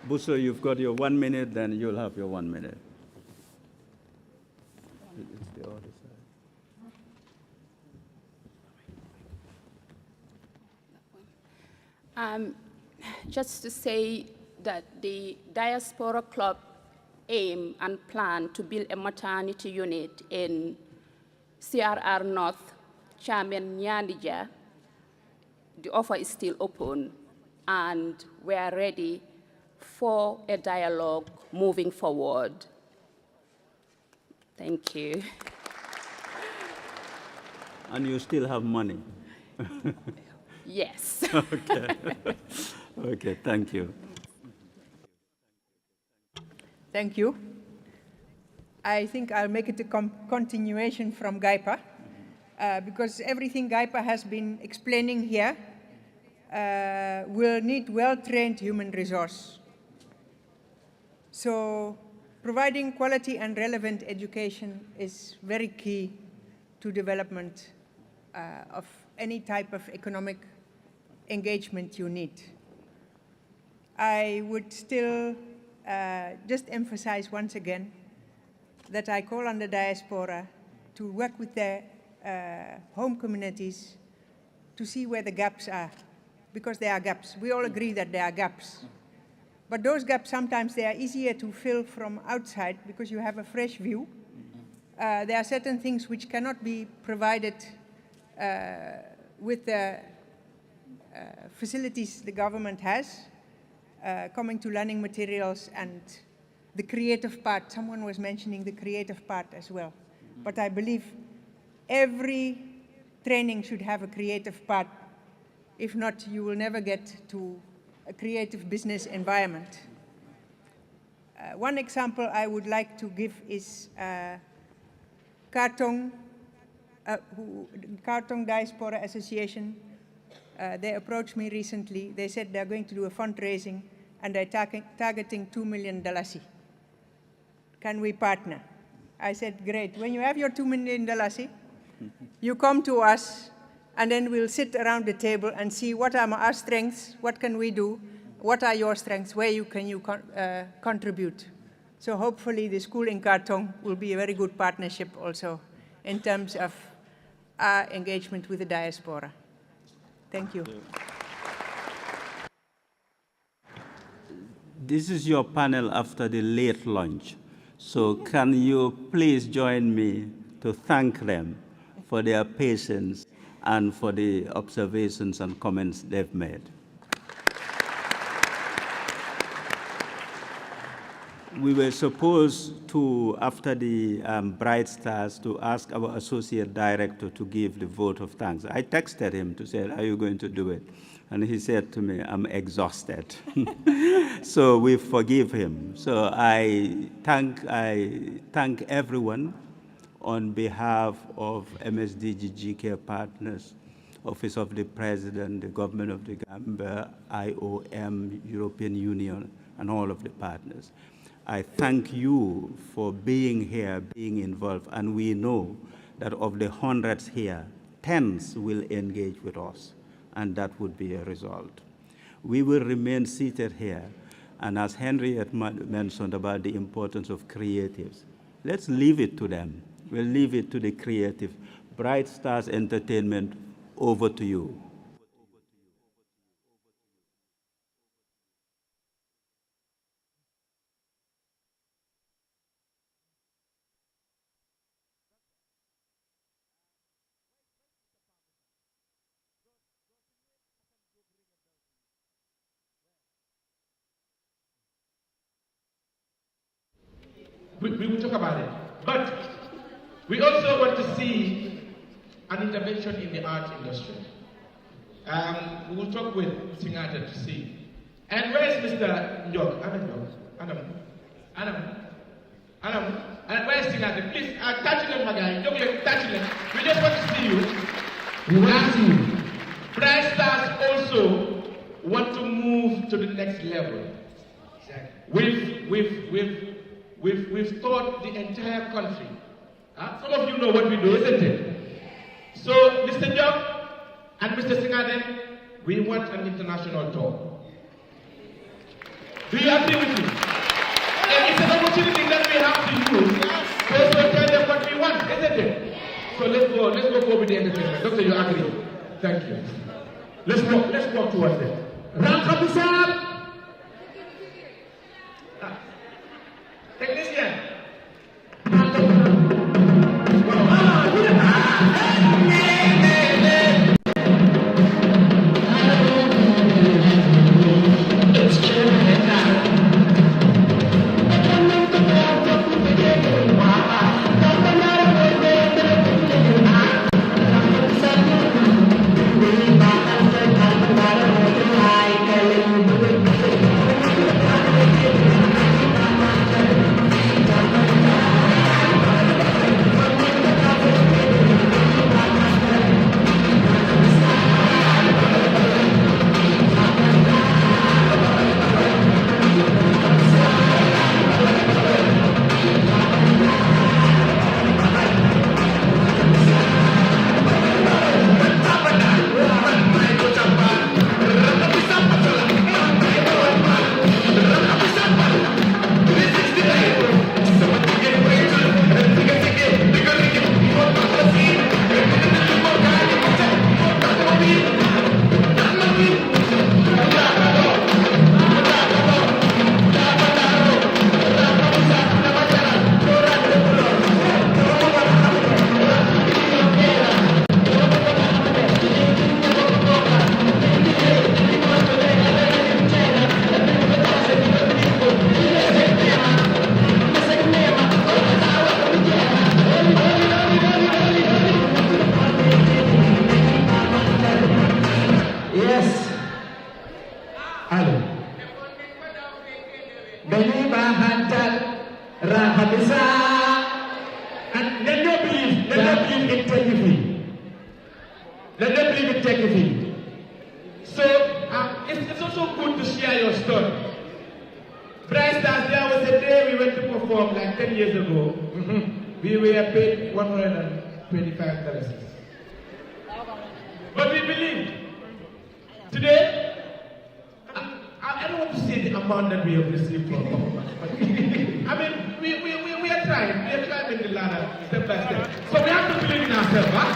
Busso, you've got your 1 minute, then you'll have your 1 minute. It's the other
side. Just to say that the Diaspora Club aim and plan to build a maternity unit in CRR North, Chairman Nyandija. The offer is still open, and we are ready for a dialogue moving forward. Thank you.
And you still have money?
Yes.
Okay. Okay, thank you.
Thank you. I think I'll make it a continuation from GAIPA. because everything Gaipa has been explaining here will need well-trained human resource. So providing quality and relevant education is very key to development of any type of economic engagement you need. I would still just emphasize once again that I call on the diaspora to work with their home communities to see where the gaps are, because there are gaps. We all agree that there are gaps. But those gaps, sometimes they are easier to fill from outside because you have a fresh view. There are certain things which cannot be provided with the facilities the government has, coming to learning materials and the creative part. Someone was mentioning the creative part as well. But I believe every training should have a creative part. If not, you will never get to a creative business environment. One example I would like to give is Kartong Diaspora Association. They approached me recently. They said they're going to do a fundraising and they're targeting $2 million. Can we partner? I said, great. When you have your $2 million, you come to us and then we'll sit around the table and see what are our strengths, what can we do, what are your strengths, where can you contribute. So hopefully the school in Kartong will be a very good partnership also in terms of our engagement with the diaspora. Thank you.
This is your panel after the late lunch. So can you please join me to thank them for their patience and for the observations and comments they've made. We were supposed to, after the Bright Stars, to ask our associate director to give the vote of thanks. I texted him to say, are you going to do it? And he said to me, I'm exhausted. So we forgive him. So I thank everyone on behalf of MSDG GK Partners, Office of the President, the Government of the Gambia, IOM, European Union, and all of the partners. I thank you for being here, being involved, and we know that of the hundreds here, tens will engage with us, and that would be a result. We will remain seated here, and as Henriette mentioned about the importance of creatives, let's leave it to them. We'll leave it to the creative. Bright Stars Entertainment, over to you.
We will talk about it. But we also want to see an intervention in the art industry. We will talk with Singata to see. And where is Mr. Njok? Adam. And where is Singata? Please, touch them, my guy. Njok, touch them. We just want to see you. We want to see you. Bright Stars also want to move to the next level. We've taught the entire country. Some of you know what we do, isn't it? So, Mr. Njok and Mr. Singaden, we want an international tour. Do you agree with me? And it's an opportunity that we have to use to also tell them what we want, isn't it? So let's go with the entertainment. Doctor, you agree? Thank you. Let's walk towards it. Ramkhabisab! Technician. And let not believe in technically. Let not believe in technically. So it's also good to share your story. Bryce, there was a day we went to perform like 10 years ago. We were paid $125. But we believed. Today, I don't want to say the amount that we have received from government. I mean, we are trying. We are climbing the ladder step by step. So we have to believe in ourselves, huh?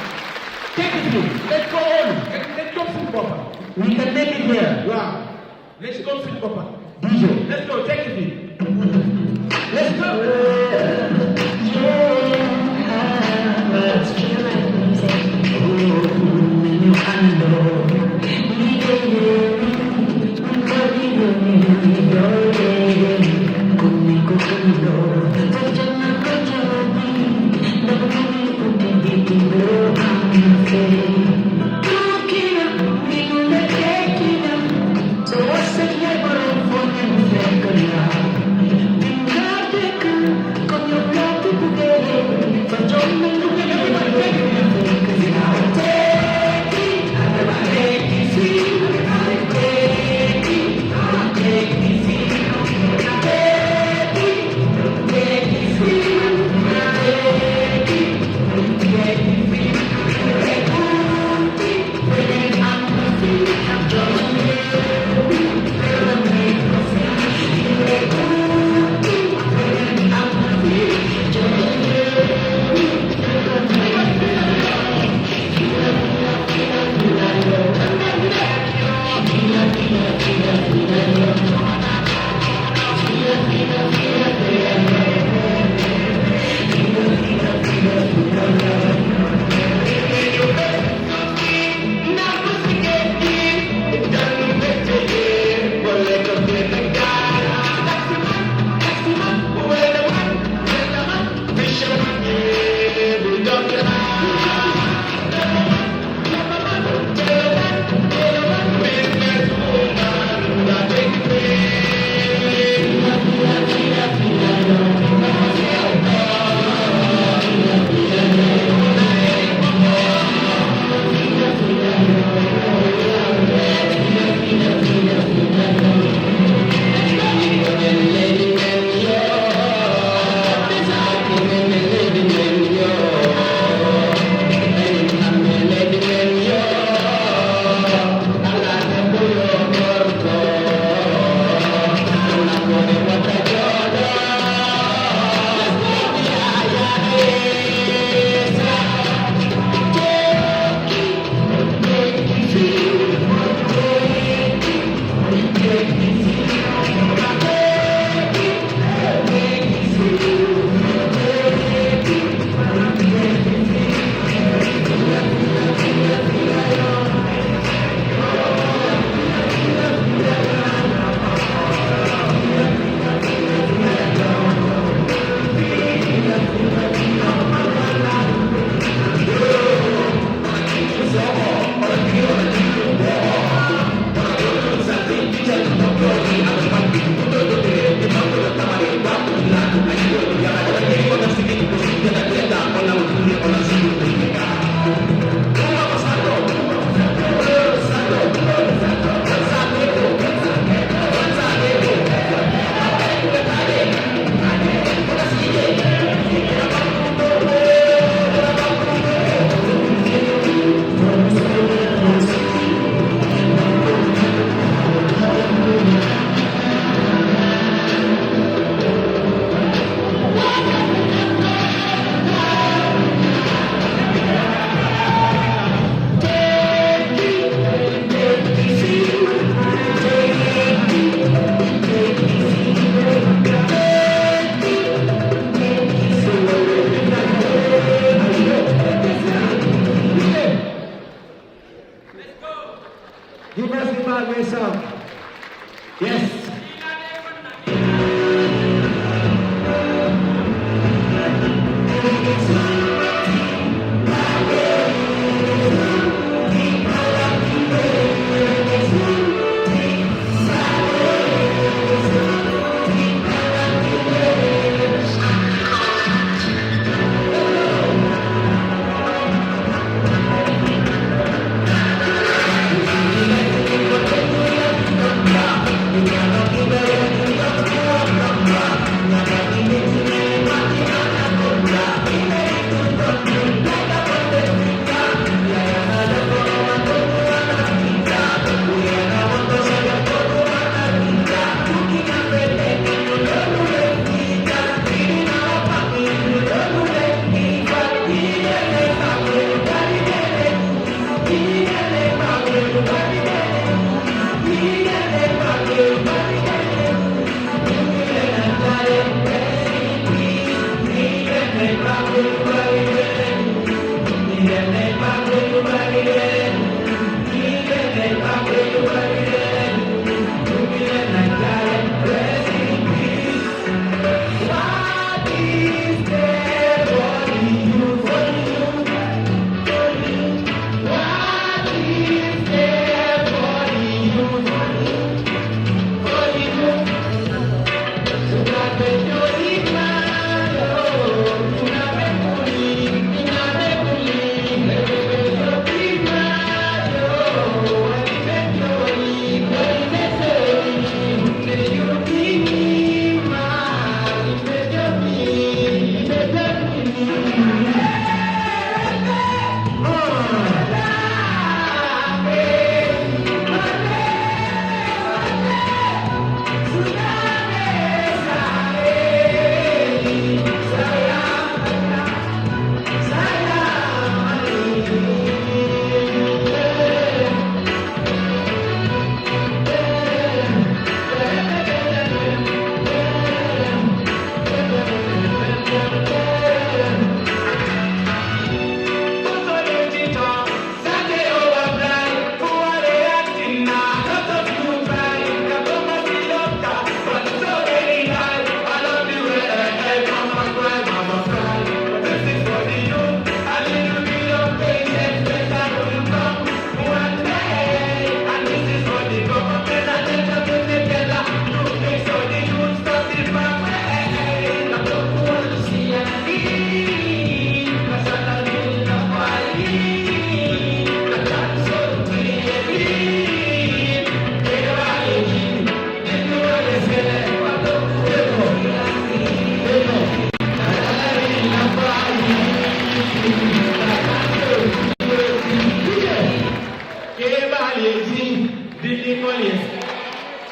Take it through. Let's go on. Let's go sit proper. We can make it here. Wow. Let's go sit proper. DJ. Let's go. Take it through. Let's go.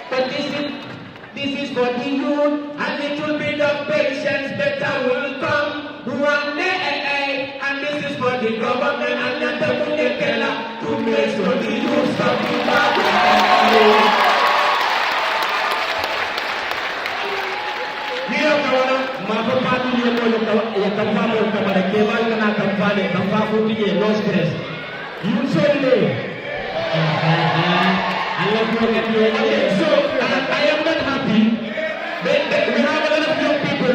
But this is for the youth, and little bit of patience, better will come one day. And this is for the government and the Kela to make sure the youth stop the back. So I am not happy. We have a lot of young people.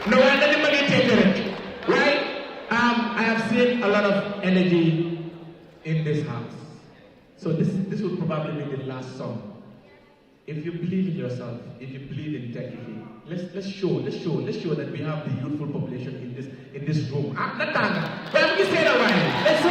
No, I didn't take it. Right? I have seen a lot of energy in this house. So this will probably be the last song. If you believe in yourself, if you believe in integrity, let's show that we have the youthful population in this room. Let's say that one. Let's show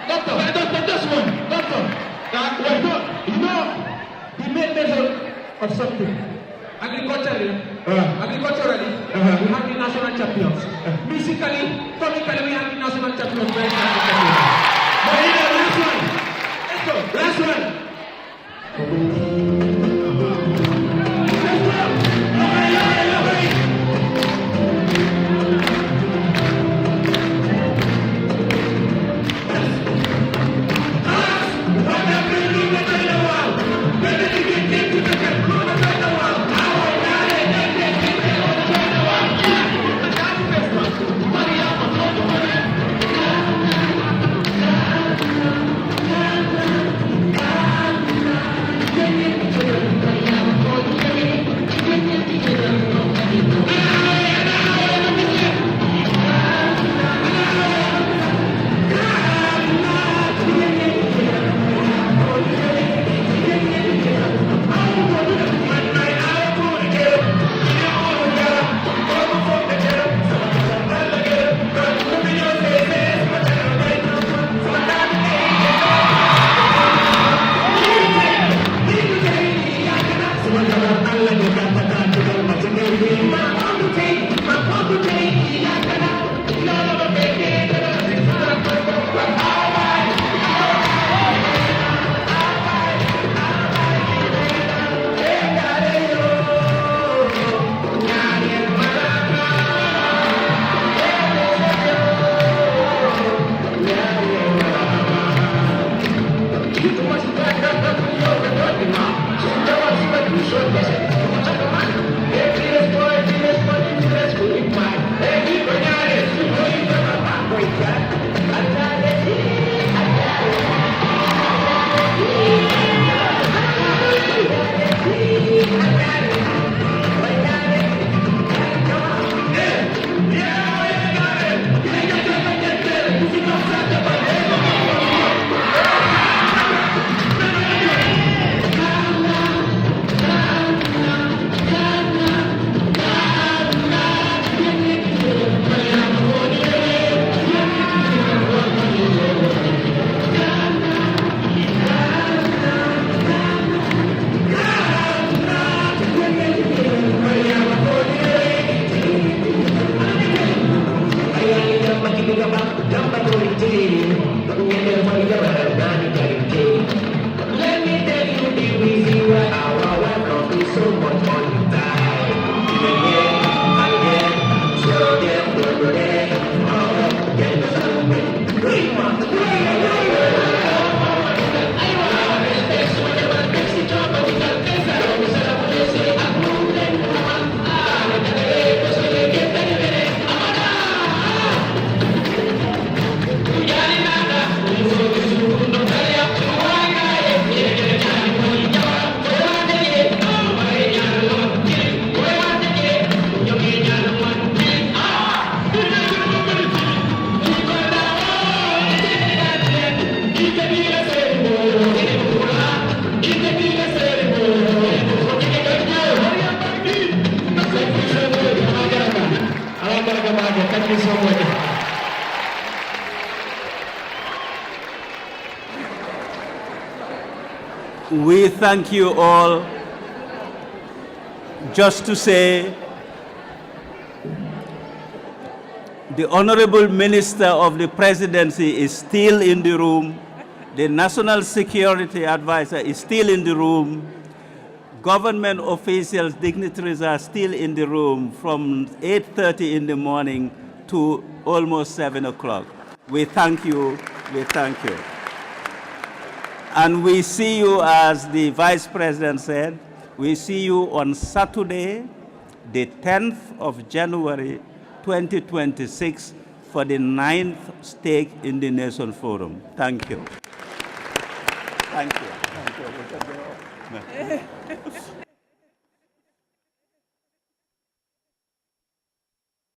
Doctor, just one. Doctor, you know, the main measure of something. Agriculturally, we have the national champions. Musically, comically, we have the national champions. But last one. Let's go. Last one. Thank you so much.
We thank you all. Just to say, the Honorable Minister of the Presidency is still in the room. The National Security Advisor is still in the room. Government officials, dignitaries are still in the room from 8:30 in the morning to almost 7 o'clock. We thank you. We thank you. And we see you, as the Vice President said, we see you on Saturday, the 10th of January, 2026, for the 9th Stake in the Nation Forum. Thank you. Thank you. Thank you.